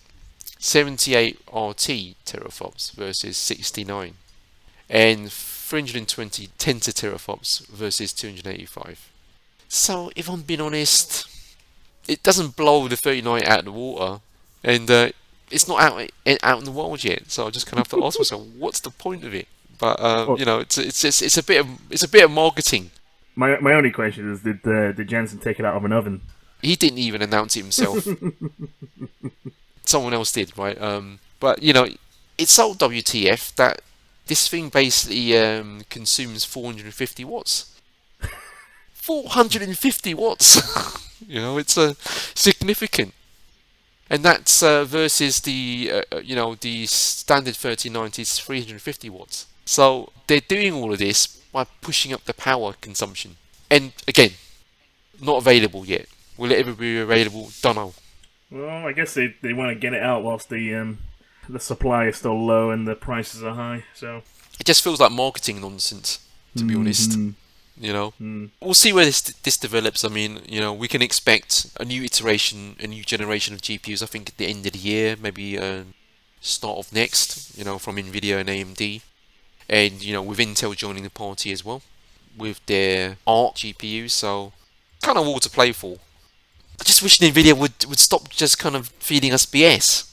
78 RT teraflops versus 69. And 320 tensor teraflops versus 285. So, if I'm being honest, it doesn't blow the 39 out of the water, and it's not out in the world yet. So I just kind of have to ask myself, what's the point of it? But you know, it's a bit of marketing. My only question is, did Jensen take it out of an oven? He didn't even announce it himself. Someone else did, right? But you know, it's so WTF that this thing basically consumes 450 watts. 450 watts. You know, it's significant, and that's versus the the standard 3090's 350 watts. So they're doing all of this by pushing up the power consumption. And again, not available yet. Will it ever be available? Don't know. Well, I guess they want to get it out whilst the supply is still low and the prices are high. So it just feels like marketing nonsense, to be honest. You know, we'll see where this develops. I mean, you know, we can expect a new iteration, a new generation of GPUs. I think at the end of the year, maybe start of next. You know, from Nvidia and AMD, and you know, with Intel joining the party as well with their ARC GPUs. So, kind of all to play for. I just wish Nvidia would stop just kind of feeding us BS.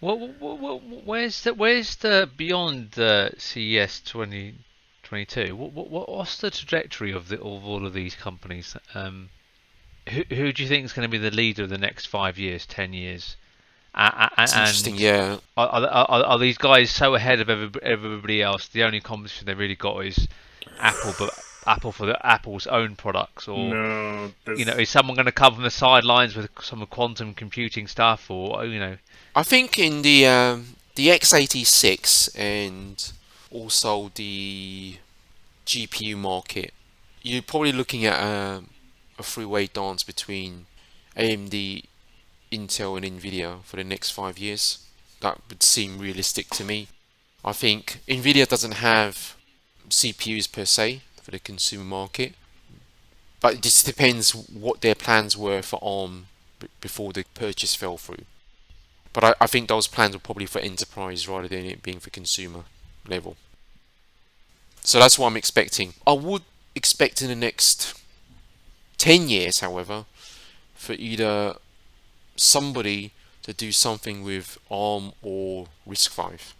Where's the beyond CES 2022? What's the trajectory of all of these companies? Who do you think is going to be the leader of the next 5 years, 10 years? It's interesting, yeah. Are these guys so ahead of everybody else? The only competition they really got is Apple, but Apple for Apple's own products, or no, you know, is someone going to come from the sidelines with some quantum computing stuff, or you know? I think in the x86 and also the GPU market, you're probably looking at a three-way dance between AMD, Intel, and Nvidia for the next 5 years. That would seem realistic to me. I think Nvidia doesn't have CPUs per se for the consumer market, but it just depends what their plans were for ARM before the purchase fell through. But I think those plans were probably for enterprise rather than it being for consumer level. So that's what I'm expecting. I would expect in the next 10 years, however, for either somebody to do something with ARM or RISC-V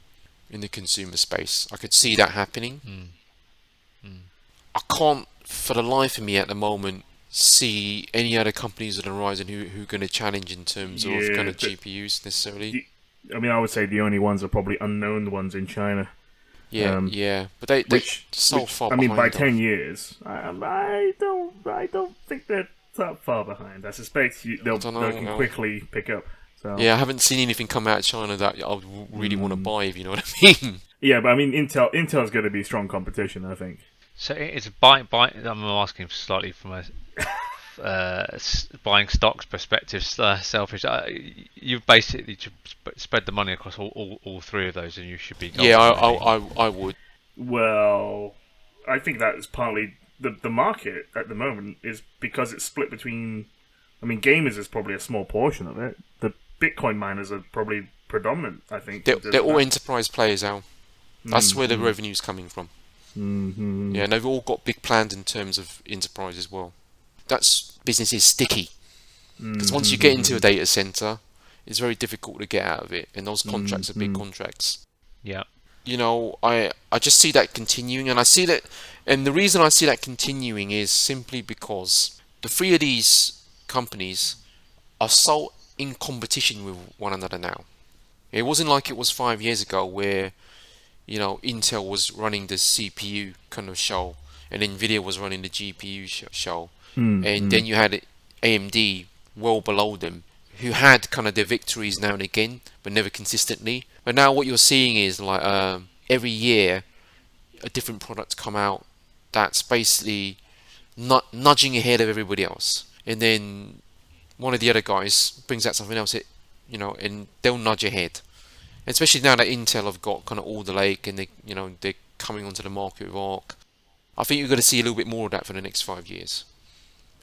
in the consumer space. I could see that happening. I can't, for the life of me at the moment, see any other companies on the horizon who are going to challenge in terms of kind Yeah, of GPUs necessarily. I mean, I would say the only ones are probably unknown ones in China. Yeah, Um, yeah, but they're so which far I mean, by behind though. 10 years, I don't think they're that far behind. I suspect I they'll don't they can know. quickly pick up. So Yeah, I haven't seen anything come out of China that I would really want to mm. buy, if you know what I mean. Yeah, but I mean, Intel's going to be strong competition, I think. So it's buy. I'm asking slightly from a buying stocks perspective, selfish. You've basically spread the money across all three of those, and you should be Yeah, golden, really. I would. Well, I think that is partly the market at the moment is because it's split between. I mean, gamers is probably a small portion of it. The Bitcoin miners are probably predominant. I think in terms They're of all that. enterprise players, Al. That's where the revenue's coming from. Mm-hmm. Yeah, and they've all got big plans in terms of enterprise as well. That's business is sticky because once you get into a data center, it's very difficult to get out of it, and those contracts are big contracts. Yeah. You know, I just see that continuing, and I see that, and the reason I see that continuing is simply because the three of these companies are so in competition with one another now. It wasn't like it was 5 years ago where, you know, Intel was running the CPU kind of show and Nvidia was running the GPU show. And then you had AMD well below them, who had kind of their victories now and again, but never consistently. But now what you're seeing is like every year a different product come out that's basically not nudging ahead of everybody else. And then one of the other guys brings out something else, and they'll nudge ahead. Especially now that Intel have got kind of Alder Lake and they're coming onto the market with Arc. I think you're going to see a little bit more of that for the next 5 years.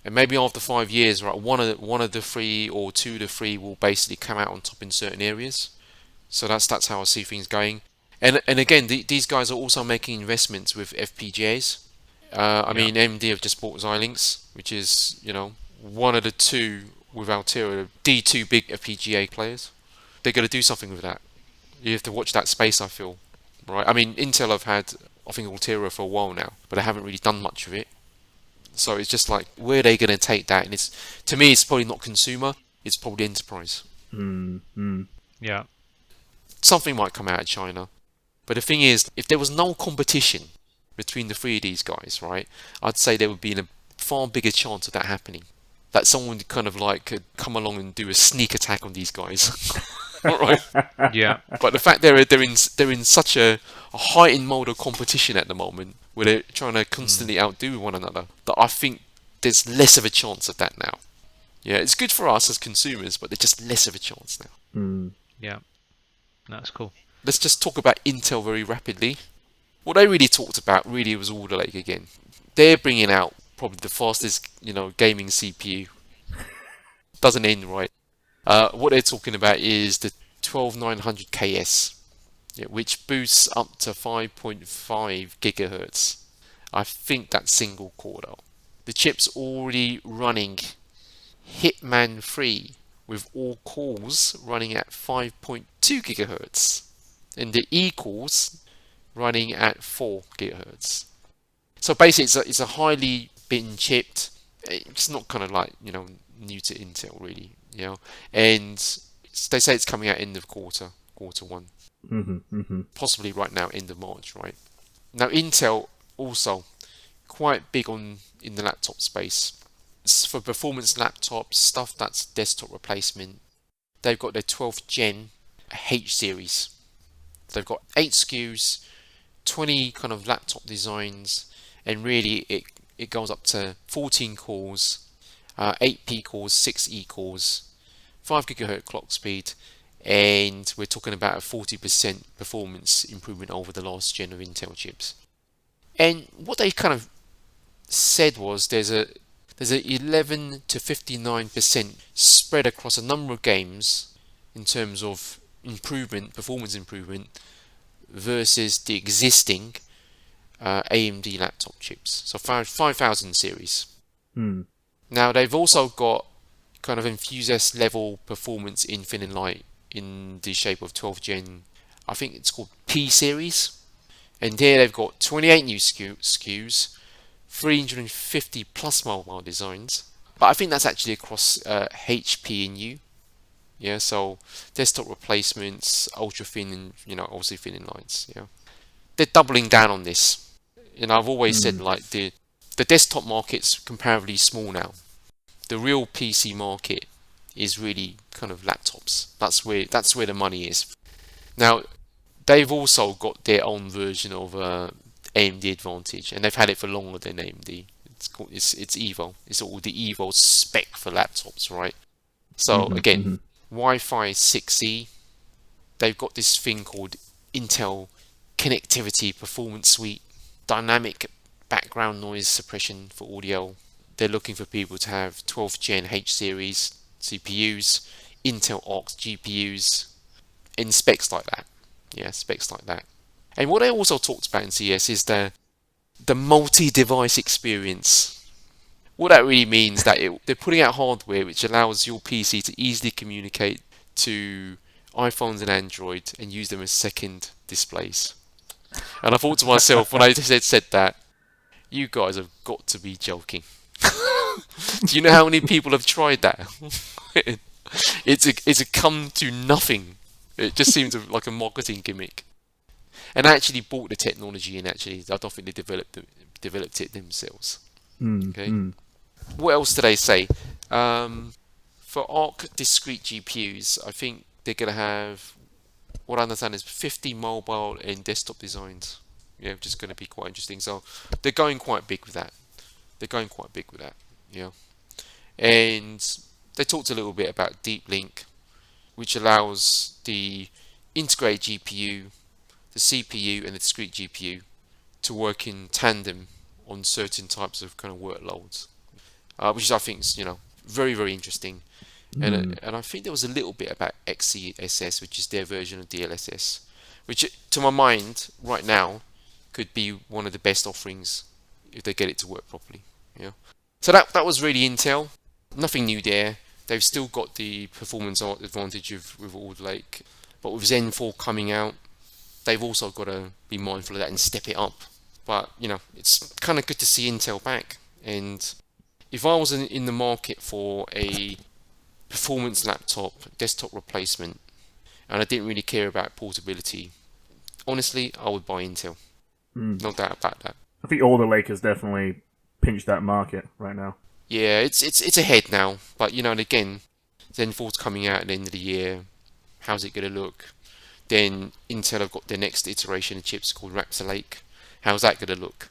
And maybe after 5 years, right, one of the three or two of the three will basically come out on top in certain areas. So that's how I see things going. And again, these guys are also making investments with FPGAs. I Yeah. mean, AMD have just bought Xilinx, which is one of the two with Altera, the two big FPGA players. They're going to do something with that. You have to watch that space, I feel. Right? I mean, Intel have had, I think, Altera for a while now, but they haven't really done much of it. So it's just like, where are they going to take that? And to me, it's probably not consumer, it's probably enterprise. Yeah. Something might come out of China. But the thing is, if there was no competition between the three of these guys, right, I'd say there would be a far bigger chance of that happening. That someone kind of like could come along and do a sneak attack on these guys. Right? Yeah. But the fact they're in such a heightened mode of competition at the moment, where they're trying to constantly outdo one another, that I think there's less of a chance of that now. Yeah, it's good for us as consumers, but there's just less of a chance now. Yeah. That's cool. Let's just talk about Intel very rapidly. What they really talked about really was Alder Lake again. They're bringing out probably the fastest, gaming CPU. Doesn't end right. What they're talking about is the 12900KS, which boosts up to 5.5 gigahertz. I think that's single core though. The chip's already running Hitman 3 with all cores running at 5.2 gigahertz, and the E-cores running at 4 gigahertz. So basically, it's a highly bin chipped. It's not kind of like new to Intel really, and they say it's coming out end of quarter one, possibly right now end of March, right? Now Intel also quite big in the laptop space. It's for performance laptops, stuff that's desktop replacement. They've got their 12th gen H series. They've got 8 SKUs, 20 kind of laptop designs, and really it goes up to 14 cores, 8 P cores, 6 E cores, 5 gigahertz clock speed, and we're talking about a 40% performance improvement over the last gen of Intel chips. And what they kind of said was there's a 11 to 59% spread across a number of games in terms of performance improvement versus the existing AMD laptop chips. So 5000 series. Now they've also got kind of enthusiast level performance in thin and light in the shape of 12th gen. I think it's called P series. And there they've got 28 new SKUs, 350 plus mobile designs. But I think that's actually across HP and U. Yeah, so desktop replacements, ultra thin, and obviously thin lines. Yeah, they're doubling down on this. I've always said like the desktop market's comparatively small now. The real PC market is really kind of laptops. That's where the money is. Now they've also got their own version of AMD Advantage, and they've had it for longer than AMD. It's Evo. It's all the Evo spec for laptops, right? So again, Wi-Fi 6E. They've got this thing called Intel Connectivity Performance Suite, dynamic background noise suppression for audio. They're looking for people to have 12th Gen H series CPUs, Intel Arc GPUs, and specs like that. Yeah, specs like that. And what I also talked about in CS is the multi-device experience. What that really means that they're putting out hardware which allows your PC to easily communicate to iPhones and Android and use them as second displays. And I thought to myself when I said that, you guys have got to be joking. Do you know how many people have tried that? It's a come to nothing. It just seems like a marketing gimmick. And I actually bought the technology, and actually I don't think they developed it themselves. Okay. What else did they say? For Arc discrete GPUs, I think they're going to have, what I understand is 50 mobile and desktop designs. Yeah, which is going to be quite interesting. So they're going quite big with that. Yeah. And they talked a little bit about Deep Link, which allows the integrated GPU, the CPU, and the discrete GPU to work in tandem on certain types of kind of workloads, which is, I think, is, very, very interesting. And I think there was a little bit about XeSS, which is their version of DLSS, which, to my mind, right now, could be one of the best offerings if they get it to work properly. Yeah. So that was really Intel. Nothing new there. They've still got the performance advantage with Alder Lake, but with Zen 4 coming out, they've also got to be mindful of that and step it up. But it's kind of good to see Intel back. And if I was in the market for a performance laptop, desktop replacement, and I didn't really care about portability, honestly, I would buy Intel. No doubt about that. I think Alder Lake has definitely pinched that market right now. Yeah, it's ahead now, but and again, Zen 4's coming out at the end of the year. How's it going to look? Then Intel have got their next iteration of chips called Raptor Lake. How's that going to look?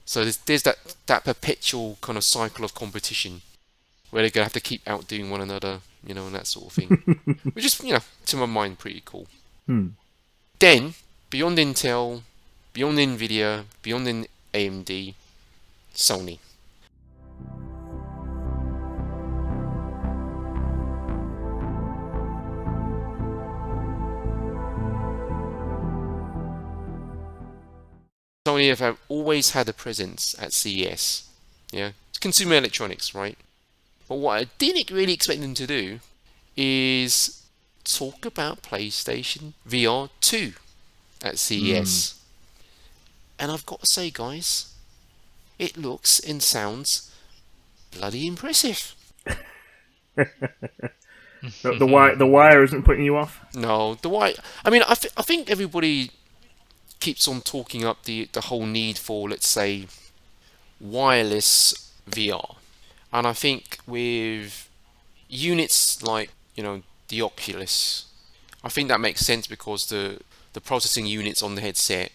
So there's that perpetual kind of cycle of competition where they're going to have to keep outdoing one another, and that sort of thing. Which is, to my mind, pretty cool. Then, beyond Intel, beyond Nvidia, beyond AMD, Sony. Sony have always had a presence at CES. Yeah, it's consumer electronics, right? But what I didn't really expect them to do is talk about PlayStation VR 2 at CES. And I've got to say, guys, it looks and sounds bloody impressive. The wire isn't putting you off? No, the wire. I mean, I think everybody keeps on talking up the whole need for, let's say, wireless VR. And I think with units like, the Oculus, I think that makes sense because the processing units on the headset.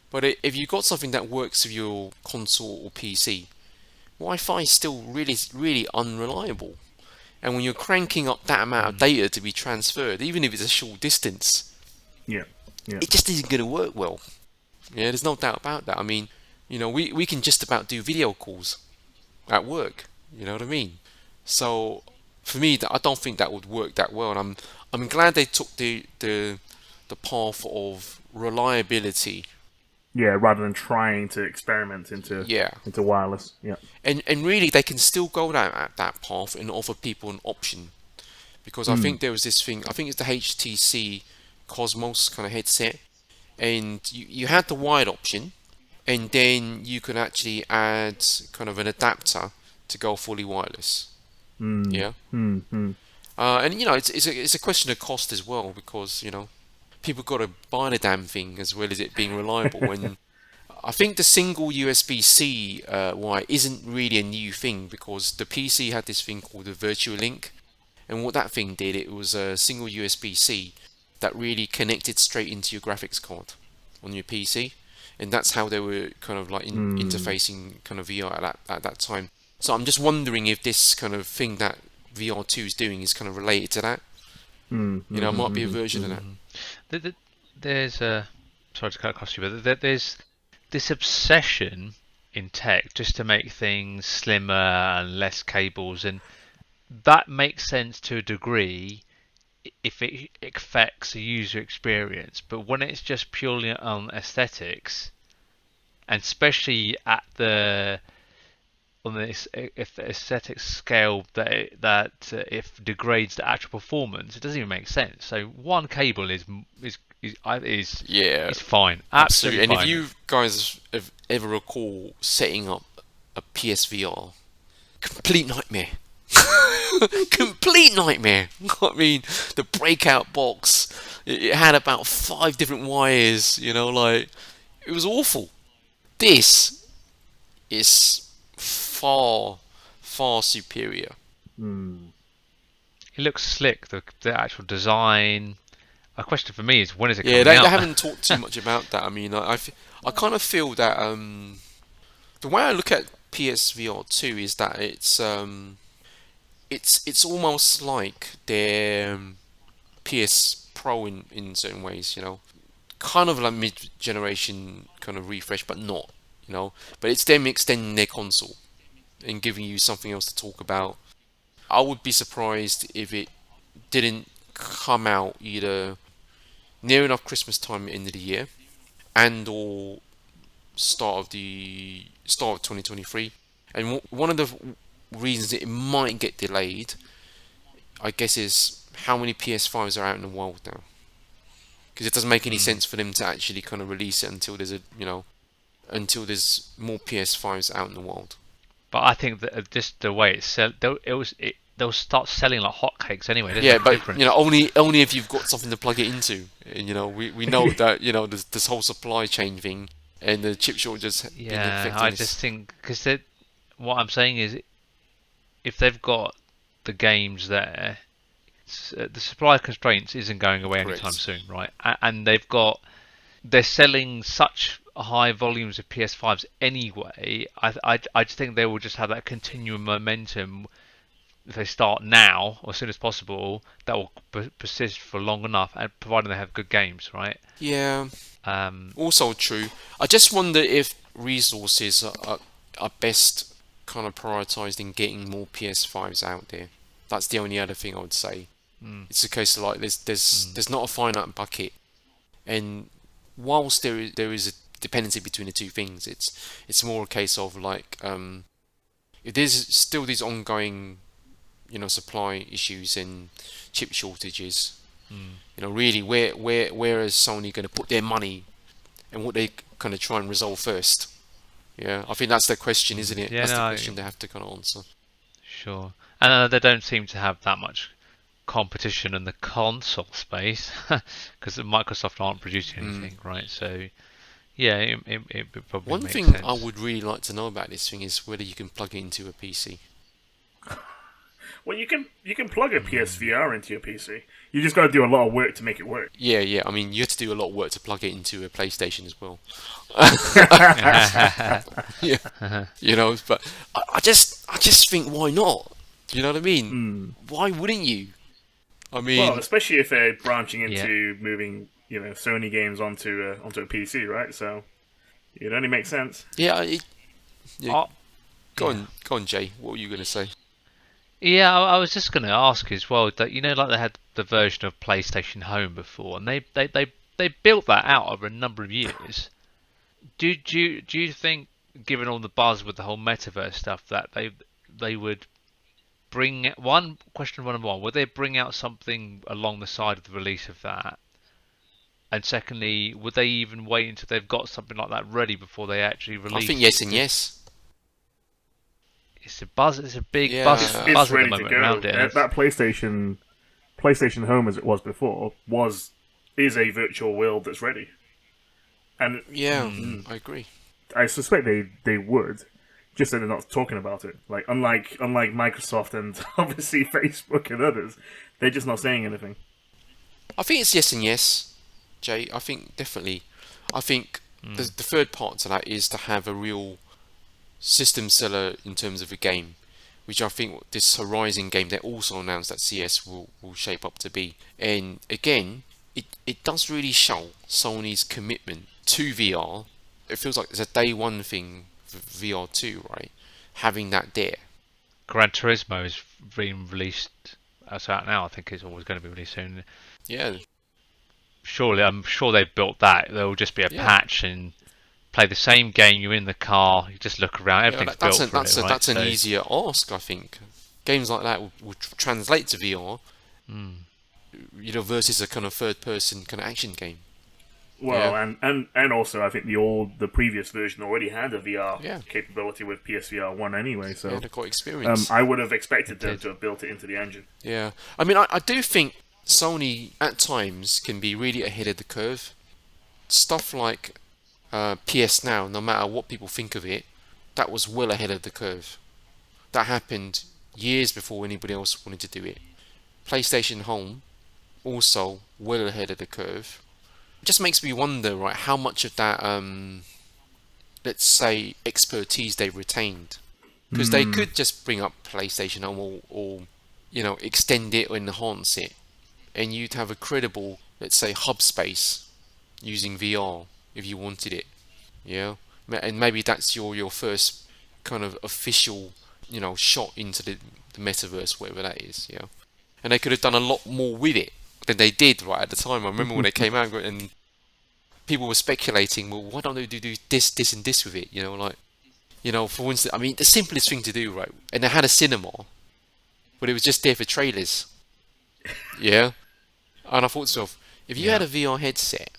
But if you've got something that works with your console or PC, Wi-Fi is still really, really unreliable. And when you're cranking up that amount of data to be transferred, even if it's a short distance, it just isn't going to work well. Yeah, there's no doubt about that. I mean, we can just about do video calls at work. You know what I mean? So for me, I don't think that would work that well. And I'm glad they took the path of reliability. Yeah, rather than trying to experiment into wireless. Yeah. And really, they can still go down that path and offer people an option. Because I think there was this thing, I think it's the HTC Cosmos kind of headset, and you had the wired option, and then you can actually add kind of an adapter to go fully wireless. Hmm. Yeah, Hmm. Hmm. and it's a question of cost as well, because people got to buy the damn thing as well as it being reliable. And I think the single USB-C wire isn't really a new thing, because the PC had this thing called the Virtual Link, and what that thing did, it was a single USB-C that really connected straight into your graphics card on your PC, and that's how they were kind of like Hmm. interfacing kind of VR at that time. So I'm just wondering if this kind of thing that VR2 is doing is kind of related to that. Hmm. It Hmm. might be a Hmm. version of Hmm. that. Mm. There's a sorry to cut across you, but there's this obsession in tech just to make things slimmer and less cables, and that makes sense to a degree if it affects the user experience. But when it's just purely on aesthetics, and especially at the on this if the aesthetic scale if degrades the actual performance, it doesn't even make sense. So one cable Yeah, is fine, absolutely. absolutely And if fine. you guys have ever recall setting up a PSVR, complete nightmare. Complete nightmare. I mean, the breakout box, it had about 5 different wires, like, it was awful. This is far, far superior. Hmm. It looks slick. The actual design. A question for me is when is it Yeah, coming they out? haven't talked too much about that. I mean, I kind of feel that the way I look at PSVR 2 is that it's almost like their PS Pro in certain ways, kind of like mid-generation kind of refresh, but not, but it's them extending their console and giving you something else to talk about. I would be surprised if it didn't come out either near enough Christmas time, end of the year, and or start of 2023. And one of the reasons it might get delayed, I guess, is how many PS5s are out in the world now. Because it doesn't make any Hmm. sense for them to actually kind of release it until there's more PS5s out in the world. But I think that just the way it's sell, they'll start selling like hotcakes anyway. It doesn't Yeah, make a but difference. only if you've got something to plug it into. And, we know that there's this whole supply chain thing, and the chip shortage has been Yeah, I affecting just us. think because what I'm saying is if they've got the games there, the supply constraints isn't going away anytime Correct. soon, right? And they're selling such high volumes of PS5s anyway. I just think they will just have that continuing momentum if they start now or as soon as possible. That will persist for long enough, and providing they have good games, right? Yeah, Um, also true. I just wonder if resources are best kind of prioritized in getting more PS5s out there. That's the only other thing I would say. mm, It's a case of like there's mm, there's not a finite bucket, and whilst there is a dependency between the two things, it's more a case of like if there's still these ongoing supply issues and chip shortages, mm. really where is Sony going to put their money, and what they kind of try and resolve first? Yeah, I think that's the question, isn't it? Yeah, That's the no, question they have to kind of answer. sure. And they don't seem to have that much competition in the console space because Microsoft aren't producing Mm. anything, right? So yeah, it probably One makes thing I sense. would really like to know about this thing is whether you can plug it into a PC. Well, you can plug a Mm. PSVR into your PC. You just got to do a lot of work to make it work. Yeah, yeah. I mean, you have to do a lot of work to plug it into a PlayStation as well. Yeah, but I just think, why not? Do you know what I mean? Hmm. Why wouldn't you? I Well, mean, especially if they're branching Yeah. into moving, Sony games onto a PC, right? So it only makes sense. yeah, yeah. Oh, Go yeah. on, go on, Jay. What were you going to say? Yeah, I was just going to ask as well that like they had the version of PlayStation Home before, and they built that out over a number of years. Do you think, given all the buzz with the whole metaverse stuff, that they would bring one question number one? Would they bring out something along the side of the release of that And secondly, would they even wait until they've got something like that ready before they actually I think release? yes and yes. It's a buzz. It's a big It's Yeah, buzz at the ready to moment go. around it. And That PlayStation Home, as it was before, is a virtual world that's ready. And yeah, I agree. I suspect they would, just that they're not talking about it. Like unlike Microsoft and obviously Facebook and others, they're just not saying anything. I think it's yes and yes, Jay. I think definitely. I think the third part to that is to have a real system seller in terms of a game, which I think this Horizon game they also announced that CS will shape up to be. And again, it does really show Sony's commitment to VR. It feels like it's a day one thing for VR 2, right? Having that there. Gran Turismo is being released. That's out now. I think it's always going to be released soon. Yeah, Surely, I'm sure they've built that. There will just be a yeah. patch and play the same game. You're in the car. You just look around. Yeah, Everything's built for it, right? that's an easier ask, I think. Games like that would translate to VR, versus a kind of third-person kind of action game. Well, Yeah. and also I think the previous version already had a VR Yeah. capability with PSVR 1 anyway, so Yeah, they've got experience. I would have expected them did. to have built it into the engine. Yeah, I mean, I do think Sony at times can be really ahead of the curve. Stuff like PS Now, no matter what people think of it, that was well ahead of the curve. That happened years before anybody else wanted to do it. PlayStation Home, also well ahead of the curve. It just makes me wonder, right, how much of that, let's say, expertise they retained. Because they could just bring up PlayStation Home or extend it or enhance it, and you'd have a credible, let's say, hub space using VR if you wanted it. Yeah, and maybe that's your first kind of official, shot into the metaverse, whatever that is. Yeah, and they could have done a lot more with it than they did right at the time. I remember when they came out and people were speculating, well, why don't they do this, and this with it? For instance, I mean, the simplest thing to do, right? And they had a cinema, but it was just there for trailers. Yeah, and I thought to myself, if you had a VR headset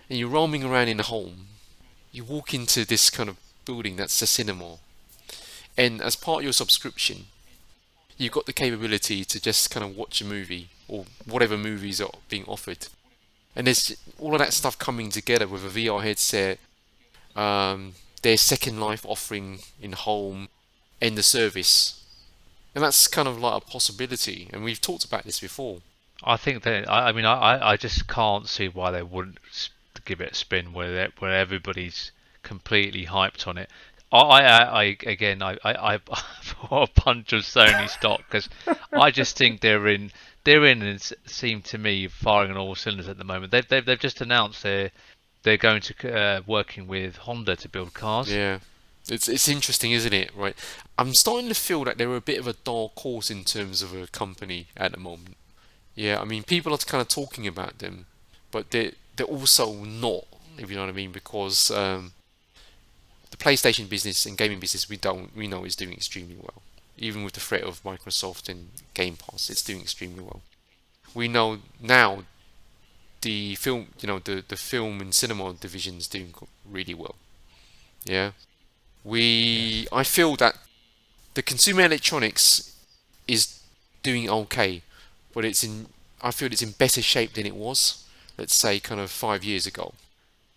and you're roaming around in the home, you walk into this kind of building that's a cinema, and as part of your subscription, you've got the capability to just kind of watch a movie or whatever movies are being offered. And there's all of that stuff coming together with a VR headset, their Second Life offering in home, and the service. And that's kind of like a possibility, and we've talked about this before. I think that I mean I just can't see why they wouldn't give it a spin where everybody's completely hyped on it. I bought a bunch of Sony stock because I just think they're in and seem to me firing on all cylinders at the moment. They've just announced they're going to working with Honda to build cars. Yeah, it's interesting, isn't it? Right, I'm starting to feel that they're a bit of a dark horse in terms of a company at the moment. Yeah, I mean, people are kind of talking about them, but they're also not, if you know what I mean, because the PlayStation business and gaming business we know is doing extremely well. Even with the threat of Microsoft and GamePass, it's doing extremely well. We know now the film, the film and cinema division's doing really well. Yeah, I feel that the consumer electronics is doing okay, but I feel it's in better shape than it was, let's say, kind of 5 years ago.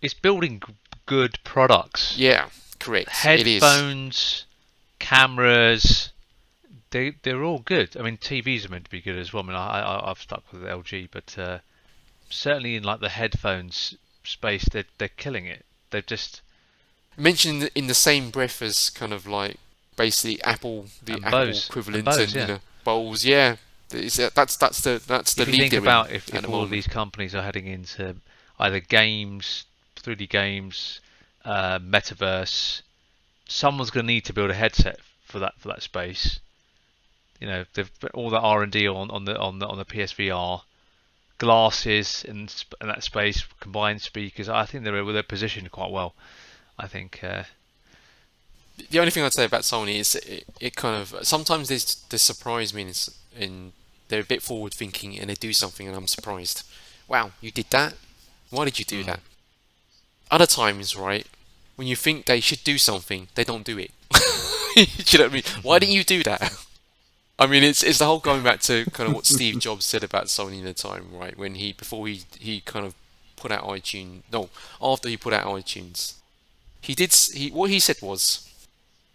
It's building good products. Yeah, correct. It is. Headphones, cameras, they're all good. I mean, TVs are meant to be good as well. I mean, I've stuck with LG, but certainly in like the headphones space, they're killing it. They're just Mentioned in the same breath as kind of like basically Apple, the and Apple Bose equivalent, and and Bose, yeah. Bowls. Yeah, that's the If you league think they're about in if at the all of moment. these companies are heading into either games, 3D games, Metaverse, someone's going to need to build a headset for that space. They've put all the R&D on the PSVR, glasses in that space, combined speakers. I think they're positioned quite well. I think The only thing I'd say about Sony is it kind of sometimes they surprise me in they're a bit forward thinking and they do something and I'm surprised. Wow, you did that? Why did you do that? Other times, right, when you think they should do something, they don't do it. Do you know what I mean? Why didn't you do that? I mean, it's the whole going back to kind of what Steve Jobs said about Sony in the time, right? When before he kind of put out iTunes, no, after he put out iTunes, what he said was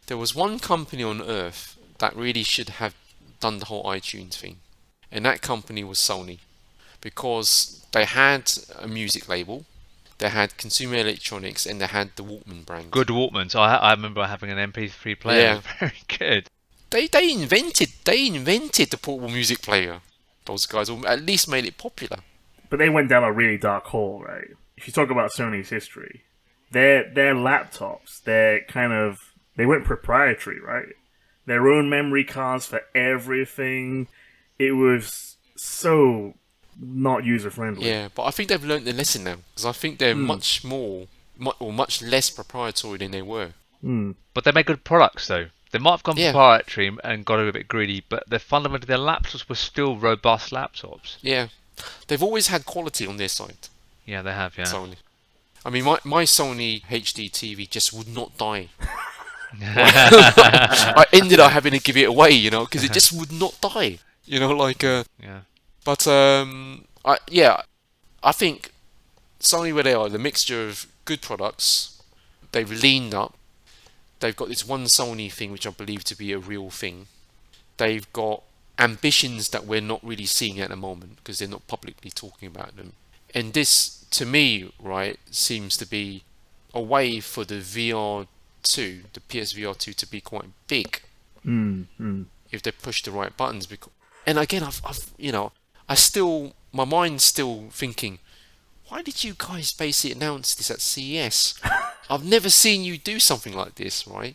there was one company on earth that really should have done the whole iTunes thing, and that company was Sony, because they had a music label, they had consumer electronics, and they had the Walkman brand. Good Walkmans. I remember having an MP3 player. Yeah. It was very good. They invented the portable music player. Those guys, or at least made it popular. But they went down a really dark hole, right? If you talk about Sony's history, their laptops, they went proprietary, right? Their own memory cards for everything. It was so not user friendly. Yeah, but I think they've learned the lesson now, because I think they're much less proprietary than they were. But they make good products, though. They might have gone Yeah. proprietary and got a bit greedy, but fundamentally their laptops were still robust laptops. Yeah, they've always had quality on their side. Yeah, they have. Yeah. Sony. I mean, my Sony HD TV just would not die. I ended up having to give it away, because it just would not die. Yeah. But I think Sony, where they are, the mixture of good products, they've leaned up. They've got this one Sony thing, which I believe to be a real thing. They've got ambitions that we're not really seeing at the moment because they're not publicly talking about them. And this, to me, right, seems to be a way for the VR2, the PSVR 2, to be quite big if they push the right buttons. And again, my mind's still thinking, why did you guys basically announce this at CES? I've never seen you do something like this, right?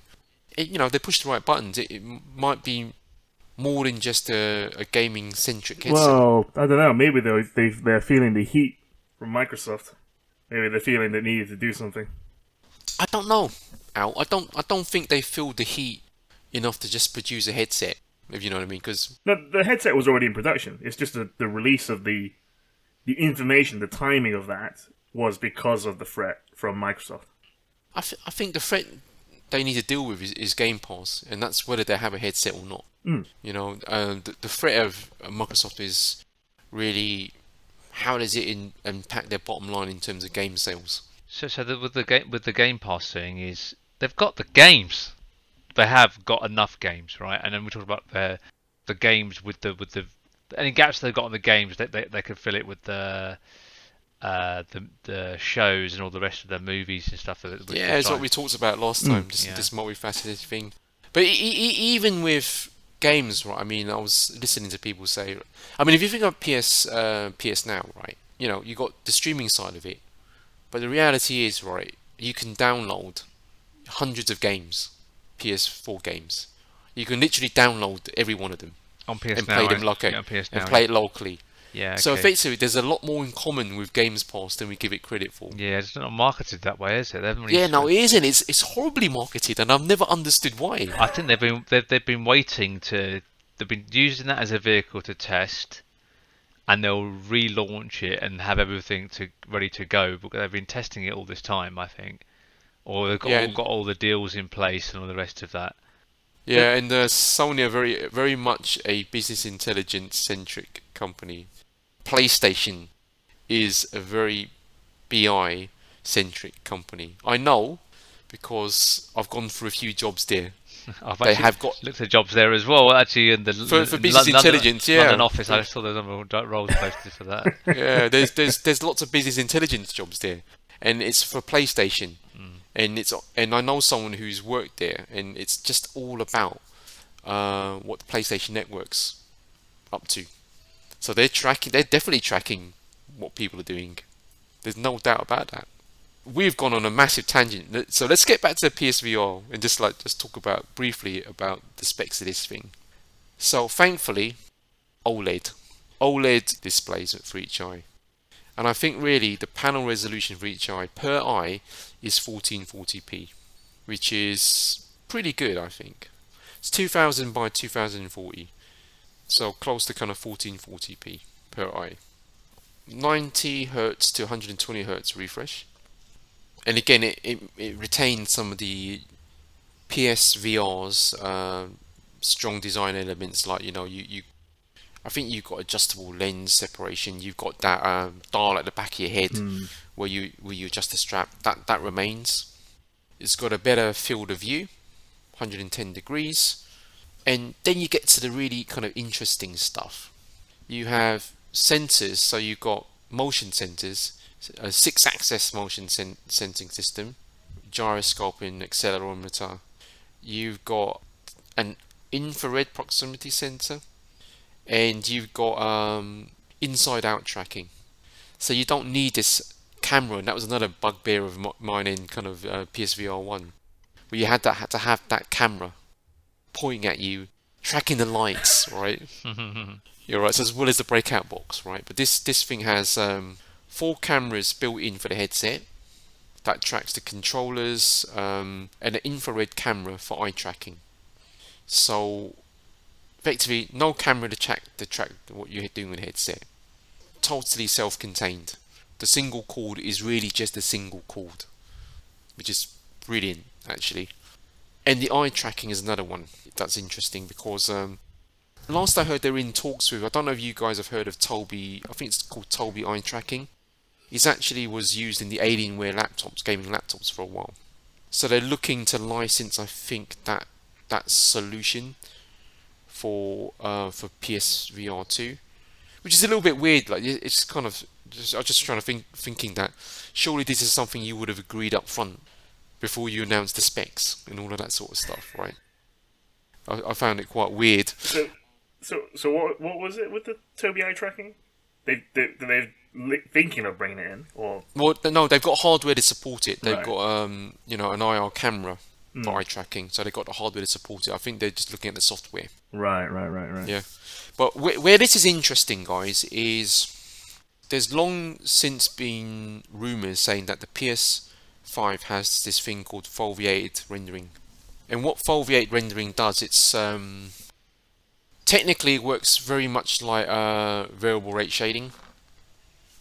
They push the right buttons. It might be more than just a gaming-centric headset. Well, I don't know. Maybe they're feeling the heat from Microsoft. Maybe they're feeling they needed to do something. I don't know, Al. I don't think they feel the heat enough to just produce a headset, if you know what I mean. Because the headset was already in production. It's just the release of the information, the timing of that was because of the threat from Microsoft. I think the threat they need to deal with is Game Pass, and that's whether they have a headset or not. The threat of Microsoft is really how does it impact their bottom line in terms of game sales. With the Game Pass thing is they've got the games. They have got enough games, right? And then we talk about the games with the any gaps they've got on the games they could fill it with the shows and all the rest of the movies and stuff. Yeah, it's what we talked about last time. This multifaceted thing. But even with games, right? I mean, I was listening to people say. I mean, if you think of PS Now, right? You got the streaming side of it, but the reality is, right? You can download hundreds of games, PS4 games. You can literally download every one of them on PS and Now, play them locally and play it locally. Yeah. So okay. effectively, there's a lot more in common with Games Pass than we give it credit for. Yeah, it's not marketed that way, is it? They haven't really Yeah, no, it isn't. It's horribly marketed, and I've never understood why. I think they've been waiting they've been using that as a vehicle to test, and they'll relaunch it and have everything ready to go. But they've been testing it all this time, I think, or they've got all the deals in place and all the rest of that. Yeah, and Sony are very, very much a business intelligence centric company. PlayStation is a very BI centric company. I know because I've gone through a few jobs there. They have got looked at jobs there as well. Actually, in the for business intelligence, London office, I saw there's other roles posted for that. Yeah, there's lots of business intelligence jobs there, and it's for PlayStation, and I know someone who's worked there, and it's just all about what the PlayStation Network's up to. So they're definitely tracking what people are doing. There's no doubt about that. We've gone on a massive tangent. So let's get back to PSVR and just talk briefly about the specs of this thing. So thankfully, OLED displays for each eye. And I think really the panel resolution for each eye per eye is 1440p, which is pretty good, I think. It's 2000 by 2040. So close to kind of 1440p per eye. 90 hertz to 120 hertz refresh. And again, it retains some of the PSVR's strong design elements, like I think you've got adjustable lens separation. You've got that dial at the back of your head where you adjust the strap. That remains. It's got a better field of view, 110 degrees, and then you get to the really kind of interesting stuff. You have sensors, so you've got motion sensors, a 6-axis motion sensing system, gyroscope and accelerometer. You've got an infrared proximity sensor, and you've got inside-out tracking. So you don't need this camera, and that was another bugbear of mine in kind of PSVR 1, where you had to have that camera pointing at you, tracking the lights, right? You're right. So as well as the breakout box, right? But this thing has 4 cameras built in for the headset that tracks the controllers, and an infrared camera for eye tracking. So effectively, no camera to track what you're doing with the headset. Totally self-contained. The single cord is really just a single cord, which is brilliant, actually. And the eye tracking is another one that's interesting because last I heard they were in talks with, I don't know if you guys have heard of Tobii, I think it's called Tobii eye tracking. It actually was used in the Alienware laptops, gaming laptops, for a while. So they're looking to license, I think, that solution for PSVR 2, which is a little bit weird. Like, it's kind of I was just trying to thinking that surely this is something you would have agreed up front before you announced the specs and all of that sort of stuff, right? I found it quite weird. So what was it with the Tobii eye tracking? They're thinking of bringing it in, or well, no, they've got hardware to support it. They've Right. got an IR camera for eye tracking, so they've got the hardware to support it. I think they're just looking at the software. Right. Yeah, but where this is interesting, guys, is there's long since been rumours saying that the PS5 has this thing called foveated rendering. And what foveated rendering does, it's technically it works very much like variable rate shading.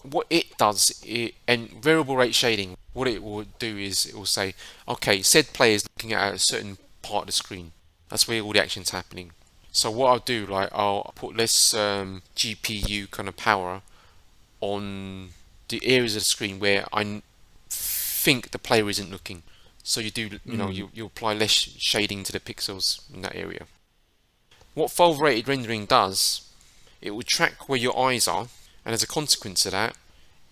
What it does, and variable rate shading, what it will do is it will say, okay, said player is looking at a certain part of the screen. That's where all the action's happening. So what I'll do, like, I'll put less GPU kind of power on the areas of the screen where I think the player isn't looking. So you do, you apply less shading to the pixels in that area. What foveated rendering does, it will track where your eyes are, and as a consequence of that,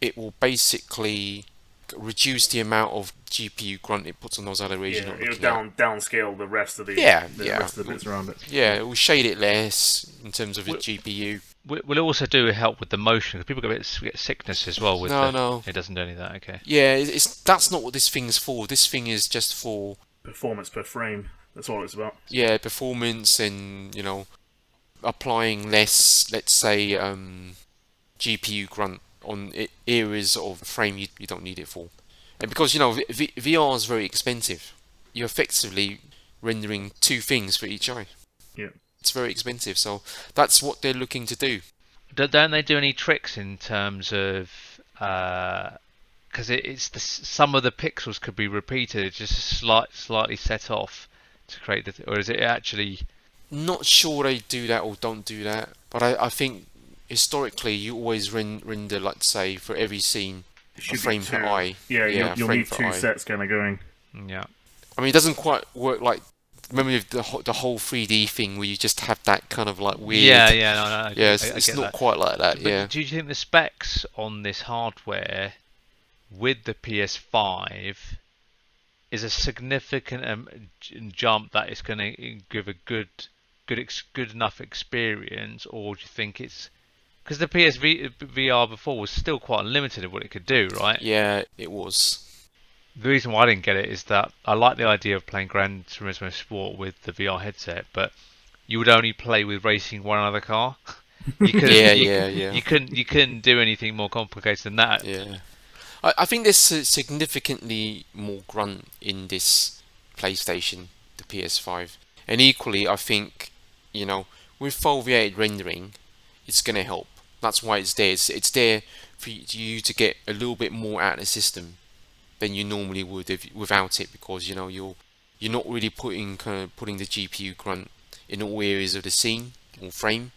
it will basically reduce the amount of GPU grunt it puts on those other areas. Yeah, it'll downscale the rest of the rest of the bits around it. Yeah, it will shade it less in terms of its GPU. Will it also do help with the motion? Because people get sickness as well with No. It doesn't do any of that. Okay. Yeah, that's not what this thing is for. This thing is just for Performance per frame. That's all it's about. Yeah, performance and applying less, let's say, GPU grunt on areas of frame you don't need it for. And because VR is very expensive, you're effectively rendering 2 things for each eye. Yeah. It's very expensive, so that's what they're looking to do. Don't they do any tricks in terms of because some of the pixels could be repeated, just slightly set off to create or is it actually? Not sure they do that or don't do that, but I think historically you always render, let's say, for every scene, a frame per eye. Yeah, you'll need 2 sets kind of going. Yeah. I mean, it doesn't quite work like. Remember the whole 3D thing where you just have that kind of like weird. No. Yeah, it's not quite like that. But do you think the specs on this hardware with the PS5 is a significant jump that it's going to give a good enough experience, or do you think it's because the PSVR before was still quite limited in what it could do, right? Yeah, it was. The reason why I didn't get it is that I like the idea of playing Gran Turismo Sport with the VR headset, but you would only play with racing one other car. You couldn't You couldn't do anything more complicated than that. Yeah. I think there's significantly more grunt in this PlayStation, the PS5. And equally, I think, with foveated rendering, it's going to help. That's why it's there. It's there for you to get a little bit more out of the system than you normally would without it, because you're not really putting the GPU grunt in all areas of the scene or frame.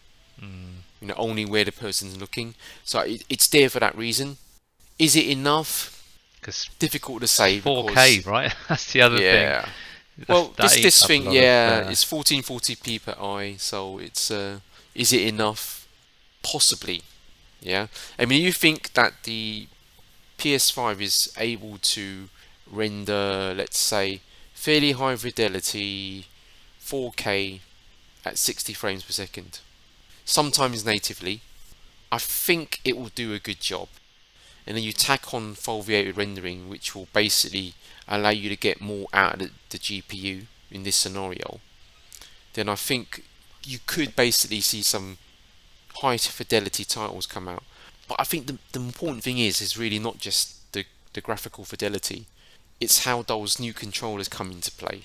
Only where the person's looking. So it's there for that reason. Is it enough? Because Difficult to say. 4K, because, right? That's the other yeah. thing. Well, That eats this up a thing, lot yeah, of, it's 1440p per eye, so it's is it enough? Possibly, yeah. I mean, you think that the PS5 is able to render, let's say, fairly high fidelity 4K at 60 frames per second, sometimes natively. I think it will do a good job. And then you tack on foveated rendering, which will basically allow you to get more out of the GPU in this scenario. Then I think you could basically see some high fidelity titles come out. But I think the important thing is really not just the graphical fidelity. It's how those new controllers come into play.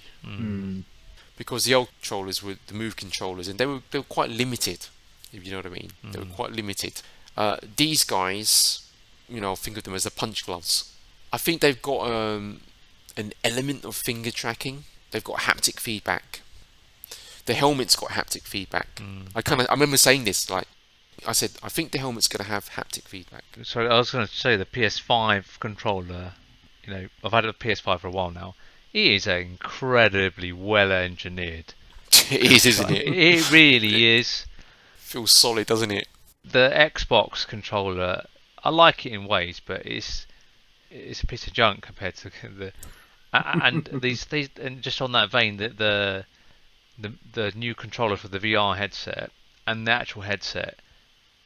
Because the old controllers were the Move controllers, and they were quite limited, if you know what I mean. They were quite limited. These guys, think of them as the punch gloves. I think they've got an element of finger tracking. They've got haptic feedback. The helmet's got haptic feedback. I remember saying this, like I said, I think the helmet's going to have haptic feedback. So I was going to say the PS5 controller. I've had a PS5 for a while now. It is incredibly well engineered. It is, isn't it? It really is. Feels solid, doesn't it? The Xbox controller, I like it in ways, but it's a piece of junk compared to the. And these and just on that vein, the new controller for the VR headset and the actual headset,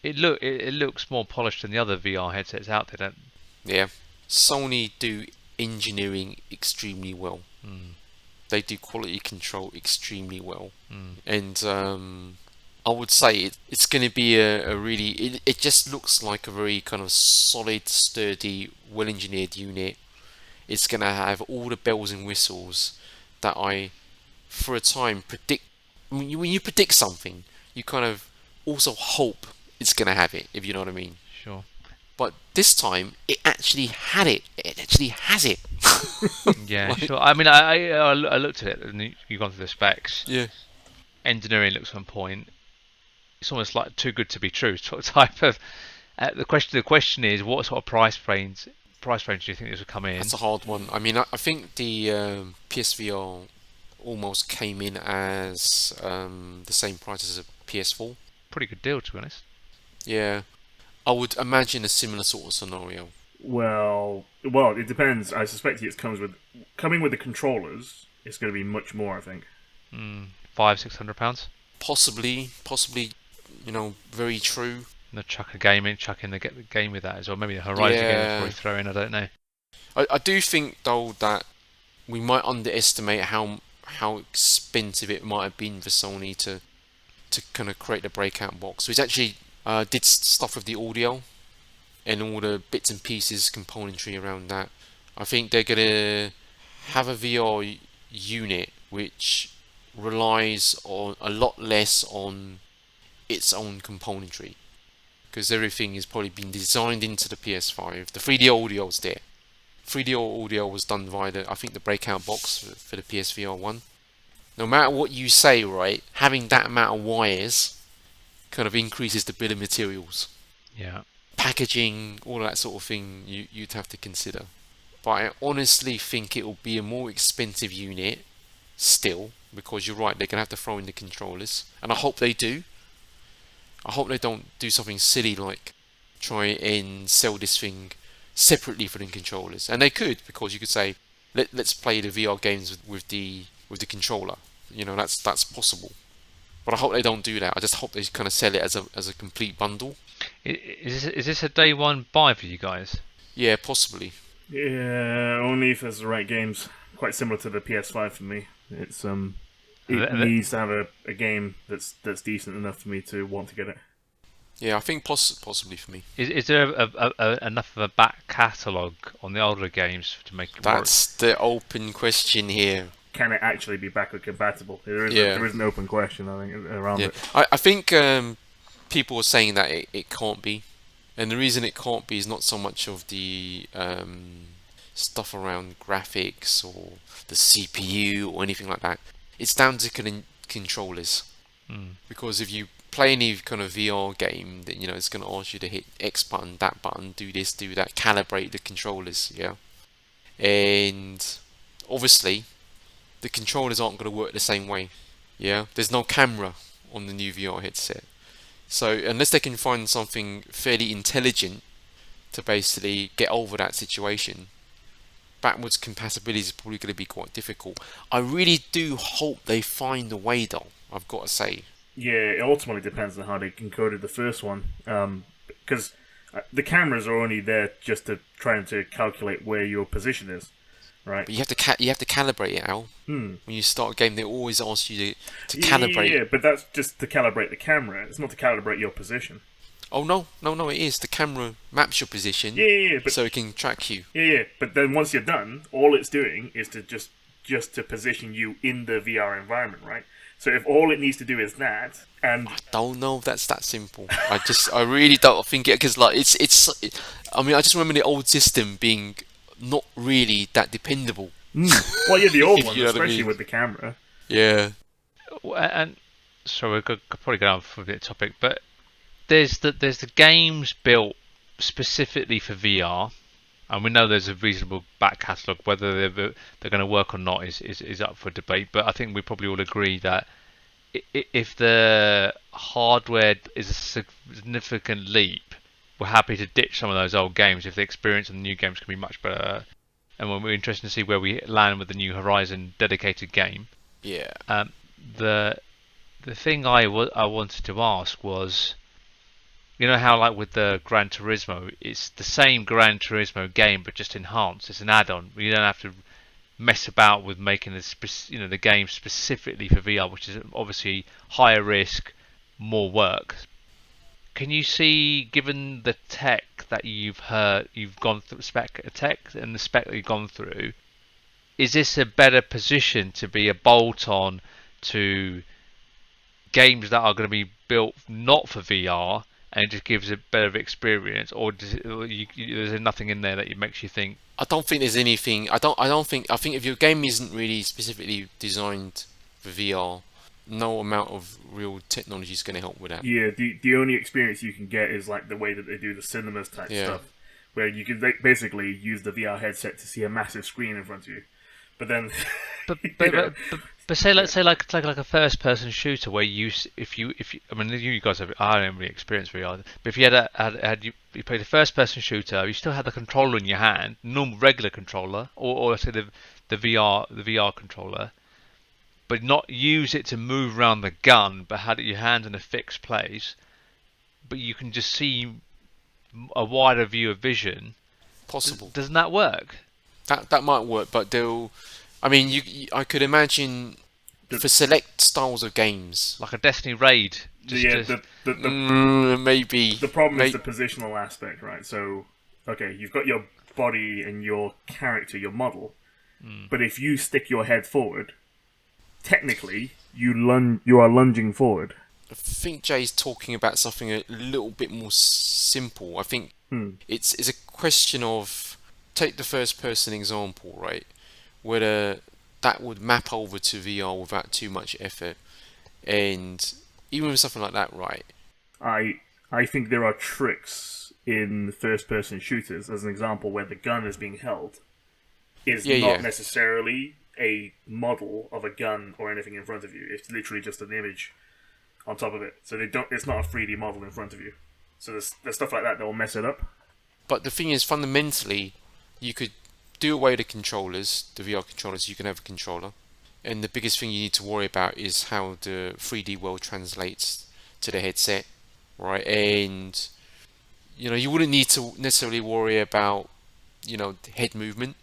it looks more polished than the other VR headsets out there. Yeah, Sony do engineering extremely well. They do quality control extremely well, and I would say it's going to be a really. It just looks like a very kind of solid, sturdy, well-engineered unit. It's going to have all the bells and whistles that I, for a time, predict. When you predict something, you kind of also hope it's going to have it, if you know what I mean. Sure. But this time, it actually had it. It actually has it. Yeah, sure. I mean, I looked at it, and you've gone through the specs. Yeah. Engineering looks on point. It's almost like too good to be true sort of type of. The question is, what sort of price range do you think this would come in? That's a hard one. I mean, I think the PSVR almost came in as the same price as a PS4. Pretty good deal, to be honest. Yeah, I would imagine a similar sort of scenario. Well, it depends. I suspect coming with the controllers. It's going to be much more, I think. £500-600. Possibly, very true. And chuck in the game with that as well. Maybe the Horizon game is probably throw in. I don't know. I do think though that we might underestimate how expensive it might have been for Sony to kind of create the breakout box. So it's actually did stuff with the audio and all the bits and pieces, componentry around that. I think they're gonna have a VR unit which relies on a lot less on its own componentry, because everything is probably been designed into the PS5. The 3D audio's there. 3D audio was done via the breakout box for the PSVR 1. No matter what you say, right, having that amount of wires kind of increases the bill of materials. Yeah. Packaging, all that sort of thing you'd have to consider. But I honestly think it will be a more expensive unit still, because you're right, they're going to have to throw in the controllers. And I hope they do. I hope they don't do something silly like try and sell this thing separately for the controllers. And they could, because you could say, let's play the VR games with the controller. That's possible. But I hope they don't do that. I just hope they kind of sell it as a complete bundle. Is this a day one buy for you guys? Yeah, possibly. Yeah, only if it's the right games. Quite similar to the PS5 for me. It's it needs to have a game that's decent enough for me to want to get it. Yeah, I think possibly for me. Is there enough of a back catalogue on the older games to make it work? That's the open question here. Can it actually be backward compatible? There is an open question, I think, around it. I think people are saying that it can't be. And the reason it can't be is not so much of the stuff around graphics or the CPU or anything like that. It's down to controllers. Because if you play any kind of VR game, then it's going to ask you to hit X button, that button, do this, do that, calibrate the controllers, yeah. And obviously, the controllers aren't going to work the same way, yeah. There's no camera on the new VR headset. So unless they can find something fairly intelligent to basically get over that situation, backwards compatibility is probably going to be quite difficult. I really do hope they find a way, though, I've got to say. Yeah, it ultimately depends on how they encoded the first one. Because the cameras are only there just to trying to calculate where your position is, right? But you have to calibrate it, Al. When you start a game, they always ask you to calibrate. Yeah, but that's just to calibrate the camera. It's not to calibrate your position. Oh no, it is. The camera maps your position. Yeah, but so it can track you. Yeah, but then once you're done, all it's doing is to just to position you in the VR environment, right? So if all it needs to do is that, and I don't know if that's that simple. I really don't think it, because like I mean, I just remember the old system being not really that dependable. Well, yeah, the old one, You know what I especially mean? with the camera. Yeah. And so we're probably going off a bit topic, but there's the games built specifically for VR, and we know there's a reasonable back catalogue. Whether they're going to work or not is up for debate. But I think we probably all agree that if the hardware is a significant leap, we're happy to ditch some of those old games if the experience of the new games can be much better. And we're interested to see where we land with the new Horizon dedicated game. Yeah. The thing I wanted to ask was, you know how like with the Gran Turismo, it's the same Gran Turismo game but just enhanced. It's an add-on. You don't have to mess about with making the game specifically for VR, which is obviously higher risk, more work. Can you see, given the tech that you've gone through, tech and the spec that you've gone through, is this a better position to be a bolt-on to games that are going to be built not for VR and it just gives a better experience, or there's nothing in there that makes you think? I don't think there's anything. I think if your game isn't really specifically designed for VR, no amount of real technology is going to help with that. Yeah, the only experience you can get is like the way that they do the cinemas type stuff, where you can basically use the VR headset to see a massive screen in front of you. But then, but say like a first person shooter where if you I mean you guys I don't really experience VR, but if you you played a first person shooter, you still had the controller in your hand, normal regular controller, or say the VR controller, but not use it to move around the gun, but had your hand in a fixed place, but you can just see a wider view of vision. Possible. Doesn't that work? That might work, but I mean, I could imagine for select styles of games, like a Destiny raid. Maybe. The problem is the positional aspect, right? So, okay, you've got your body and your character, your model, but if you stick your head forward, technically you are lunging forward. I think Jay's talking about something a little bit more simple. I think it's a question of, take the first person example, right? Whether that would map over to VR without too much effort, and even with something like that, right? I think there are tricks in first person shooters, as an example, where the gun is being held is not necessarily a model of a gun or anything in front of you. It's literally just an image on top of it. So it's not a 3D model in front of you. So there's stuff like that will mess it up. But the thing is, fundamentally, you could do away with the controllers, the VR controllers. You can have a controller, and the biggest thing you need to worry about is how the 3D world translates to the headset, right? And you wouldn't need to necessarily worry about head movement.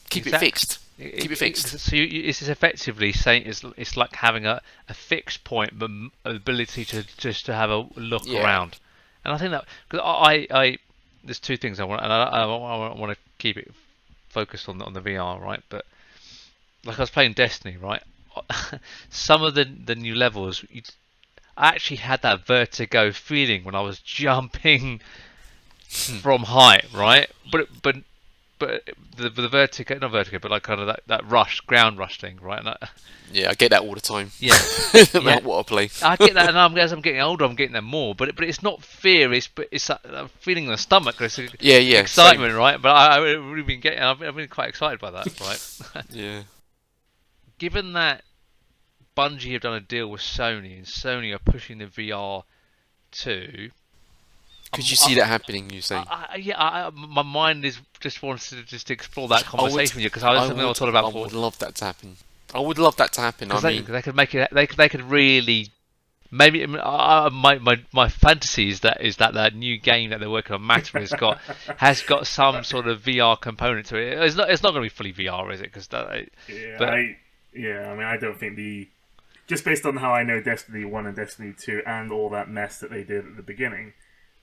Keep it fixed. Keep it fixed. So this is effectively saying it's like having a fixed point, but ability to have a look around. And I think that, because I there's two things I want, and I want to keep it focused on the VR, right? But like I was playing Destiny, right? Some of the new levels, I actually had that vertigo feeling when I was jumping from height, right? But the vertigo, not vertigo, but like kind of that rush, ground rush thing, right? Yeah, I get that all the time. Yeah, No yeah. matter what I play. I get that, and as I'm getting older, I'm getting that more. But it's not fear. It's that feeling in the stomach. It's Yeah, excitement, same. right? But I've really been getting. I've been quite excited by that, right? Yeah. Given that Bungie have done a deal with Sony, and Sony are pushing the VR too. Could you see that happening, you say? My mind is just wants to just explore that I would, conversation with you because I was something I was talking about I before. would love that to happen. I would love that to happen. I mean, They could make it. They could really. Maybe my fantasy is that new game that they're working on, Matter, has got some sort of VR component to it. It's not going to be fully VR, is it? Because I mean, I don't think just based on how I know Destiny 1 and Destiny 2 and all that mess that they did at the beginning,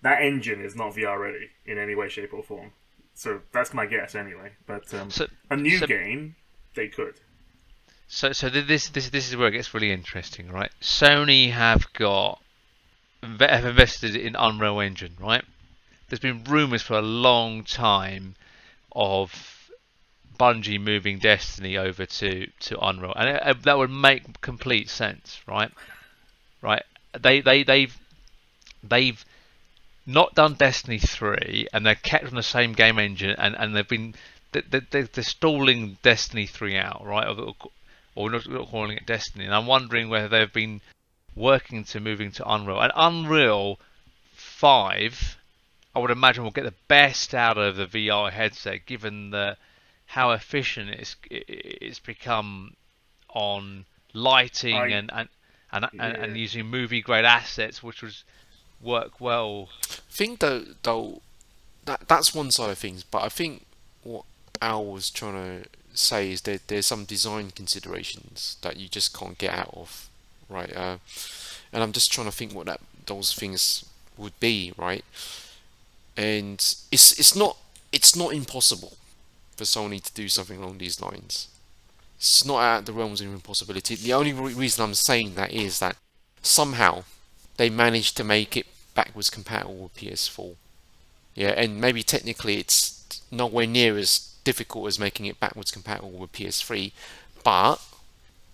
that engine is not VR ready in any way, shape, or form. So that's my guess anyway. But a new game, they could. So this is where it gets really interesting, right? Sony have invested in Unreal Engine, right? There's been rumours for a long time of Bungie moving Destiny over to Unreal, and that would make complete sense, right? Right? They've not done Destiny 3, and they're kept on the same game engine, and they've been they're stalling Destiny 3 out, right? Or not calling it Destiny, and I'm wondering whether they've been working to moving to Unreal. And Unreal 5, I would imagine, will get the best out of the VR headset, given how efficient it's become on lighting and using movie grade assets, which was work well. I think though that's one side of things, but I think what Al was trying to say is that there's some design considerations that you just can't get out of, right? And I'm just trying to think what those things would be, right? And it's not impossible for Sony to do something along these lines. It's not out of the realms of impossibility. The only reason I'm saying that is that somehow they managed to make it backwards compatible with PS4. Yeah, and maybe technically it's nowhere near as difficult as making it backwards compatible with PS3, but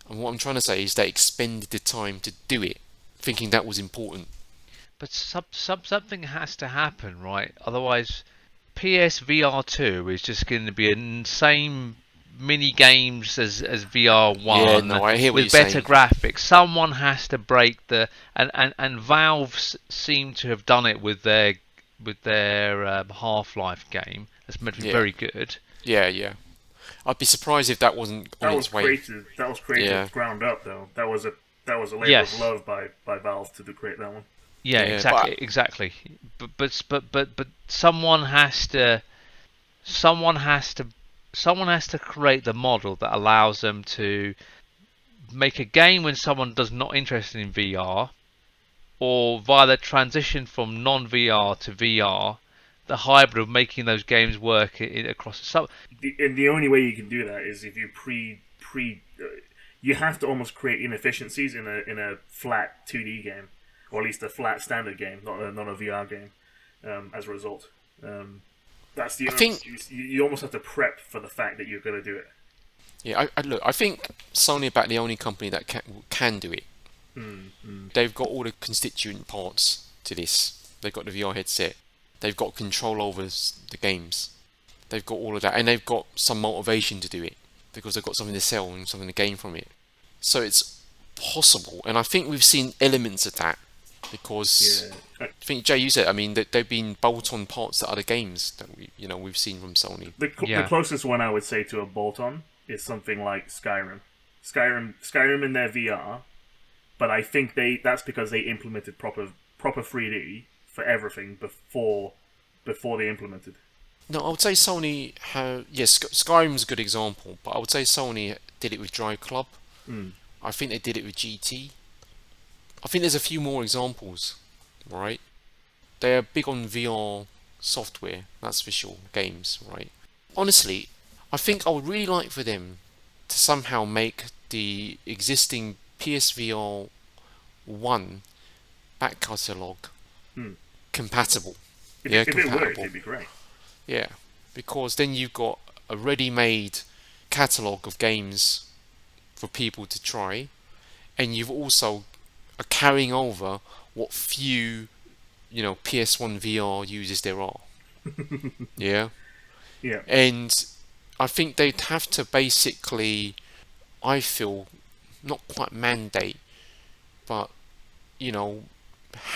what I'm trying to say is they expended the time to do it, thinking that was important. But something has to happen, right? Otherwise, PSVR 2 is just going to be the same mini games as VR 1. Yeah, no, I hear what with you're better saying. graphics. Someone has to break and Valve seem to have done it with their Half-Life game. That's meant to be very good. Yeah. I'd be surprised if that wasn't on its way. That was created ground up, though. That was a labor of love by Valve to create that one. Yeah, exactly. But someone has to create the model that allows them to make a game when someone does not interested in VR, or via the transition from non-VR to VR, the hybrid of making those games work across. And the only way you can do that is if you you have to almost create inefficiencies in a flat 2D game, or at least a flat standard game, not a VR game. As a result, that's the. You almost have to prep for the fact that you're going to do it. Yeah, I think Sony are about the only company that can do it. They've got all the constituent parts to this. They've got the VR headset. They've got control over the games. They've got all of that, and they've got some motivation to do it because they've got something to sell and something to gain from it. So it's possible, and I think we've seen elements of that because I think Jay, you said, I mean, that they've been bolt-on parts to other games that we've seen from Sony. The closest one I would say to a bolt-on is something like Skyrim. Skyrim in their VR, but I think that's because they implemented proper 3D for everything before they implemented. No, I would say Sony Skyrim's a good example, but I would say Sony did it with Drive Club. I think they did it with GT. I think there's a few more examples, right? They're big on VR software, that's for sure, games, right? Honestly, I think I would really like for them to somehow make the existing PSVR 1 back catalogue Hmm. compatible. If it compatible. worked, it'd be great. Yeah, because then you've got a ready-made catalogue of games for people to try, and you've also are carrying over what few, PS1 VR users there are. Yeah, Yeah. and I think they'd have to basically, I feel, not quite mandate, but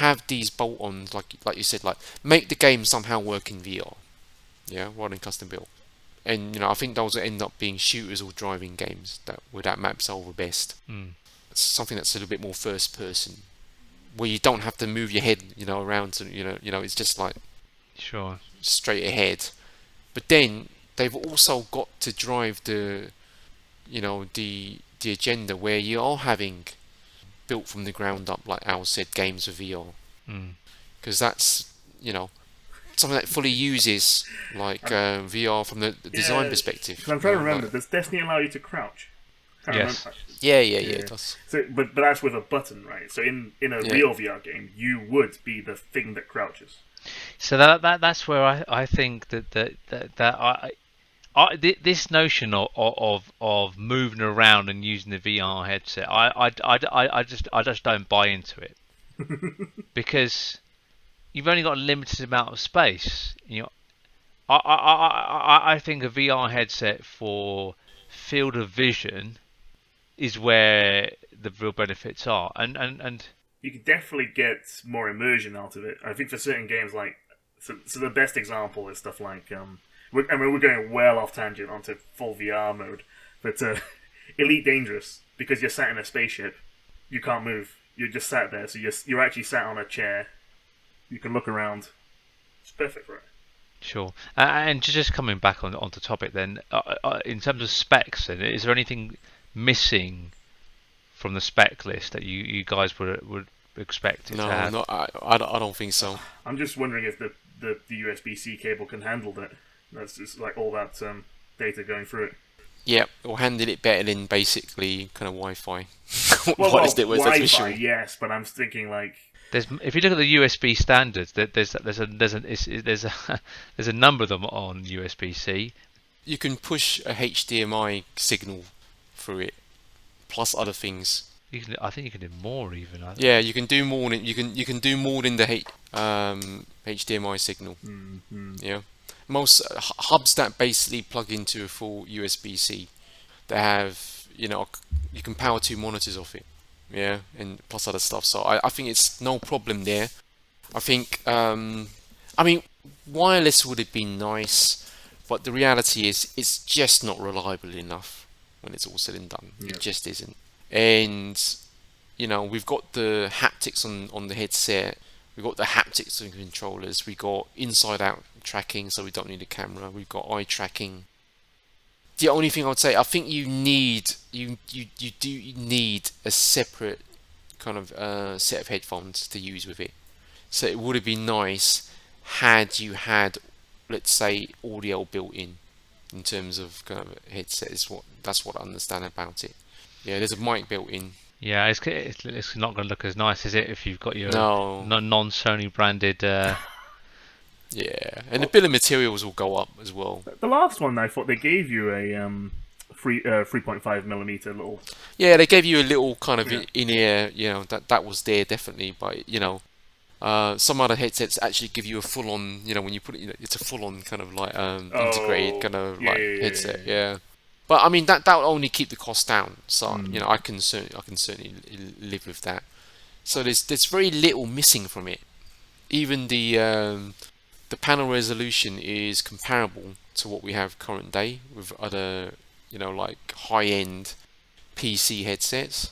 have these bolt-ons, like you said, like make the game somehow work in VR. Yeah, rather than custom built. And I think those will end up being shooters or driving games where that maps over best. It's something that's a little bit more first person, where you don't have to move your head, around to, it's just like Sure. straight ahead. But then they've also got to drive the agenda where you are having built from the ground up, like Al said, games with VR, because that's something that fully uses VR from the design perspective. Because I'm trying to remember, does Destiny allow you to crouch? Yes. Yeah, it does. So, but that's with a button, right? So in a real VR game, you would be the thing that crouches. So that's where I think this notion of moving around and using the VR headset, I just don't buy into it because you've only got a limited amount of space. I think a VR headset for field of vision is where the real benefits are, and you can definitely get more immersion out of it. I think for certain games, so the best example is stuff like we're going well off tangent onto full VR mode, but Elite Dangerous, because you're sat in a spaceship, you can't move. You're just sat there, so you're actually sat on a chair. You can look around. It's perfect for it. Sure. And just coming back onto topic then, in terms of specs, then, is there anything missing from the spec list that you guys would expect it to have? No, I don't think so. I'm just wondering if the USB-C cable can handle that. That's just like all that data going through it. Yeah, or handle it better than basically kind of Wi-Fi. Wi-Fi, official. Yes, but I'm thinking like. If you look at the USB standards, there's a number of them on USB-C. You can push a HDMI signal through it, plus other things. I think you can do more even. Yeah, you can do more. You can do more than the HDMI signal. Mm-hmm. Yeah, most hubs that basically plug into a full USB-C, they have you can power 2 monitors off it. Yeah, and plus other stuff. So I think it's no problem there. I think wireless would have been nice, but the reality is it's just not reliable enough when it's all said and done. Yeah. It just isn't. And we've got the haptics on the headset. We've got the haptics on controllers. We got inside-out tracking, so we don't need a camera. We've got eye tracking. The only thing I would say, I think you do need a separate kind of set of headphones to use with it. So it would have been nice had you had, let's say, audio built in terms of kind of a headset. That's what I understand about it. Yeah, there's a mic built in. Yeah, it's not going to look as nice, is it, if you've got your non-Sony branded. Yeah, and the bill of materials will go up as well. The last one, I thought they gave you a 3.5mm little. Yeah, they gave you a little kind of in-ear, that was there definitely, but some other headsets actually give you a full-on, when you put it, it's a full-on kind of like integrated kind of headset. Yeah. But I mean that will only keep the cost down, so I can certainly live with that. So there's very little missing from it. Even the panel resolution is comparable to what we have current day with other, like high-end PC headsets.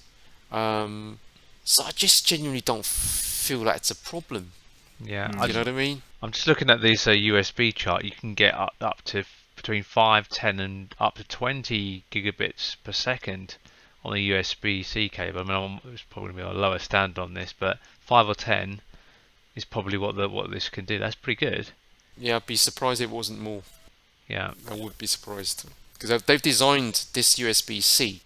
So I just genuinely don't feel that it's a problem. Yeah, you know what I mean? I'm just looking at this USB chart. You can get up to between 5, 10 and up to 20 gigabits per second on a USB-C cable. I mean, it's probably going to be a lower standard on this, but 5 or 10 is probably what this can do. That's pretty good. Yeah, I'd be surprised if it wasn't more. Yeah, I would be surprised because they've designed this USB-C.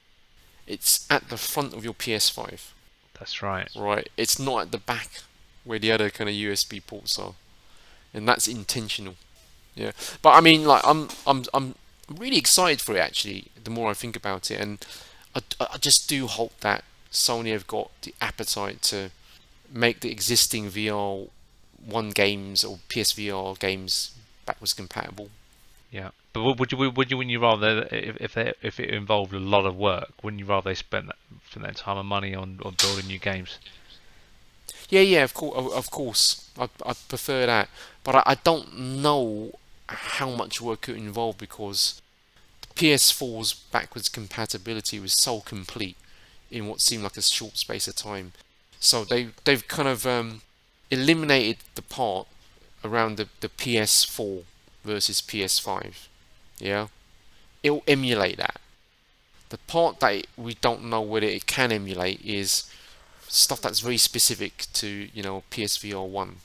It's at the front of your PS5. That's right. Right, it's not at the back. where the other kind of USB ports are, and that's intentional. Yeah, but I mean, like, I'm really excited for it actually. The more I think about it, and I just do hope that Sony have got the appetite to make the existing VR1 games or PSVR games backwards compatible. Yeah, but wouldn't you rather if it involved a lot of work, wouldn't you rather they spend that time and money on building new games? Yeah, of course. I prefer that, but I don't know how much work it would involve because the PS4's backwards compatibility was so complete in what seemed like a short space of time. So they've kind of eliminated the part around the PS4 versus PS5. Yeah, it'll emulate that. The part that we don't know whether it can emulate is stuff that's very specific to PSVR 1.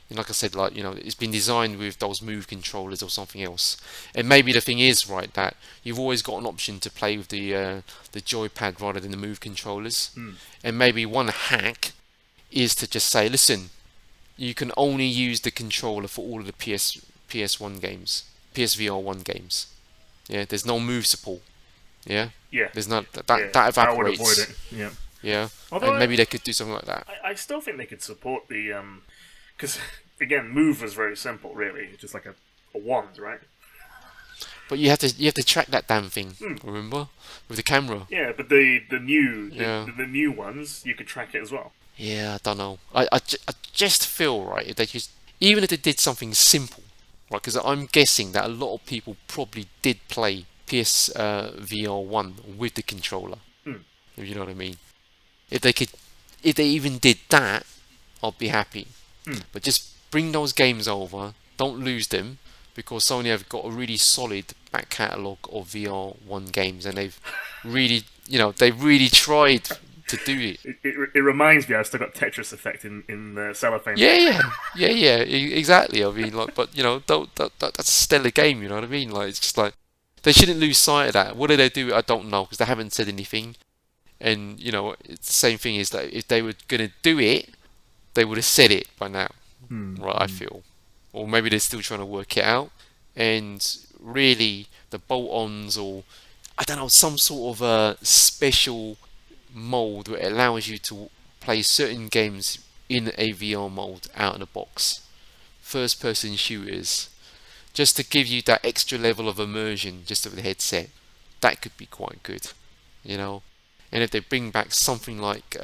And like I said, like, it's been designed with those Move controllers or something else. And maybe the thing is, right, that you've always got an option to play with the joypad rather than the Move controllers. And maybe one hack is to just say, listen, you can only use the controller for all of the PS1 games, PSVR 1 games. Yeah, there's no Move support. Yeah, Yeah. there's not that Yeah, that that would evaporates. avoid it. Yeah. Yeah, Although and maybe they could do something like that. I still think they could support the because again, Move was very simple, really, just like a wand, right? But you have to track that damn thing. Remember, with the camera. Yeah, but the new Yeah. the new ones you could track it as well. Yeah, I don't know. I just feel, right, if they just, even if they did something simple, right, because I'm guessing that a lot of people probably did play PS VR 1 with the controller, if you know what I mean. If they even did that, I'd be happy. But just bring those games over, don't lose them, because Sony have got a really solid back catalogue of VR 1 games, and they've really, they've really tried to do it. It reminds me, I've still got Tetris Effect in the cellophane. Yeah, exactly. I mean, like, but that's a stellar game. You know what I mean? Like, it's just like they shouldn't lose sight of that. What do they do? I don't know because they haven't said anything. And it's the same thing is that if they were gonna do it, they would have said it by now, right? I feel, or maybe they're still trying to work it out. And really, the bolt-ons or I don't know, some sort of a special mode where it allows you to play certain games in a VR mode out of the box, first person shooters, just to give you that extra level of immersion just with the headset. That could be quite good, and if they bring back something like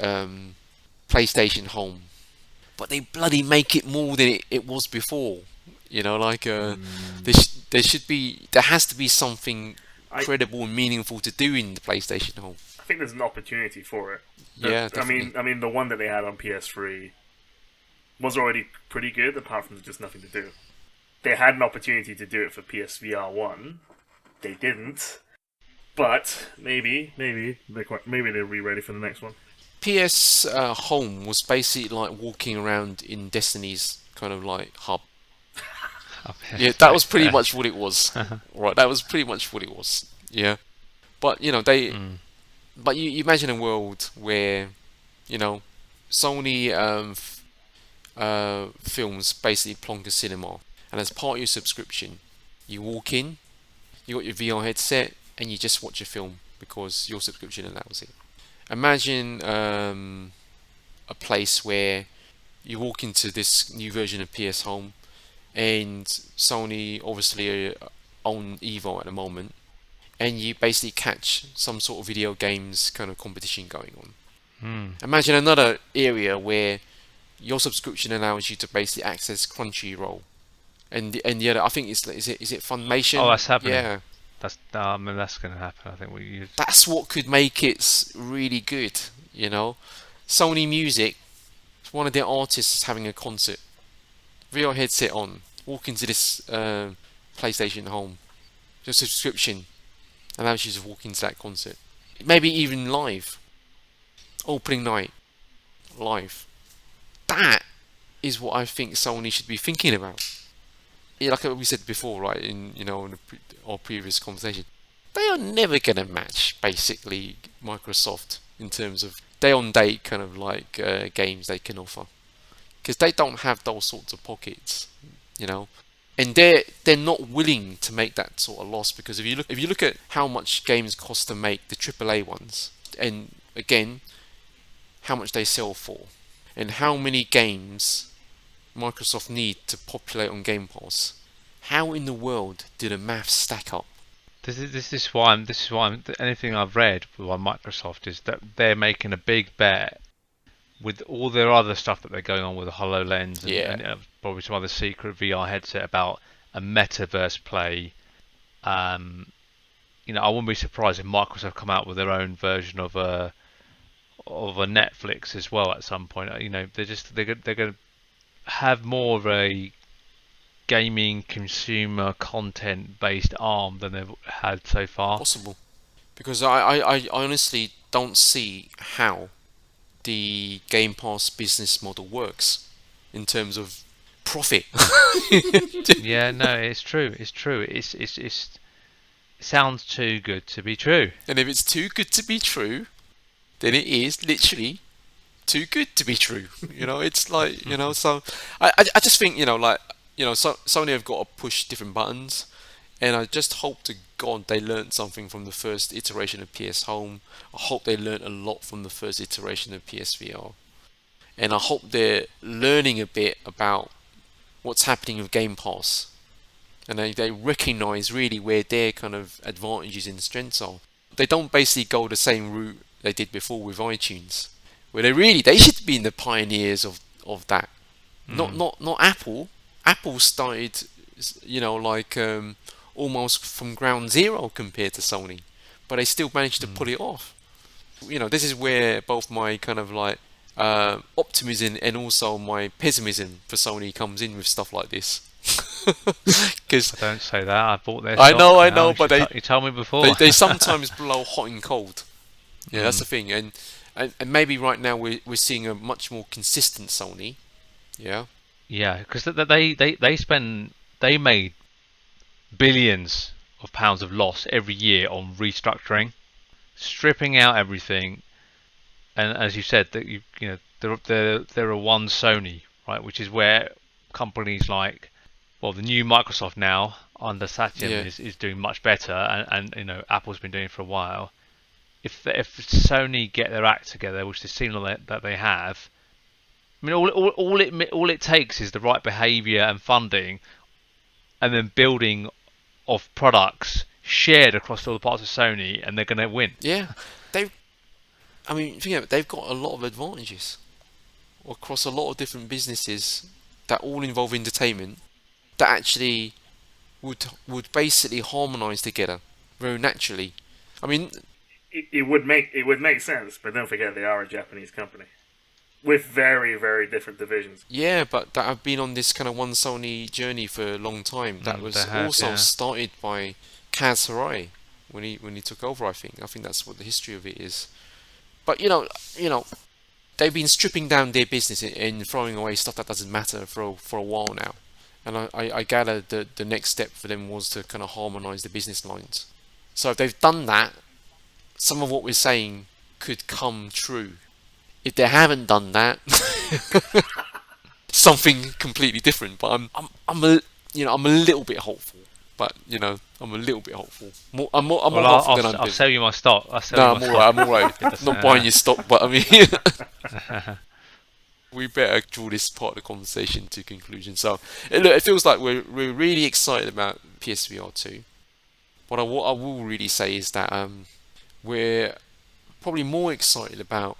PlayStation Home, but they bloody make it more than it was before, like there has to be something credible and meaningful to do in the PlayStation Home. I think there's an opportunity for it. Yeah, definitely. I mean, the one that they had on PS3 was already pretty good, apart from just nothing to do. They had an opportunity to do it for PSVR 1. They didn't. But maybe they'll be ready for the next one. PS Home was basically like walking around in Destiny's kind of like hub. Yeah, that was pretty much what it was. Right, that was pretty much what it was. Yeah, but but you imagine a world where Sony films basically plonk a cinema, and as part of your subscription, you walk in, you got your VR headset, and you just watch a film because your subscription allows it. Imagine a place where you walk into this new version of PS Home, and Sony obviously own Evo at the moment, and you basically catch some sort of video games kind of competition going on. Imagine another area where your subscription allows you to basically access Crunchyroll, and the other, I think is it Funimation? Oh, that's happening. Yeah. That's going to happen. I think That's what could make it really good. Sony Music, one of their artists is having a concert, VR headset on, walk into this PlayStation Home, your subscription allows you to walk into that concert, maybe even live, opening night, live. That is what I think Sony should be thinking about. Yeah, like we said before, right? In our previous conversation, they are never gonna match basically Microsoft in terms of day-on-day kind of like games they can offer. because they don't have those sorts of pockets, you know. And they're not willing to make that sort of loss, because if you look at how much games cost to make, the AAA ones, and again how much they sell for, and how many games Microsoft need to populate on Game Pass, how in the world do the maths stack up? This is why anything I've read on Microsoft is that they're making a big bet with all their other stuff that they're going on with the HoloLens Yeah. and probably some other secret VR headset about a Metaverse play. I wouldn't be surprised if Microsoft come out with their own version of a Netflix as well at some point. They're going to have more of a gaming consumer content based arm than they've had so far. Possible, because I honestly don't see how the Game Pass business model works in terms of profit. Yeah, no, it's true. It sounds too good to be true. And if it's too good to be true, then it is literally too good to be true. It's like, so I just think, Sony have got to push different buttons, and I just hope to God they learned something from the first iteration of PS Home. I hope they learned a lot from the first iteration of PSVR. And I hope they're learning a bit about what's happening with Game Pass. And they recognise really where their kind of advantages and strengths are. They don't basically go the same route they did before with iTunes, where they should be in the pioneers of that. Not Apple. Apple started, almost from ground zero compared to Sony, but they still managed to pull it off. This is where both my kind of like optimism and also my pessimism for Sony comes in with stuff like this. Because don't say that. I bought their I stock know, now. but you told me before. they sometimes blow hot and cold. Yeah, that's the thing, and maybe right now we're seeing a much more consistent Sony. Yeah. Yeah, because they made billions of pounds of loss every year on restructuring, stripping out everything, and as you said, that they're a one Sony, right? Which is where companies like, well, the new Microsoft now under Satya is doing much better, and Apple's been doing it for a while. If Sony get their act together, which they seem like that they have, I mean, all it takes is the right behaviour and funding, and then building of products shared across all the parts of Sony, and they're going to win. Yeah, they've got a lot of advantages across a lot of different businesses that all involve entertainment that actually would basically harmonise together very naturally. I mean, it would make sense, but don't forget they are a Japanese company with very, very different divisions. Yeah, but that have been on this kind of one Sony journey for a long time. That was also started by Kaz Hirai when he took over. I think that's what the history of it is. But they've been stripping down their business and throwing away stuff that doesn't matter for a while now. And I gather the next step for them was to kind of harmonise the business lines. So if they've done that, some of what we're saying could come true. If they haven't done that, something completely different. But I'm a little bit hopeful. But I'm a little bit hopeful. I'm more hopeful than I'm I'll sell you my stock. I'm alright. Not buying your stock, but I mean, we better draw this part of the conversation to conclusion. So it feels like we're really excited about PSVR 2. What I will really say is that we're probably more excited about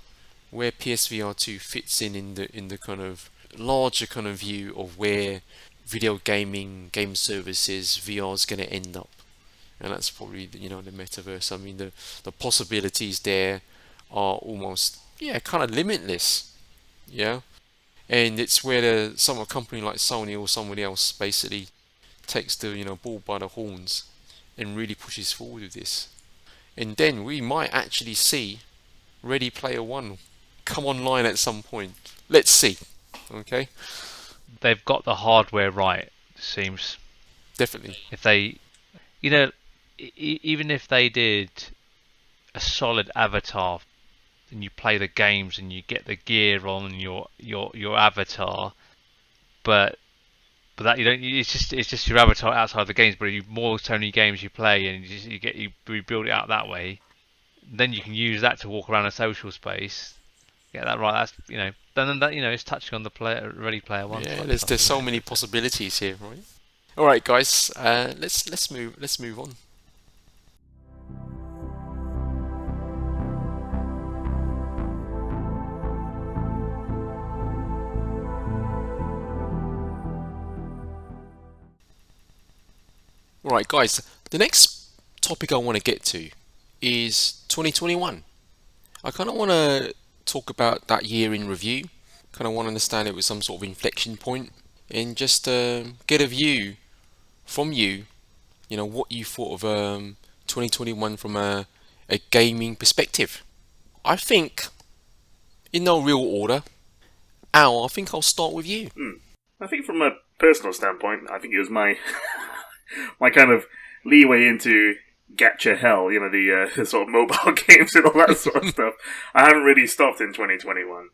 where PSVR 2 fits in the kind of larger kind of view of where video gaming, game services, VR is going to end up. And that's probably the metaverse. I mean, the possibilities there are almost kind of limitless. Yeah. And it's where some company like Sony or somebody else basically takes the bull by the horns and really pushes forward with this. And then we might actually see Ready Player One come online at some point. Let's see. Okay. They've got the hardware right, it seems. Definitely. If they, even if they did a solid avatar and you play the games and you get the gear on your avatar, but that you don't. It's just your avatar outside the games. But you more Sony games you play, and you rebuild it out that way. Then you can use that to walk around a social space. Get that right. That's Then that it's touching on the Ready Player One Yeah, type there's stuff, isn't so it? many possibilities here, right? All right, guys, let's move on. All right, guys, the next topic I want to get to is 2021. I kind of want to talk about that year in review. Kind of want to understand it with some sort of inflection point, and just get a view from you. What you thought of 2021 from a gaming perspective. I think, in no real order, Al, I think I'll start with you. I think from a personal standpoint, I think it was my my kind of leeway into gacha hell, the sort of mobile games and all that sort of stuff. I haven't really stopped in 2021.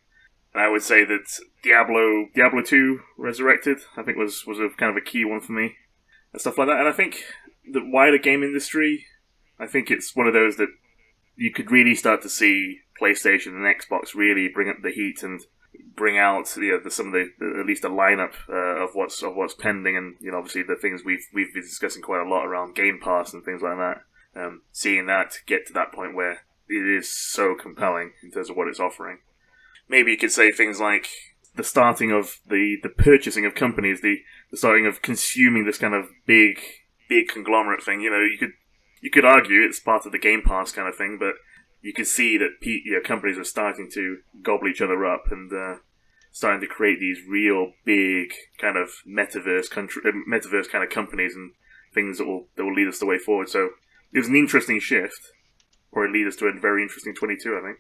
And I would say that Diablo 2 Resurrected, I think was a kind of a key one for me. And stuff like that. And I think the wider game industry, I think it's one of those that you could really start to see PlayStation and Xbox really bring up the heat and bring out some of the at least a lineup of what's pending, and obviously the things we've been discussing quite a lot around GamePass and things like that. Seeing that get to that point where it is so compelling in terms of what it's offering. Maybe you could say things like the starting of the purchasing of companies, the starting of consuming this kind of big conglomerate thing. You could argue it's part of the Game Pass kind of thing, but you can see that companies are starting to gobble each other up and starting to create these real big kind of metaverse kind of companies and things that will lead us the way forward. So it was an interesting shift, or it lead us to a very interesting 22, I think.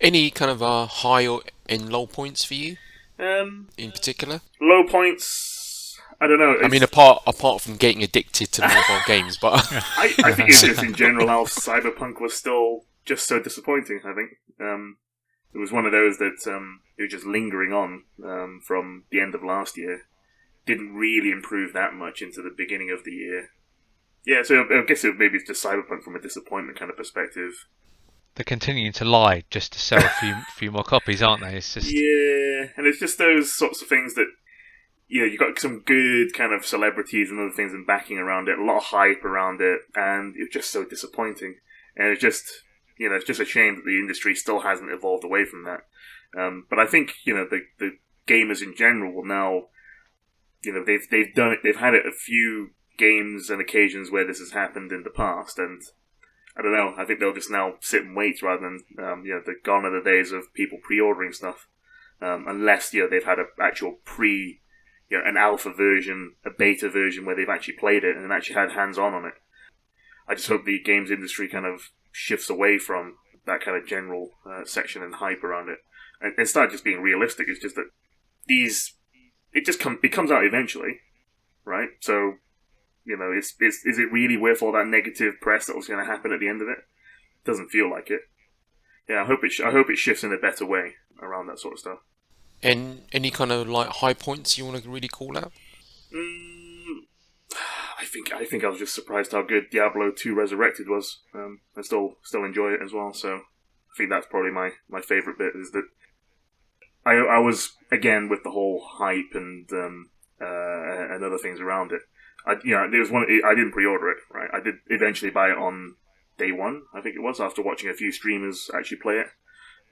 Any kind of high and low points for you in particular? Low points, I don't know. I mean, apart from getting addicted to mobile games, but I think it's just in general how Cyberpunk was still just so disappointing. I think it was one of those that it was just lingering on from the end of last year. Didn't really improve that much into the beginning of the year. Yeah, so I guess maybe it's just Cyberpunk from a disappointment kind of perspective. They're continuing to lie just to sell a few more copies, aren't they? It's just Yeah, and it's just those sorts of things that you got some good kind of celebrities and other things and backing around it, a lot of hype around it, and it's just so disappointing. And it's just it's just a shame that the industry still hasn't evolved away from that. But I think the gamers in general will now they've done it. They've had it a few games and occasions where this has happened in the past, and I don't know. I think they'll just now sit and wait rather than they're gone are the days of people pre-ordering stuff, unless they've had an actual an alpha version, a beta version where they've actually played it and actually had hands-on it. I just hope the games industry kind of shifts away from that kind of general section and hype around it, and start just being realistic. It's just that it comes out eventually, right? So. Is it really worth all that negative press that was going to happen at the end of it? Doesn't feel like it. Yeah, I hope it shifts in a better way around that sort of stuff. and any kind of like high points you want to really call out? I think I was just surprised how good Diablo 2 Resurrected was. I still enjoy it as well. So I think that's probably my favorite bit is that I was again with the whole hype and other things around it. There was one. I didn't pre-order it, right? I did eventually buy it on day one, I think it was, after watching a few streamers actually play it,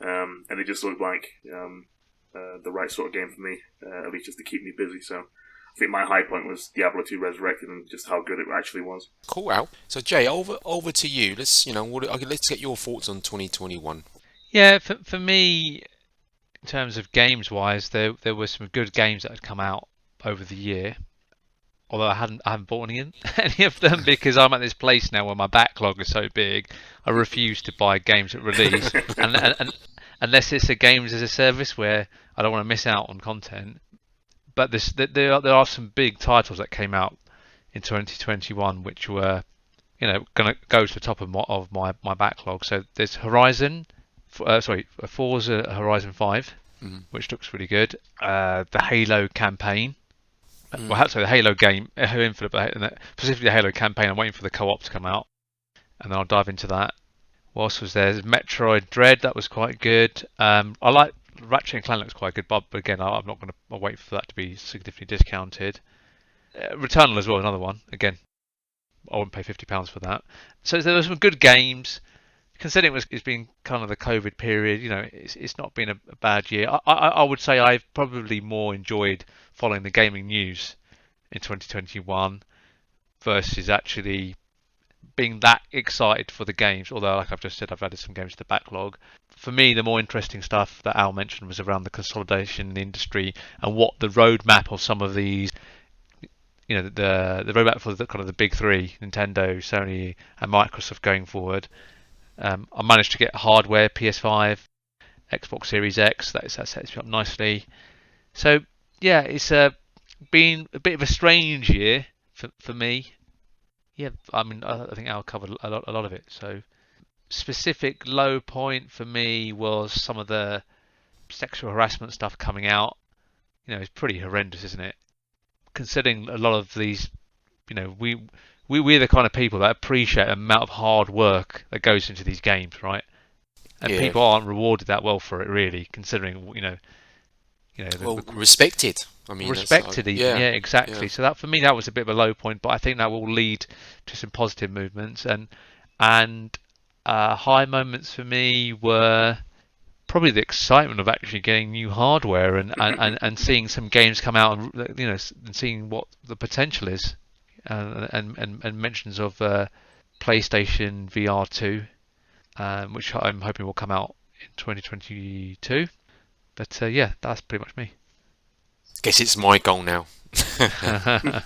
and it just looked like the right sort of game for me, at least just to keep me busy. So I think my high point was Diablo 2 Resurrected and just how good it actually was. Cool, Al. So Jay, over to you. Let's let's get your thoughts on 2021. yeah. For me, in terms of games wise, there were some good games that had come out over the year. Although I haven't bought any of them because I'm at this place now where my backlog is so big, I refuse to buy games at release, and unless it's a games as a service where I don't want to miss out on content. But there are some big titles that came out in 2021 which were going to go to the top of my backlog. So there's Horizon Forza Horizon 5, which looks really good. The Halo campaign. Well, I have to say the Halo game, Halo Infinite, but specifically the Halo campaign. I'm waiting for the co-op to come out, and then I'll dive into that. What else was there? There's Metroid Dread, that was quite good. I like Ratchet and Clank looks quite good, but again, I'm not going to. I'll wait for that to be significantly discounted. Returnal as well, another one. Again, I wouldn't pay £50 for that. So there were some good games. Considering it's been kind of the COVID period, it's not been a bad year. I would say I've probably more enjoyed following the gaming news in 2021 versus actually being that excited for the games. Although, like I've just said, I've added some games to the backlog. For me, the more interesting stuff that Al mentioned was around the consolidation in the industry and what the roadmap of some of these, the roadmap for the kind of the big three, Nintendo, Sony, and Microsoft going forward. I managed to get hardware, PS5, Xbox Series X. That sets me up nicely. So yeah, it's been a bit of a strange year for me. Yeah, I mean, I think Al covered a lot of it. So specific low point for me was some of the sexual harassment stuff coming out. It's pretty horrendous, isn't it? Considering a lot of these, we're the kind of people that appreciate the amount of hard work that goes into these games, right? And people aren't rewarded that well for it, really, considering respected. I mean, respected even, yeah, exactly. Yeah. So that for me, that was a bit of a low point, but I think that will lead to some positive movements. And high moments for me were probably the excitement of actually getting new hardware and seeing some games come out and seeing what the potential is. And mentions of PlayStation VR 2, which I'm hoping will come out in 2022. But yeah, that's pretty much me. Guess it's my goal now. I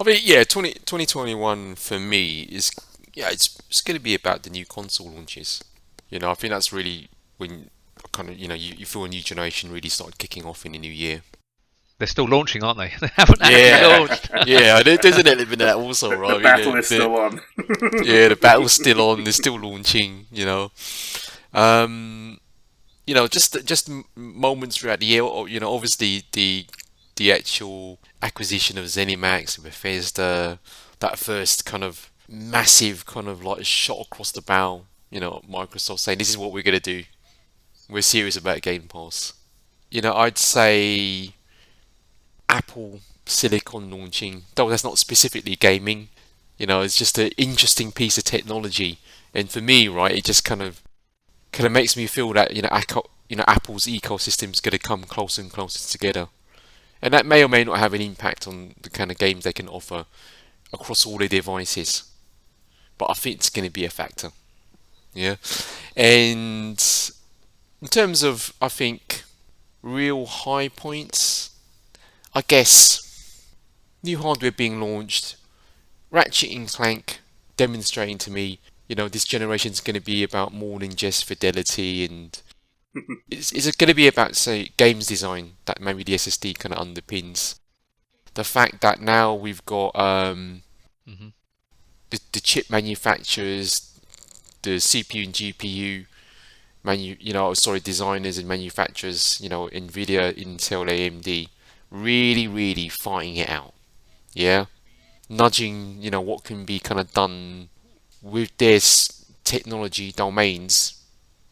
mean, 2021 for me is, it's going to be about the new console launches. I think that's really when kind of, you feel a new generation really started kicking off in the new year. They're still launching, aren't they? They haven't actually launched. Yeah, there's an element of that also, right? The battle is still on. Yeah, the battle's still on. They're still launching. Just moments throughout the year. Obviously the actual acquisition of ZeniMax, Bethesda, that first kind of massive kind of like shot across the bow. Microsoft saying this is what we're gonna do. We're serious about Game Pass. I'd say Apple Silicon launching, though that's not specifically gaming, it's just an interesting piece of technology. And for me, right, it just kind of makes me feel that Apple's ecosystem is going to come closer and closer together, and that may or may not have an impact on the kind of games they can offer across all their devices. But I think it's going to be a factor. Yeah, and in terms of, I think, real high points, I guess new hardware being launched, Ratchet and Clank demonstrating to me, this generation's going to be about more than just fidelity, and it's going to be about, say, games design that maybe the SSD kind of underpins. The fact that now we've got the chip manufacturers, the CPU and GPU designers and manufacturers, Nvidia, Intel, AMD, really, really fighting it out. Yeah, nudging, what can be kind of done with their technology domains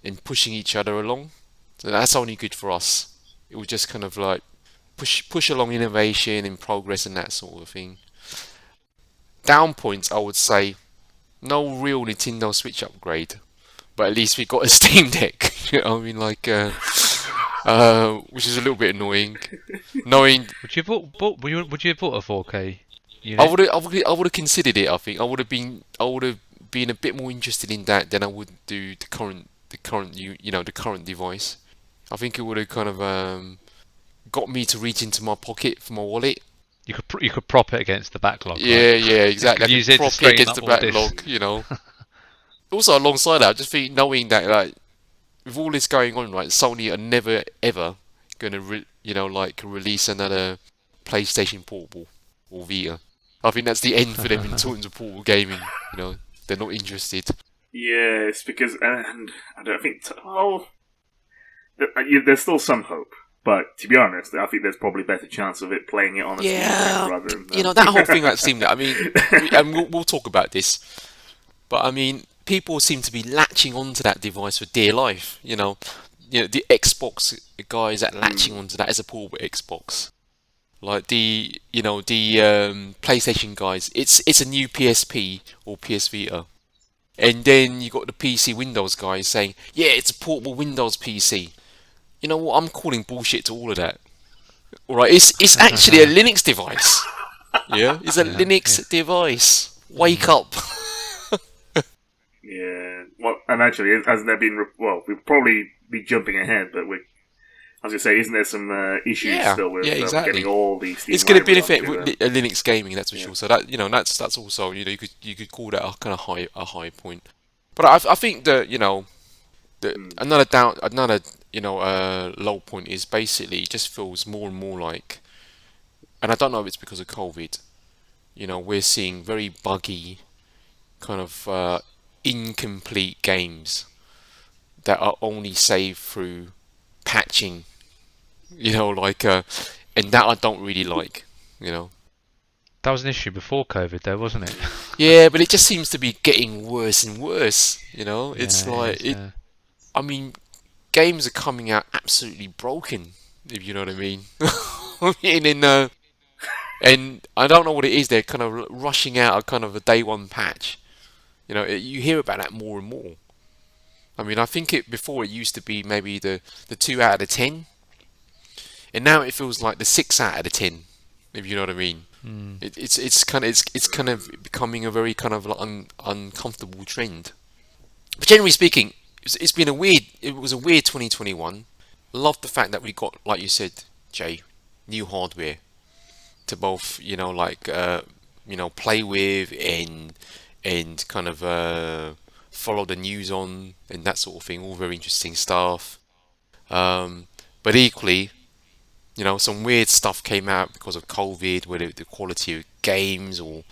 and pushing each other along. So that's only good for us. It will just kind of like push along innovation and progress and that sort of thing. Down points, I would say, no real Nintendo Switch upgrade, but at least we got a Steam Deck. I mean, which is a little bit annoying. Knowing, would you have bought a 4K unit? I would have considered it. I think I would have been a bit more interested in that than I would do the current device. I think it would have kind of got me to reach into my pocket for my wallet. You could prop it against the backlog. Yeah, right? yeah, exactly. You could use it to straighten up all this. Also, alongside that, I just think knowing that, like, with all this going on, right, Sony are never ever going to release another PlayStation Portable or Vita. I think that's the end for them in terms of portable gaming. They're not interested. Yeah, it's because, and I don't think, there's still some hope. But to be honest, I think there's probably a better chance of it playing it on a Steam Deck Yeah, rather than. that whole thing that seemed. I mean, and we'll talk about this, but I mean, people seem to be latching onto that device for dear life. The Xbox guys that latching onto that as a portable Xbox. Like the PlayStation guys, it's a new PSP or PS Vita, and then you got the PC Windows guys saying, yeah, it's a portable Windows PC. You know what? I'm calling bullshit to all of that. All right, it's actually a Linux device. Yeah, it's a Yeah, yeah. Linux device. Wake up. Yeah. Well, and actually, hasn't there been? Well, we'll probably be jumping ahead, but I was going to say, isn't there some issues Yeah, still yeah, with getting exactly. all the Steam It's going to library benefit onto? Linux gaming, that's for Yeah. sure. So that's also you could call that a kind of high point. But I think that Mm. another low point is basically it just feels more and more like, and I don't know if it's because of COVID. We're seeing very buggy kind of incomplete games that are only saved through patching. And that I don't really like. You know. That was an issue before COVID, though, wasn't it? Yeah, but it just seems to be getting worse and worse. It's Yeah, it like is. it. Yeah. I mean, games are coming out absolutely broken, if you know what I mean. And I don't know what it is. They're kind of rushing out a kind of a day one patch. You hear about that more and more. I mean, I think before it used to be maybe the 2 out of 10, and now it feels like the 6 out of 10, if you know what I mean. Mm. It's kind of becoming a very kind of like uncomfortable trend. But generally speaking, it was a weird 2021. Love the fact that we got, like you said, Jay, new hardware to both, play with and kind of follow the news on and that sort of thing. All very interesting stuff. But equally, some weird stuff came out because of COVID, whether the quality of games or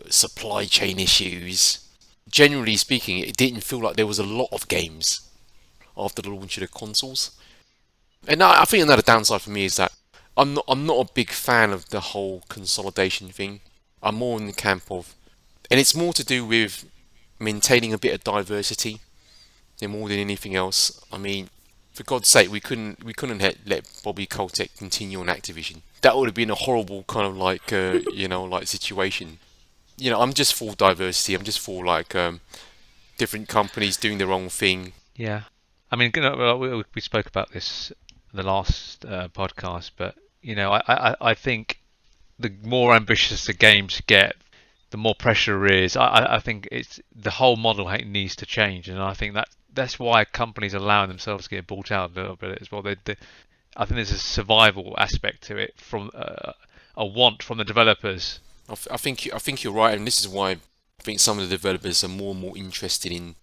supply chain issues. Generally speaking, it didn't feel like there was a lot of games after the launch of the consoles. And I think another downside for me is that I'm not a big fan of the whole consolidation thing. I'm more in the camp of, and it's more to do with maintaining a bit of diversity more than anything else. I mean, for God's sake, we couldn't let Bobby Kotick continue on Activision. That would have been a horrible kind of like situation. I'm just for diversity. I'm just for different companies doing their own thing. Yeah. I mean, well, we spoke about this in the last podcast, but I think the more ambitious the games get, the more pressure there is. I think it's the whole model needs to change, and I think that's why companies are allowing themselves to get bought out a little bit as well. I think there's a survival aspect to it from a want from the developers. I think you're right, and this is why I think some of the developers are more and more interested in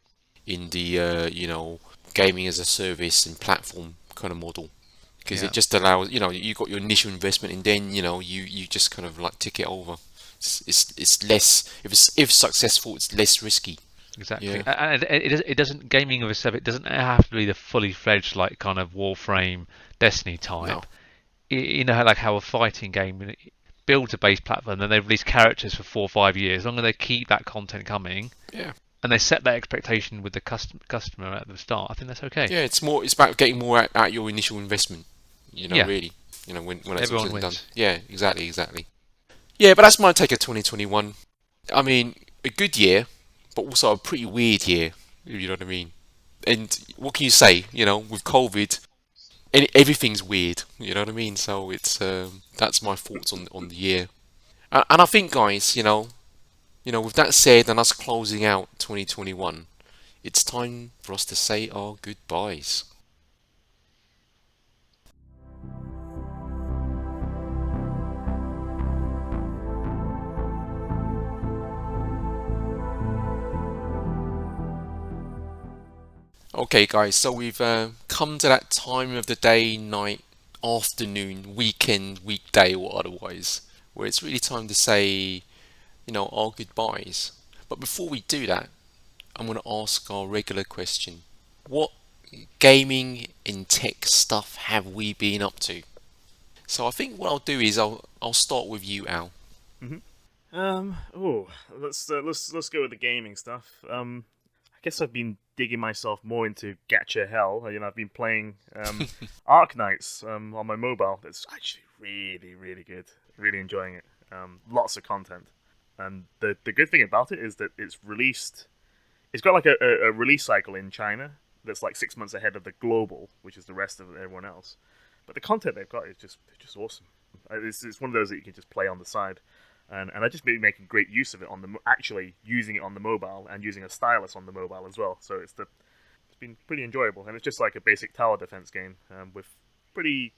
the gaming as a service and platform kind of model, because it Yeah, just allows you got your initial investment and then you just kind of like tick it over. It's less, if successful, it's less risky. exactly. Yeah. And it doesn't gaming of itself. It doesn't have to be the fully fledged like kind of Warframe, Destiny No. type. Like how a fighting game builds a base platform, then they release characters for 4 or 5 years. As long as they keep that content coming Yeah. and they set that expectation with the customer at the start, I think that's okay. Yeah. It's about getting more out your initial investment. Yeah, Really. When it's all said everyone and done. wins. Yeah. Exactly. Yeah, but that's my take of 2021. I mean, a good year, but also a pretty weird year. If you know what I mean. And what can you say? With COVID, everything's weird. You know what I mean? So it's that's my thoughts on the year. And I think, guys, with that said, and us closing out 2021, it's time for us to say our goodbyes. Okay, guys, so we've come to that time of the day, night, afternoon, weekend, weekday, or otherwise, where it's really time to say, our goodbyes. But before we do that, I'm going to ask our regular question. What gaming and tech stuff have we been up to? So I think what I'll do is I'll start with you, Al. Let's go with the gaming stuff. I guess I've been digging myself more into gacha hell. I've been playing Ark Knights on my mobile. It's actually really, really good. Really enjoying it. Lots of content, and the good thing about it is that it's released. It's got like a release cycle in China that's like 6 months ahead of the global, which is the rest of everyone else. But the content they've got is just awesome. It's one of those that you can just play on the side. And I just been making great use of it actually using it on the mobile and using a stylus on the mobile as well. So it's been pretty enjoyable, and it's just like a basic tower defense game with pretty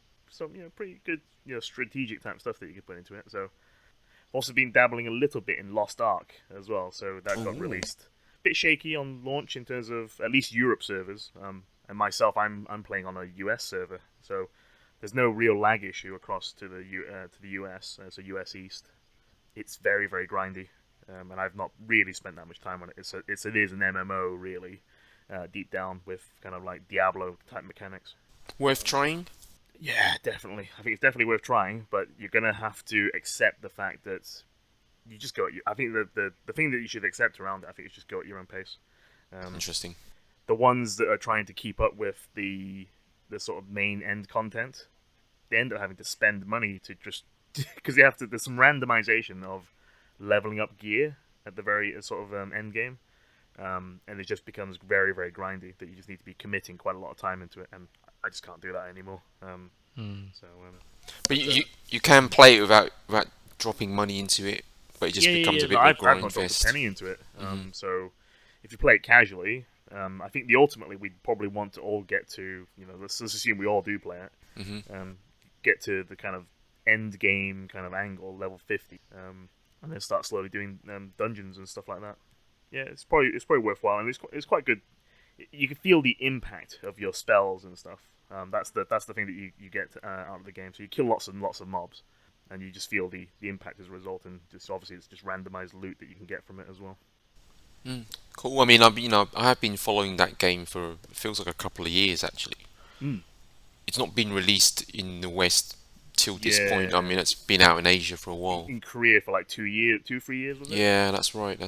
good strategic type stuff that you can put into it. So I've also been dabbling a little bit in Lost Ark as well. So that got released. A bit shaky on launch in terms of at least Europe servers. And myself, I'm playing on a US server, so there's no real lag issue across to the US. So US East. It's very, very grindy, and I've not really spent that much time on it. It is an MMO, really, deep down with kind of like Diablo-type mechanics. Worth trying? Yeah, definitely. I think it's definitely worth trying, but you're going to have to accept the fact that you just go at I think the thing that you should accept around it, I think, is just go at your own pace. Interesting. The ones that are trying to keep up with the sort of main end content, they end up having to spend money to just... because there's some randomization of leveling up gear at the very sort of end game, and it just becomes very, very grindy that you just need to be committing quite a lot of time into it, and I just can't do that anymore. But you can play it without dropping money into it, but it just becomes a bit of a grind I've not dropped fest. a penny into it. So if you play it casually, I think ultimately we'd probably want to all get to, let's assume we all do play it, get to the kind of end game kind of angle, level 50, and then start slowly doing dungeons and stuff like that. Yeah, it's probably worthwhile, and it's quite good. You can feel the impact of your spells and stuff. That's the thing that you get out of the game. So you kill lots and lots of mobs, and you just feel the impact as a result. And just obviously it's just randomized loot that you can get from it as well. Cool. I mean, I have been following that game for it feels like a couple of years actually. It's not been released in the West till this point. I mean, it's been out in Asia for a while. In Korea for like 3 years, was it? Yeah, that's right.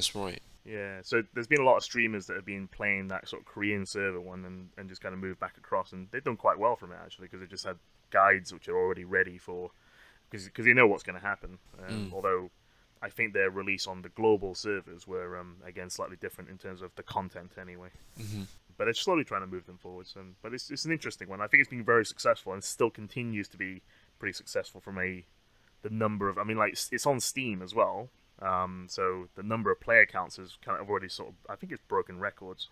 Yeah, so there's been a lot of streamers that have been playing that sort of Korean server one and just kind of moved back across, and they've done quite well from it actually, because they just had guides which are already ready for, because they know what's going to happen. Although I think their release on the global servers were again slightly different in terms of the content anyway. But they're slowly trying to move them forwards. But it's an interesting one. I think it's been very successful and still continues to be pretty successful from the number of... I mean, like, it's on Steam as well. So the number of player counts is kind of already sort of... I think it's broken records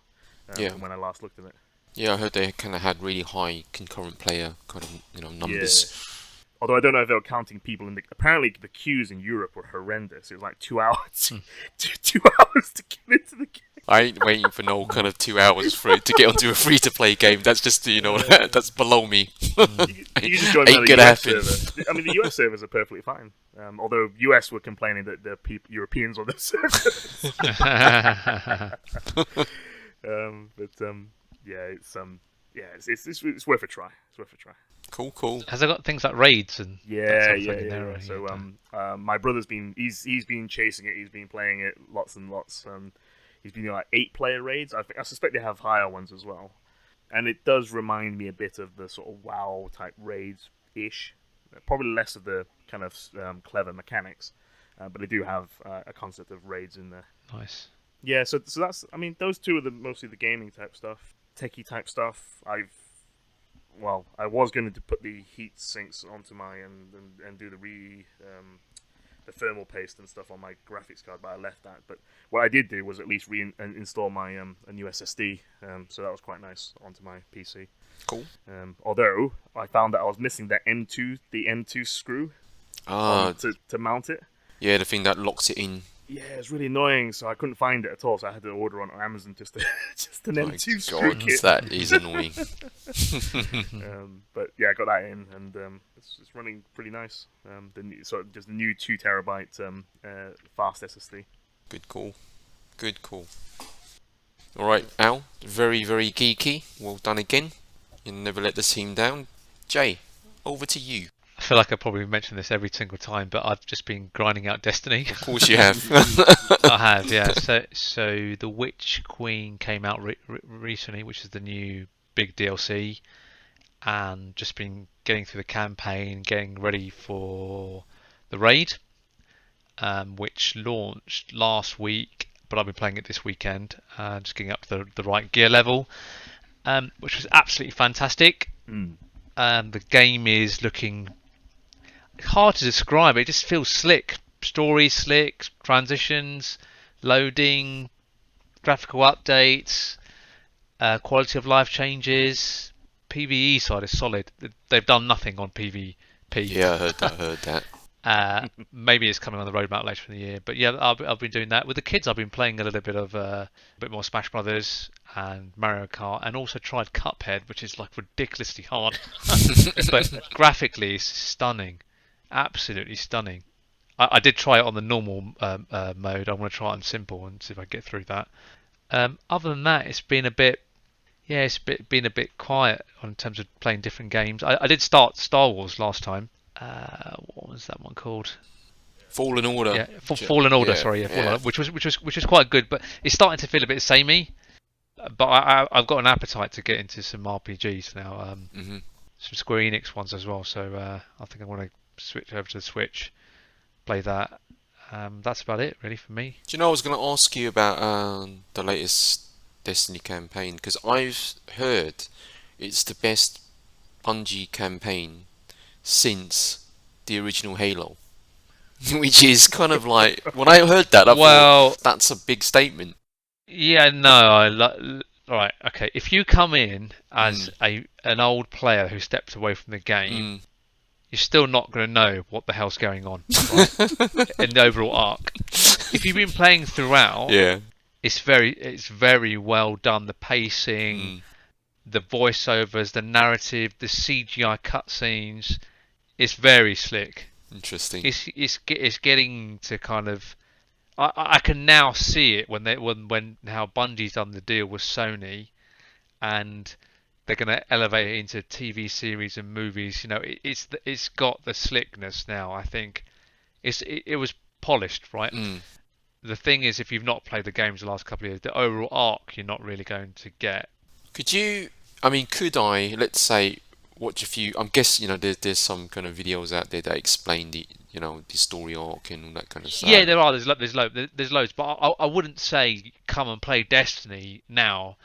from when I last looked at it. Yeah, I heard they kind of had really high concurrent player kind of numbers. Yeah. Although I don't know if they were counting people in the... Apparently the queues in Europe were horrendous. It was like 2 hours. 2 hours to get into the game. I ain't waiting for no kind of 2 hours for it to get onto a free-to-play game. That's just, that's below me. You can just join Ain't the gonna US happen. server. I mean, the US servers are perfectly fine. Although US were complaining that the Europeans on the servers. It's worth a try. It's worth a try. Cool. Has it got things like raids and that sort of thing in there? Yeah. So my brother's been he's been chasing it. He's been playing it lots and lots. He's been doing like 8-player raids. I suspect they have higher ones as well. And it does remind me a bit of the sort of WoW type raids ish. Probably less of the kind of clever mechanics, but they do have a concept of raids in there. Nice. Yeah, so that's, I mean, those two are mostly the gaming type stuff. Techie type stuff. I was going to put the heat sinks onto my and do the thermal paste and stuff on my graphics card, but I left that. But what I did do was at least install my a new SSD, so that was quite nice onto my PC. Cool. Although I found that I was missing the M2 screw to mount it. Yeah, the thing that locks it in. Yeah, it's really annoying, so I couldn't find it at all, so I had to order on Amazon just an M2 screw kit. That is annoying. But yeah, I got that in, and it's running pretty nice. Just the new 2 terabyte fast SSD. Good call. All right, Al, very, very geeky. Well done again. You never let the team down. Jay, over to you. I feel like I probably mention this every single time, but I've just been grinding out Destiny. Of course you have. I have, yeah. So the Witch Queen came out recently, which is the new big DLC, and just been getting through the campaign, getting ready for the raid, which launched last week, but I've been playing it this weekend, just getting up to the right gear level, which was absolutely fantastic. The game is looking hard to describe. It just feels slick. Story slick, transitions, loading, graphical updates, quality of life changes. PvE side is solid. They've done nothing on PvP. Yeah, I heard that. Maybe it's coming on the roadmap later in the year, but yeah, I've been doing that with the kids. I've been playing a little bit of a bit more Smash Brothers and Mario Kart, and also tried Cuphead, which is like ridiculously hard, but graphically it's stunning, absolutely stunning. I did try it on the normal mode. I want to try it on simple and see if I get through that. Other than that, it's been a bit, yeah, been a bit quiet in terms of playing different games. I did start Star Wars last time. What was that one called? Fallen Order. Yeah, Fallen Order. Yeah, Sorry, yeah, Fallen yeah. Order, which was quite good, but it's starting to feel a bit samey. But I've got an appetite to get into some RPGs now. Hmm. Some Square Enix ones as well. So I think I want to switch over to the Switch, play that. That's about it really for me. Do you know, I was going to ask you about the latest Destiny campaign, because I've heard it's the best Bungie campaign since the original Halo. Which is kind of like, when I heard that, I thought that's a big statement. Yeah, no, right, okay. If you come in as an old player who stepped away from the game, you're still not going to know what the hell's going on, right? In the overall arc. If you've been playing throughout, Yeah. it's very well done. The pacing, the voiceovers, the narrative, the CGI cutscenes, it's very slick. Interesting. It's getting to kind of, I can now see it when how Bungie's done the deal with Sony, and they're going to elevate it into TV series and movies. You know, it's got the slickness now. I think it was polished, right? The thing is, if you've not played the games the last couple of years, the overall arc you're not really going to get. Could I, let's say, watch a few? I'm guessing, there's some kind of videos out there that explain the story arc and all that kind of stuff. Yeah, there are. There's loads, but I wouldn't say come and play Destiny now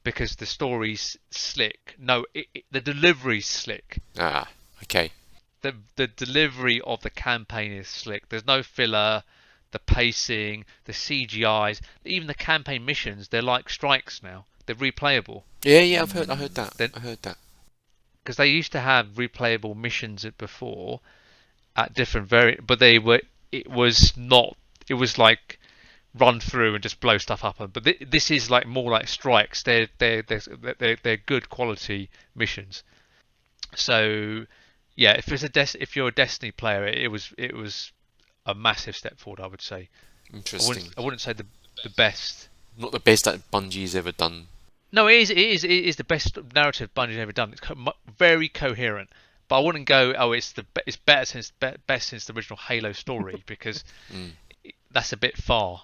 because the story's slick. No, the delivery's slick. Ah, okay. The delivery of the campaign is slick. There's no filler. The pacing, the CGIs, even the campaign missions, they're like strikes now. They're replayable. Yeah, I heard that. I heard that. Because they used to have replayable missions before at different but it was not, it was like run through and just blow stuff up. But this is like more like strikes. They're good quality missions. So yeah, if you're a Destiny player, it was a massive step forward, I would say. Interesting. I wouldn't say the best. Not the best that Bungie's ever done. No, it is the best narrative Bungie's ever done. It's very coherent, but I wouldn't go, oh, it's better best since the original Halo story, because that's a bit far.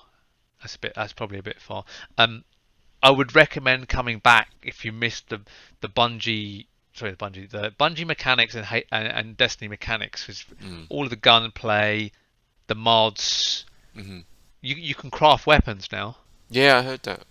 That's probably a bit far. I would recommend coming back if you missed the Bungie mechanics and Destiny mechanics, because all of the gunplay, the mods, you can craft weapons now. Yeah, I heard that.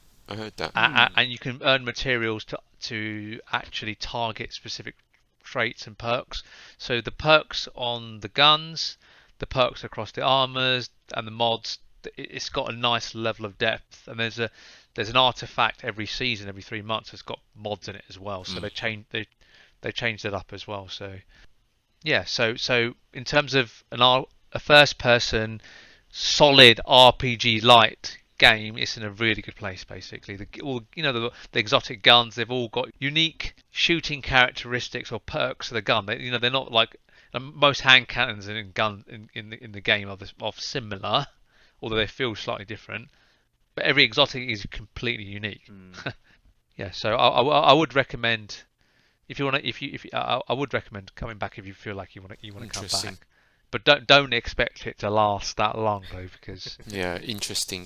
And you can earn materials to actually target specific traits and perks. So the perks on the guns, the perks across the armors, and the mods, it's got a nice level of depth. And there's an artifact every season, every 3 months, that's got mods in it as well. So they changed it up as well. So yeah, so in terms of a first person solid RPG light game, it's in a really good place. Basically, the exotic guns, they've all got unique shooting characteristics or perks of the gun. They're not like most hand cannons in the game of similar, although they feel slightly different. but every exotic is completely unique. Mm. Yeah, so I would recommend if you want to I would recommend coming back if you feel like you want to come Interesting. back, but don't expect it to last that long though because Yeah, interesting.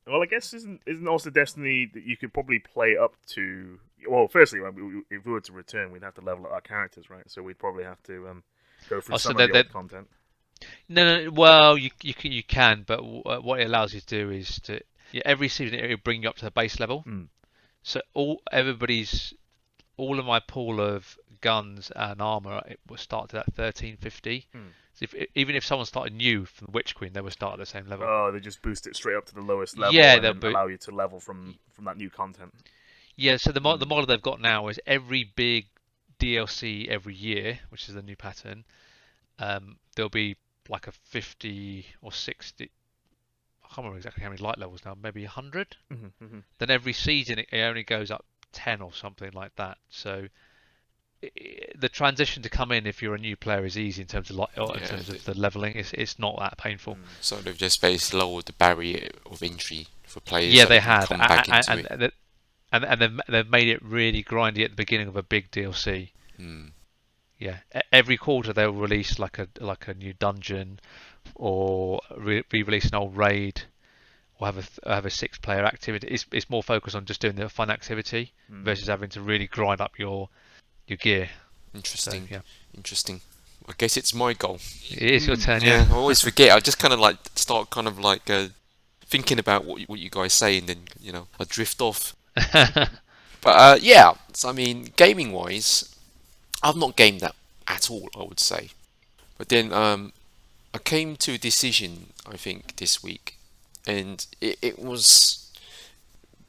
Well, I guess isn't also Destiny that you could probably play up to. Well, firstly, if we were to return, we'd have to level up our characters, right? So we'd probably have to go through also some of the old content. no, well you can, but what it allows you to do is to every season it will bring you up to the base level. Mm. So all of my pool of guns and armor it will start at 1350. Mm. So even if someone started new from Witch Queen, they would start at the same level. Oh, they just boost it straight up to the lowest level Yeah, and then allow you to level from that new content. Yeah, so the model they've got now is every big DLC every year, which is the new pattern. There'll be like a 50 or 60. I can't remember exactly how many light levels now. Maybe 100. Mm-hmm. Then every season it only goes up 10 or something like that. So the transition to come in if you're a new player is easy in terms of in terms of the leveling. It's not that painful. So they've just basically lowered the barrier of entry for players. Yeah, so they can have, come back into it. and they've made it really grindy at the beginning of a big DLC. Mm. Yeah, every quarter they'll release like a new dungeon, or re-release an old raid, or have a 6-player activity. It's more focused on just doing the fun activity versus having to really grind up your gear. Interesting. So, yeah. Interesting. I guess it's my goal. It is your turn, Yeah, yeah. I always forget. I just kind of like start kind of like thinking about what you guys say, and then I drift off. But yeah, so I mean, gaming wise, I've not gamed that at all, I would say. But then I came to a decision, I think, this week, and it was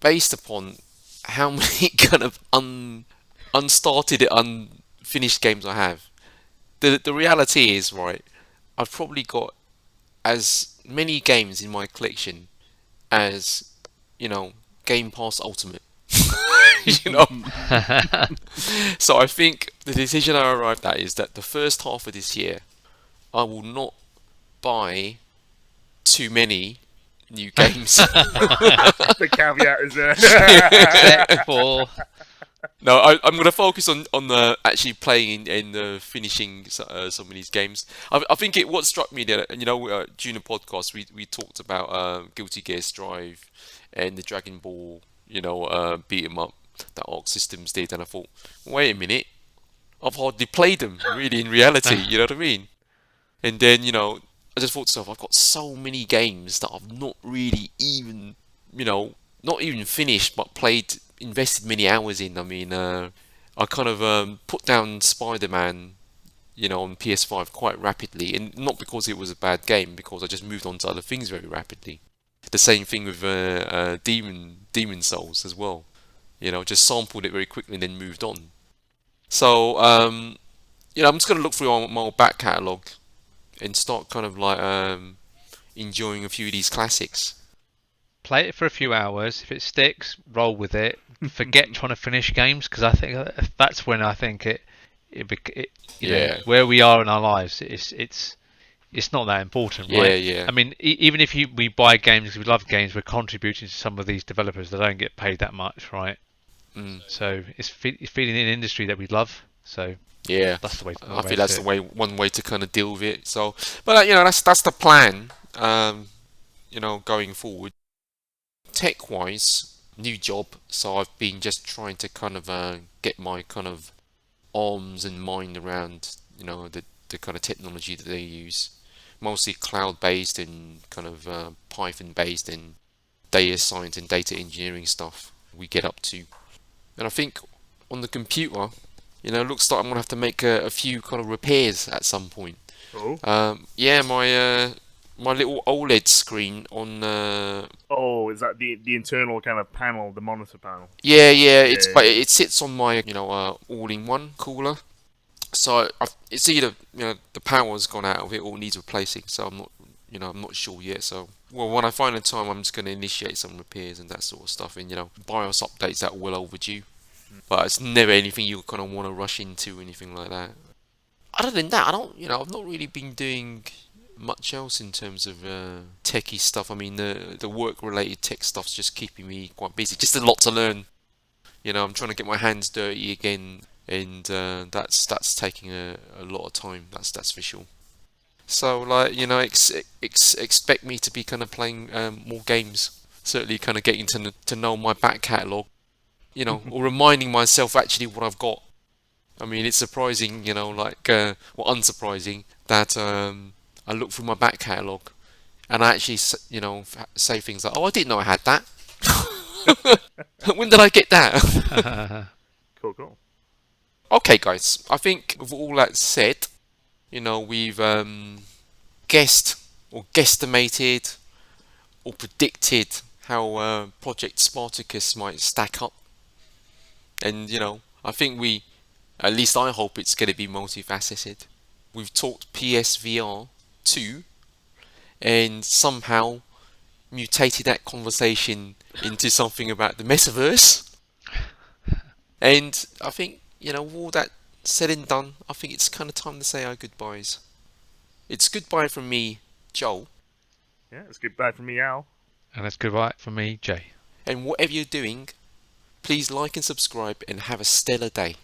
based upon how many kind of unstarted, unfinished games I have. The reality is, right, I've probably got as many games in my collection as, Game Pass Ultimate. you know. So I think the decision I arrived at is that the first half of this year, I will not buy too many new games. The caveat is Except for No, I'm going to focus on the actually playing and finishing some of these games. I think what struck me that during the podcast we talked about Guilty Gear Strive and the Dragon Ball beat 'em up that Arc Systems did, and I thought, wait a minute, I've hardly played them really in reality. You know what I mean? And then I just thought to myself, I've got so many games that I've not really even not even finished, but invested many hours in. I mean, I kind of put down Spider-Man, on PS5 quite rapidly, and not because it was a bad game, because I just moved on to other things very rapidly. The same thing with Demon Souls as well. Just sampled it very quickly and then moved on. So, I'm just gonna look through my back catalogue and start kind of like enjoying a few of these classics. play it for a few hours. If it sticks, roll with it. Forget trying to finish games, because I think that's when I think where we are in our lives, it's not that important, right? Yeah. I mean, even if we buy games because we love games, we're contributing to some of these developers that don't get paid that much, right? So it's feeding an industry that we love. So Yeah, that's the way. I think that's one way to kind of deal with it. So, but that's the plan. Going forward, tech-wise, new job. So I've been just trying to kind of get my kind of arms and mind around the kind of technology that they use, mostly cloud-based and kind of Python-based and data science and data engineering stuff we get up to. And I think on the computer, looks like I'm gonna have to make a few kind of repairs at some point. Oh. Yeah, my little OLED screen on. Oh, is that the internal kind of panel, the monitor panel? Yeah. But it sits on my all-in-one cooler. So it's either the power's gone out of it or needs replacing. So I'm not sure yet. So when I find the time, I'm just going to initiate some repairs and that sort of stuff. And BIOS updates that are well overdue. But it's never anything you kind of want to rush into or anything like that. Other than that, I don't. I've not really been doing much else in terms of techie stuff. I mean, the work-related tech stuff's just keeping me quite busy. Just a lot to learn. I'm trying to get my hands dirty again, and that's taking a lot of time. That's for sure. So, like, expect me to be kind of playing more games. Certainly, kind of getting to know my back catalogue. Or reminding myself actually what I've got. I mean, it's surprising, unsurprising that I look through my back catalogue and I actually, say things like, "Oh, I didn't know I had that." When did I get that? Cool. Okay, guys. I think with all that said, we've guessed or guesstimated or predicted how Project Spartacus might stack up, and I think at least I hope it's going to be multifaceted. We've talked PSVR 2 and somehow mutated that conversation into something about the Metaverse. And I think, with all that said and done, I think it's kind of time to say our goodbyes. It's goodbye from me, Joel. Yeah, it's goodbye from me, Al. And that's goodbye from me, Jay. And whatever you're doing, please like and subscribe and have a stellar day.